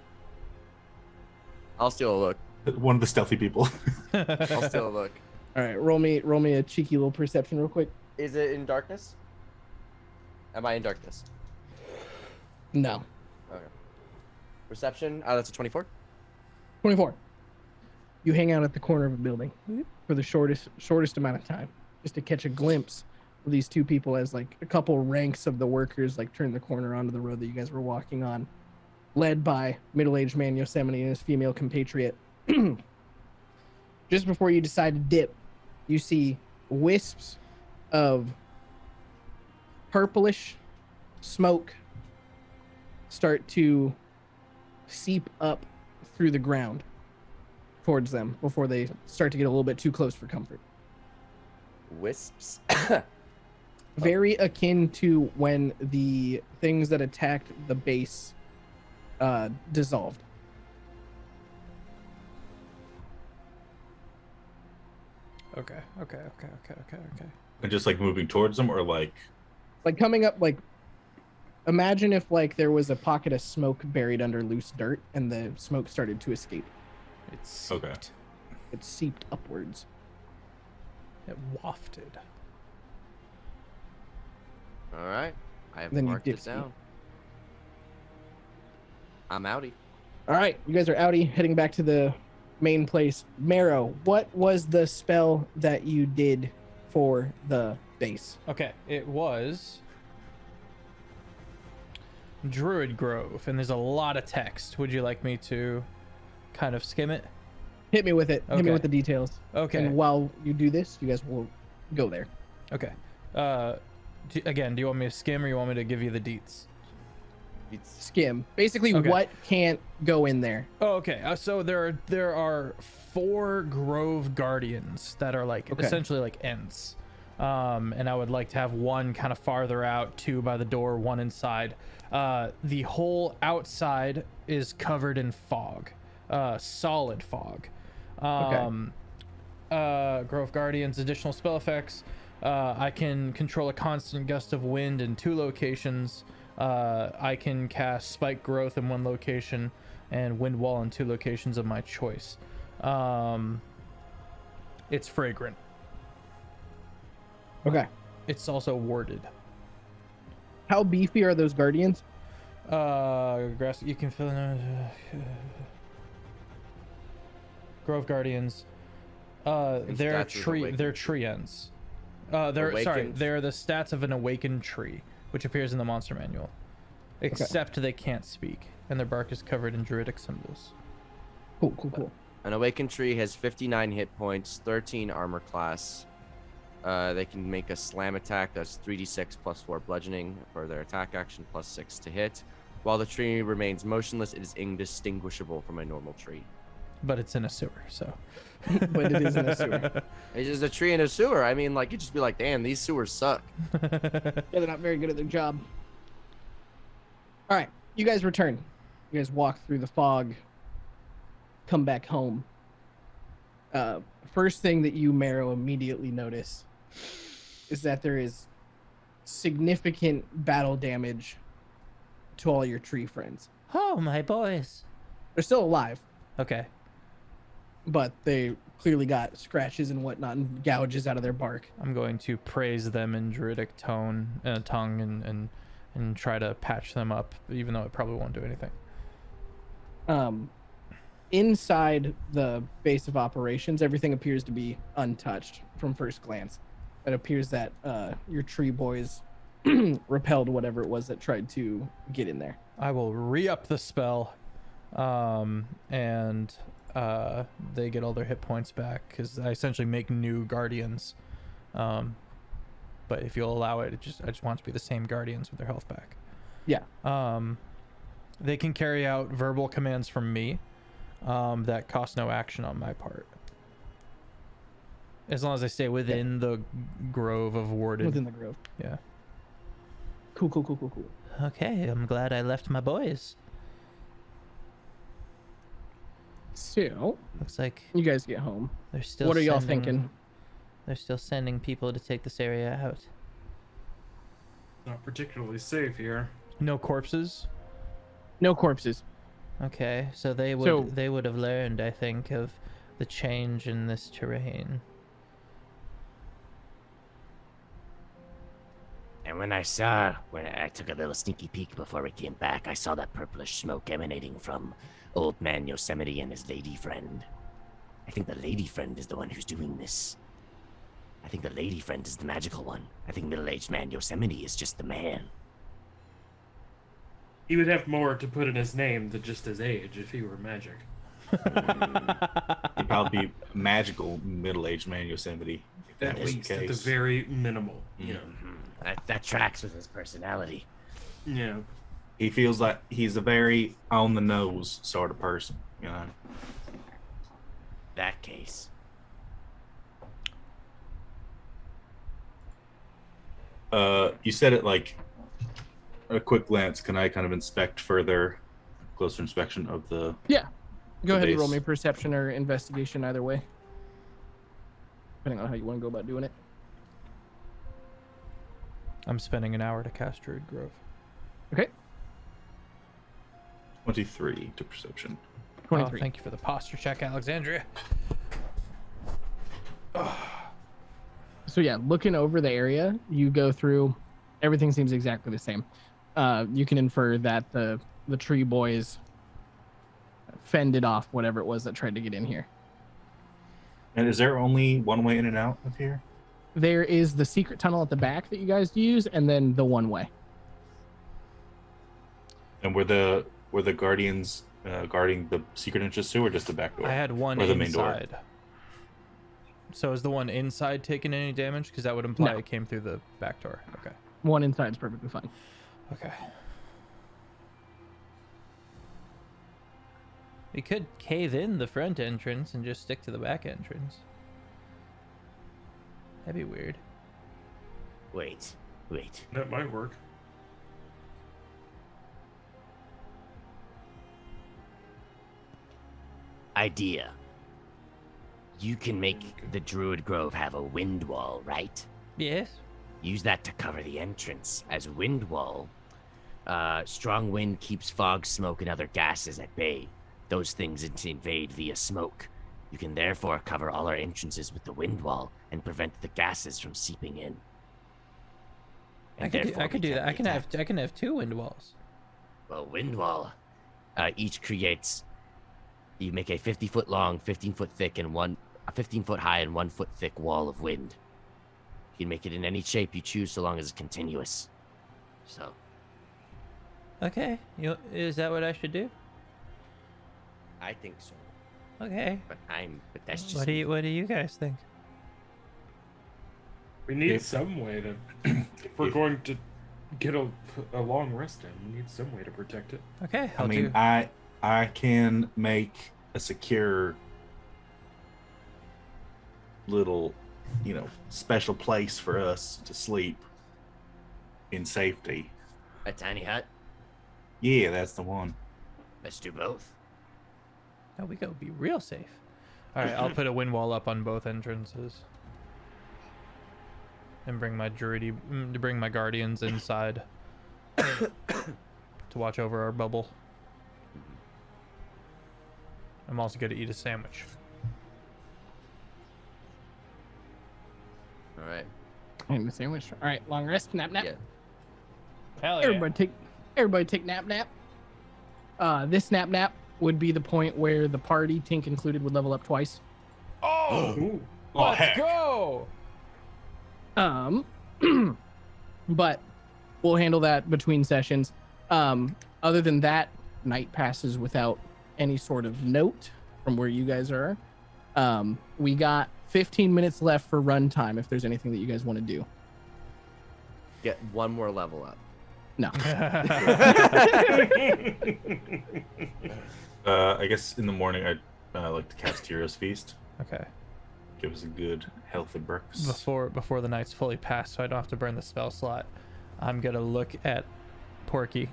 I'll steal a look. One of the stealthy people. I'll steal a look. All right, roll me a cheeky little perception real quick. Is it in darkness? Am I in darkness? No. Okay. Perception. That's a 24. 24. You hang out at the corner of a building for the shortest amount of time, just to catch a glimpse of these two people as like a couple ranks of the workers like turn the corner onto the road that you guys were walking on, led by middle-aged man Yosemite and his female compatriot. Just before you decide to dip, you see wisps of purplish smoke start to seep up through the ground towards them before they start to get a little bit too close for comfort. Wisps. Very akin to when the things that attacked the base dissolved. Okay. And just like moving towards them, or like Like coming up, like imagine if like there was a pocket of smoke buried under loose dirt and the smoke started to escape. It's seeped. Okay. It seeped upwards. It wafted. All right. I have Then you marked dip this down. I'm outie. All right, you guys are outie, heading back to the main place. Marrow, what was the spell that you did for the base? Okay, it was Druid Grove, and there's a lot of text. Would you like me to kind of skim it? Hit me with it. Hit me Okay. with the details. Okay. And while you do this, you guys will go there. Okay. Again, do you want me to skim or you want me to give you the deets? It's Skim. Basically, Okay. what can't go in there? Oh, okay. So there are 4 Grove Guardians that are like Okay. essentially like Ents. And I would like to have one kind of farther out, 2 by the door, 1 inside. The whole outside is covered in fog, solid fog. Grove Guardians, additional spell effects. I can control a constant gust of wind in 2 locations. I can cast Spike Growth in 1 location and Wind Wall in 2 locations of my choice. It's fragrant. Okay. It's also warded. How beefy are those guardians? Grass. You can fill in. Grove Guardians. They're stats is tree. awakened. They're tree ends. They're sorry. Awakened. They're the stats of an awakened tree, which appears in the monster manual. Except they can't speak, and their bark is covered in druidic symbols. Cool. An awakened tree has 59 hit points, 13 armor class. They can make a slam attack that's 3d6 plus 4 bludgeoning for their attack action plus 6 to hit. While the tree remains motionless, it is indistinguishable from a normal tree. But it's in a sewer, so. But it is in a sewer. It's just a tree in a sewer. I mean, like, you'd just be like, damn, these sewers suck. Yeah, they're not very good at their job. All right, you guys return. You guys walk through the fog, come back home. First thing that you, Marrow, immediately notice is that there is significant battle damage to all your tree friends. Oh, my boys. They're still alive, Okay. but they clearly got scratches and whatnot and gouges out of their bark. I'm going to praise them in druidic tongue and try to patch them up, even though it probably won't do anything. Inside the base of operations, everything appears to be untouched from first glance. It appears that your tree boys repelled whatever it was that tried to get in there. I will re-up the spell, and they get all their hit points back because I essentially make new guardians. But if you'll allow it, I just want it to be the same guardians with their health back. Yeah. They can carry out verbal commands from me that cost no action on my part, as long as I stay within the grove of warded. Within the grove. Yeah. Cool. Okay, I'm glad I left my boys. So Looks like you guys get home. they're still. What are y'all sending- thinking? They're still sending people to take this area out. Not particularly safe here. No corpses. No corpses. Okay, so they would have learned, I think, of the change in this terrain. And when I took a little sneaky peek before we came back, I saw that purplish smoke emanating from Old Man Yosemite and his lady friend. I think the lady friend is the one who's doing this. I think the lady friend is the magical one. I think middle-aged man Yosemite is just the man. He would have more to put in his name than just his age if he were magic. He'd probably be magical middle-aged man Yosemite. If that At was the least, at the case. very minimal. You know. That tracks with his personality. Yeah. He feels like he's a very on-the-nose sort of person, you know. That case. You said it like a quick glance. Can I kind of inspect further, closer inspection of the? Yeah. Go The ahead and roll base. me perception or investigation either way. Depending on how you want to go about doing it. I'm spending an hour to cast Druid Grove. Okay. 23 to perception. 23. Oh, thank you for the posture check, Alexandria. So yeah, looking over the area, you go through, everything seems exactly the same. You can infer that the tree boys fended off whatever it was that tried to get in here. And is there only one way in and out of here? There is the secret tunnel at the back that you guys use, and then the one way. And were the guardians guarding the secret entrance too, or just the back door? I had one Or the main door? inside. So is the one inside taking any damage? Because that would imply No. it came through the back door. Okay. One inside is perfectly fine. Okay. We could cave in the front entrance and just stick to the back entrance. That'd be weird. Wait. That might work. Idea. You can make the Druid Grove have a wind wall, right? Yes. Use that to cover the entrance as wind wall. Strong wind keeps fog, smoke, and other gases at bay. Those things invade via smoke. You can therefore cover all our entrances with the wind wall and prevent the gases from seeping in. And I therefore could we do that. can't be I can have two wind walls. Well, wind wall each creates. You make a 50-foot long, 15-foot thick, and a 15-foot high and 1 foot thick wall of wind. You can make it in any shape you choose, so long as it's continuous. So, Okay. Is that what I should do? I think so. Okay. But that's just. What do you guys think? We need If- some way to. If we're going to get a long rest in, we need some way to protect it. Okay. I mean, I can make a secure little, special place for us to sleep in safety. A tiny hut. Yeah, that's the one. Let's do both. Oh, we gotta be real safe. All right, I'll put a wind wall up on both entrances. And bring my guardians inside to watch over our bubble. I'm also going to eat a sandwich. All right. And the sandwich. All right, long rest, nap. Yeah. Hell Everybody take nap. This nap would be the point where the party, Tink included, would level up twice. Oh, Ooh. Oh, let's heck. go! But we'll handle that between sessions. Other than that, night passes without any sort of note from where you guys are. We got 15 minutes left for runtime if there's anything that you guys want to do. Get one more level up. No. I guess in the morning I'd like to cast Hero's Feast. Okay. Give us a good, healthy breakfast. Before the night's fully passed, so I don't have to burn the spell slot, I'm going to look at Porky.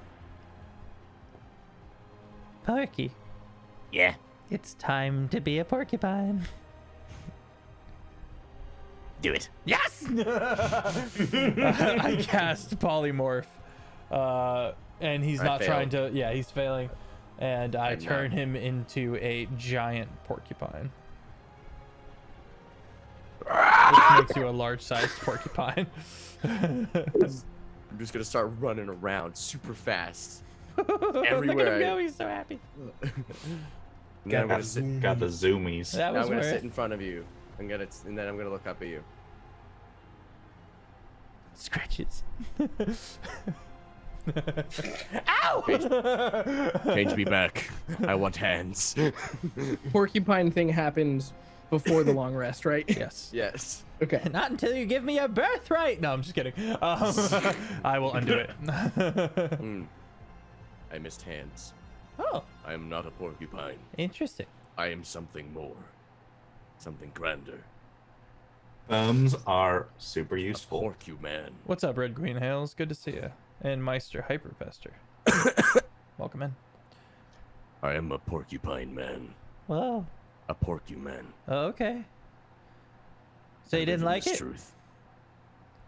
Porky. Yeah. It's time to be a porcupine. Do it. Yes! I cast polymorph, and he's I not trying failed. to. Yeah, he's failing, and I I'm turn not. him into a giant porcupine, which makes you a large-sized porcupine. I'm just gonna start running around super fast. Look at Everywhere him I- go, he's so happy. And then I'm gonna sit. Got the zoomies. That Now was I'm gonna worth sit in front of you. And then I'm gonna look up at you. scratches. Ow! Change me back. I want hands. Porcupine thing happens before the long rest, right? Yes. Yes. Okay. Not until you give me a birthright. No, I'm just kidding. I will undo it. I missed hands. Oh, I am not a porcupine. interesting. I am something more. Something grander. Thumbs are super A useful. porcupine. What's up, Red Queen Hales? Good to see you. And Meister Hyperpester. Welcome in. I am a porcupine man. Whoa. A porcupine. Okay. So you didn't like it? Truth.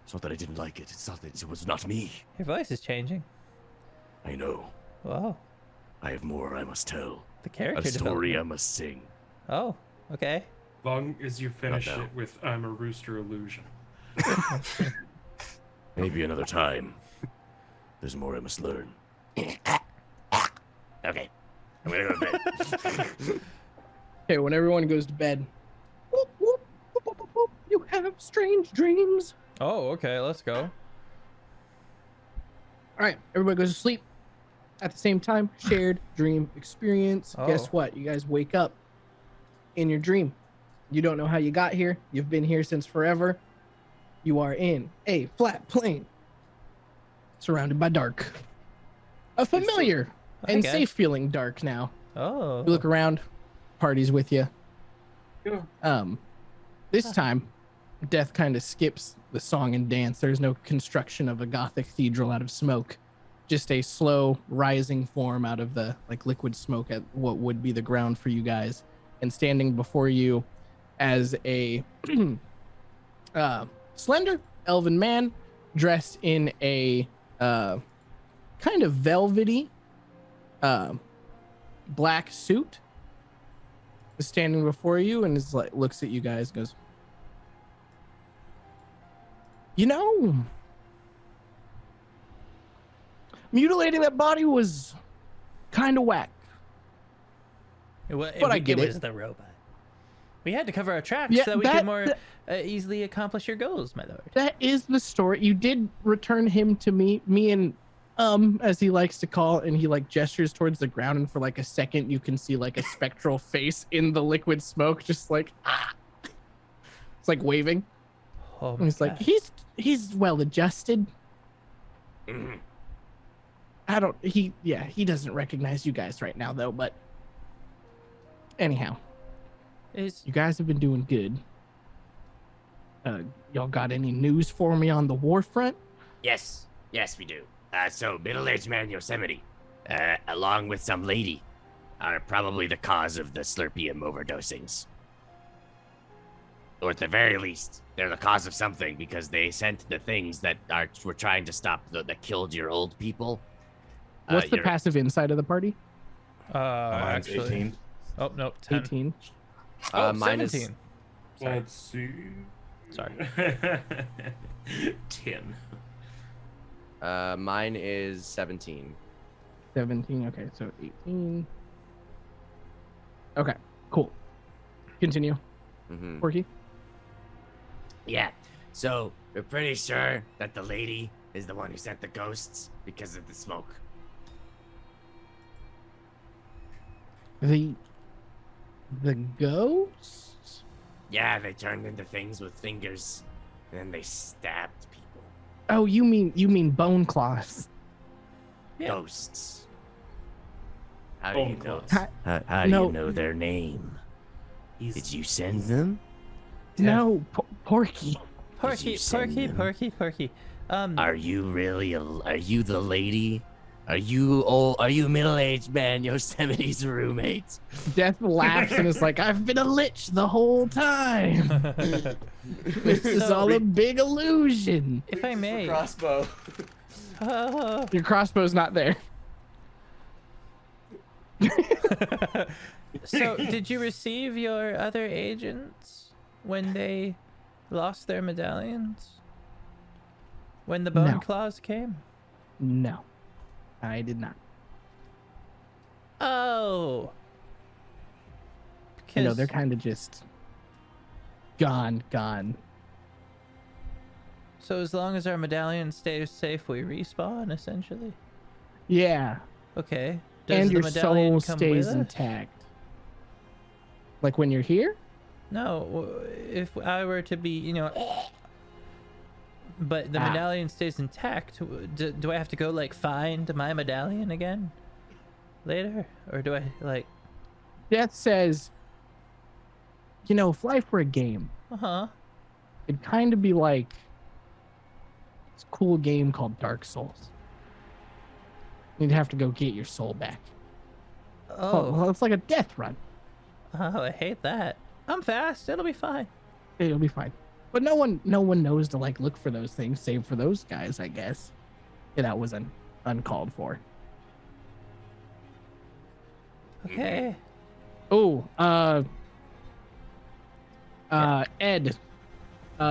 It's not that I didn't like it. It's not that it was not me. Your voice is changing. I know. Whoa. I have more I must tell. The character A story I development. must sing. Oh, okay. Long as you finish now. it with "I'm a rooster illusion." Maybe another time. There's more I must learn. Okay. I'm gonna go to bed. Okay, when everyone goes to bed, whoop, whoop, whoop, whoop, whoop, whoop, you have strange dreams. Oh, okay. Let's go. All right, everybody goes to sleep at the same time. Shared dream experience. Guess Oh. what? You guys wake up in your dream. You don't know how you got here. You've been here since forever. You are in a flat plane, surrounded by dark. A familiar and Okay. safe feeling dark now. Oh. You look around, party's with you. Yeah. This time, Death kind of skips the song and dance. There's no construction of a Gothic cathedral out of smoke, just a slow rising form out of the liquid smoke at what would be the ground for you guys. And standing before you as a slender elven man dressed in a kind of velvety black suit is standing before you and is like looks at you guys, goes, you know, mutilating that body was kind of whack. But I get it it. was the robot. We had to cover our tracks Yeah, so that we that- could more easily accomplish your goals, my lord. That is the story. You did return him to me and as he likes to call, and he gestures towards the ground, and for a second you can see a spectral face in the liquid smoke, just it's waving. Oh, And he's my like, God. he's well adjusted. Mhm. He doesn't recognize you guys right now though, but anyhow, Is you guys have been doing good. Y'all got any news for me on the war front? Yes, we do. So middle-aged man Yosemite, along with some lady, are probably the cause of the slurpium overdosings. Or at the very least, they're the cause of something because they sent the things that were trying to stop that killed your old people. What's the your- passive inside of the party? Mine's Actually. 18. Oh, no. 10. 18. Oh, Mine is 17. Let's see. Sorry. 10. Mine is 17. 17. Okay, so 18. Okay, cool. Continue. Mm-hmm. Porky. Yeah. So we're pretty sure that the lady is the one who sent the ghosts because of the smoke. The ghosts? Yeah, they turned into things with fingers, and then they stabbed people. Oh, you mean bone cloths. Yeah. Ghosts. How do you Bone know? cloths. How do No. you know their name? Did you send them? No, Porky. Porky, send Porky, them? Porky, Porky. Are you really? Are you the lady Are you middle-aged man Yosemite's roommate? Death laughs and is like, I've been a lich the whole time. This is So- all a big illusion. If I may, Crossbow. Your crossbow's not there. so did you receive your other agents when they lost their medallions? When the bone No. claws came? No, I did not. Oh. You know, Because they're kind of just gone. so as long as our medallion stays safe, we respawn essentially. Yeah, Okay. Does and the your medallion soul come stays with us? intact. Like when you're here? No, if I were to be, but the Ah. medallion stays intact, do I have to go like find my medallion again later, or do I like? Death says, you know, if life were a game, it'd kind of be like this cool game called Dark Souls. You'd have to go get your soul back. Oh, Well, it's like a death run. oh, I hate that. I'm fast. It'll be fine. It'll be fine. But no one knows to like look for those things, save for those guys, I guess. Yeah, that was uncalled for. Okay. Oh, Ed,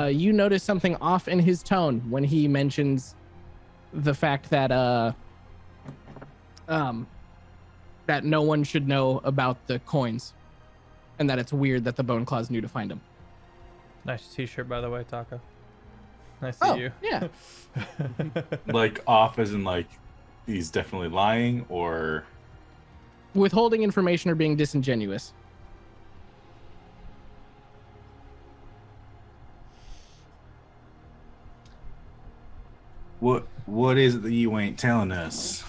you notice something off in his tone when he mentions the fact that that no one should know about the coins, and that it's weird that the Bone Claws knew to find them. Nice t-shirt, by the way, Taco. Nice to see you. Yeah. Like off as in like he's definitely lying, or Withholding information or being disingenuous. what is it that you ain't telling us?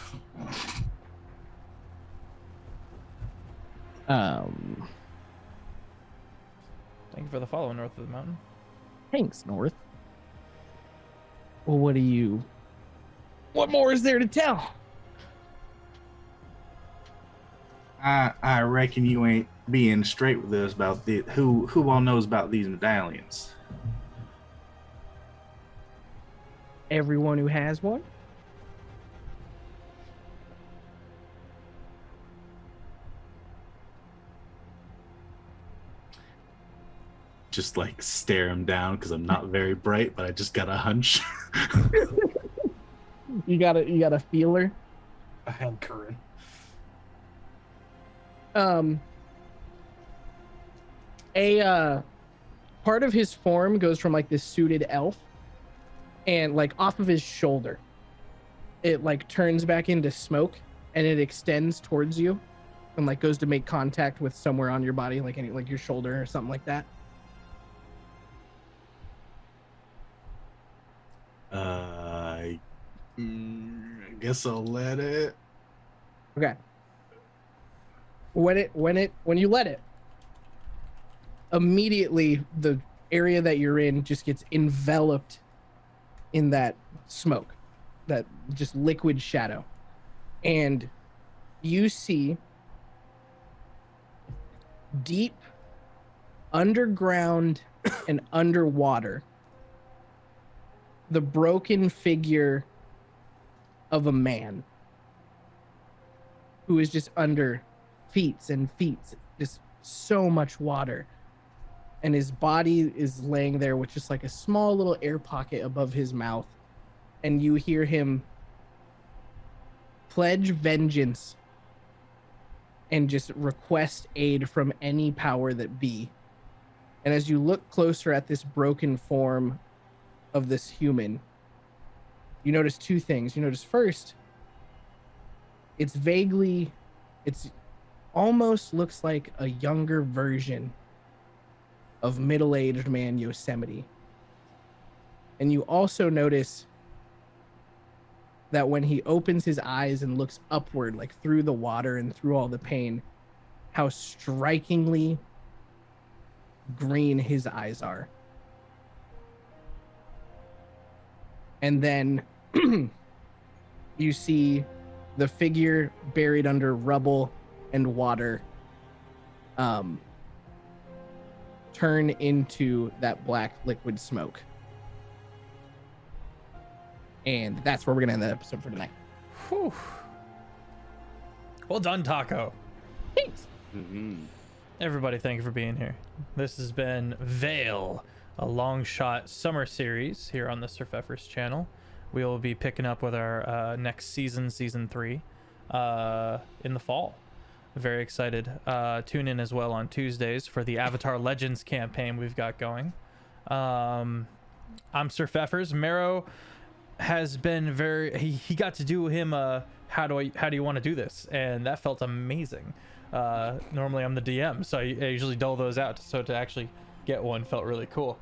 Thank you for the follow north of the mountain. Thanks, North. Well, what more is there to tell? I reckon you ain't being straight with us about who all knows about these medallions. Everyone who has one? Just like stare him down because I'm not very bright, but I just got a hunch. You got a feeler? I had Curran. A part of his form goes from like this suited elf, and like off of his shoulder, it like turns back into smoke, and it extends towards you, and like goes to make contact with somewhere on your body, like your shoulder or something like that. I guess I'll let it. Okay. When you let it, immediately the area that you're in just gets enveloped in that smoke, that just liquid shadow. And you see deep underground and underwater the broken figure of a man who is just under feet and feet, just so much water, and his body is laying there with just like a small little air pocket above his mouth, and you hear him pledge vengeance and just request aid from any power that be. And as you look closer at this broken form of this human, you notice two things. You notice first, it's almost looks like a younger version of middle-aged man Yosemite. And you also notice that when he opens his eyes and looks upward, like through the water and through all the pain, how strikingly green his eyes are. And then you see the figure buried under rubble and water turn into that black liquid smoke. And that's where we're gonna end the episode for tonight. Whew. Well done, Taco. Thanks. Everybody, thank you for being here. This has been Vale, a long shot summer series here on the SirFeffers channel. We will be picking up with our next season, season 3, in the fall. Very excited. Tune in as well on Tuesdays for the Avatar Legends campaign we've got going. I'm SirFeffers. Mero has been he got to do him how do you want to do this, and that felt amazing. Normally I'm the DM, so I usually dole those out, so to actually get one felt really cool.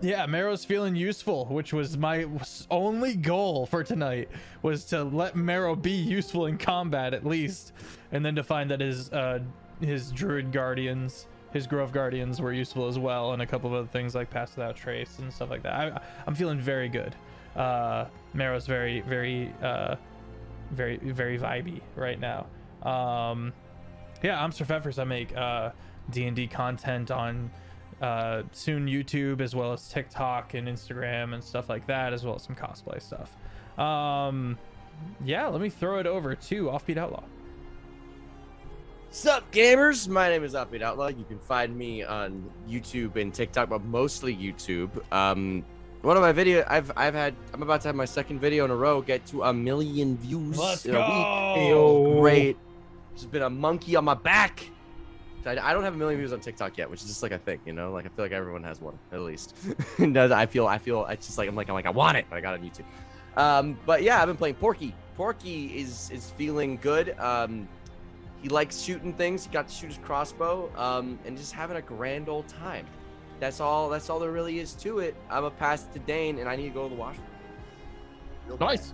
Yeah, Mero's feeling useful, which was my only goal for tonight, was to let Mero be useful in combat at least, and then to find that his druid guardians, his grove guardians, were useful as well, and a couple of other things like Pass Without Trace and stuff like that. I'm feeling very good. Mero's very vibey right now. Yeah, I'm SirFeffers. I make D&D content on soon YouTube, as well as TikTok and Instagram and stuff like that, as well as some cosplay stuff. Yeah, let me throw it over to Offbeat Outlaw. Sup, gamers? My name is Offbeat Outlaw. You can find me on YouTube and TikTok, but mostly YouTube. One of my videos, I'm about to have my second video in a row get to 1 million views in a week. Great. There's been a monkey on my back. I don't have 1 million views on TikTok yet, which is just like a thing, you know. Like I feel like everyone has one at least. And I feel it's just like I'm like I want it, but I got it on YouTube. But yeah, I've been playing Porky. Porky is feeling good. He likes shooting things. He got to shoot his crossbow, and just having a grand old time. That's all there really is to it. I'm gonna pass it to Dane, and I need to go to the washroom. Nice.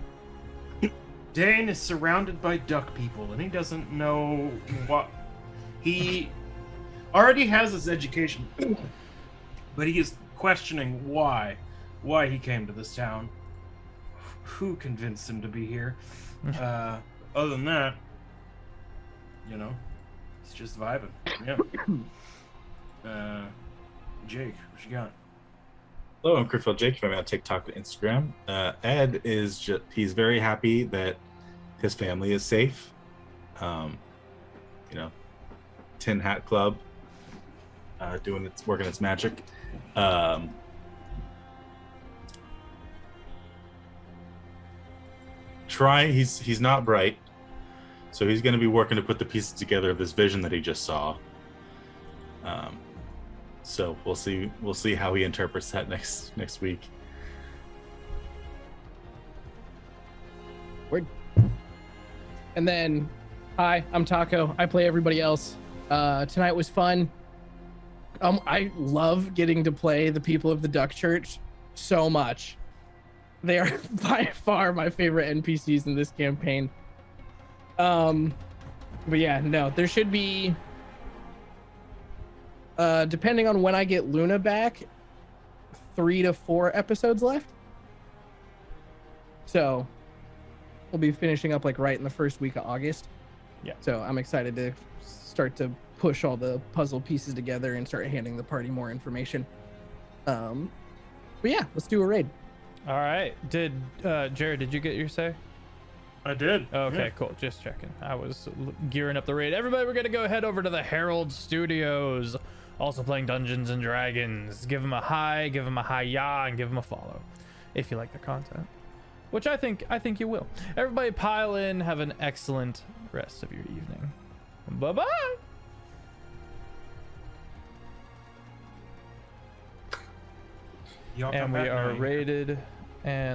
Dane is surrounded by duck people, and he doesn't know what. He already has his education, but he is questioning why he came to this town. Who convinced him to be here? Other than that, you know, it's just vibing. Yeah. Jake, what you got? Hello, I'm CritFailJake. I'm on TikTok and Instagram. Ed is he's very happy that his family is safe. You know, Tin Hat Club working its magic. He's not bright, so he's going to be working to put the pieces together of this vision that he just saw. So we'll see how he interprets that next week. Word. And then, hi, I'm Taco. I play everybody else. Tonight was fun. I love getting to play the people of the Duck Church so much. They are by far my favorite NPCs in this campaign. But yeah, no, there should be, depending on when I get Luna back, 3 to 4 episodes left. So we'll be finishing up like right in the first week of August. Yeah. So I'm excited to start to push all the puzzle pieces together and start handing the party more information. But yeah, let's do a raid. All right. Jared, did you get your say? I did. Okay, Yeah. cool. Just checking. I was gearing up the raid. Everybody, we're going to go head over to the Herald Studios. Also playing Dungeons and Dragons. Give them a hi, give them a hi-ya, and give them a follow if you like the content, which I think you will. Everybody pile in. Have an excellent rest of your evening. Bye-bye. Y'all And come we back are now. rated and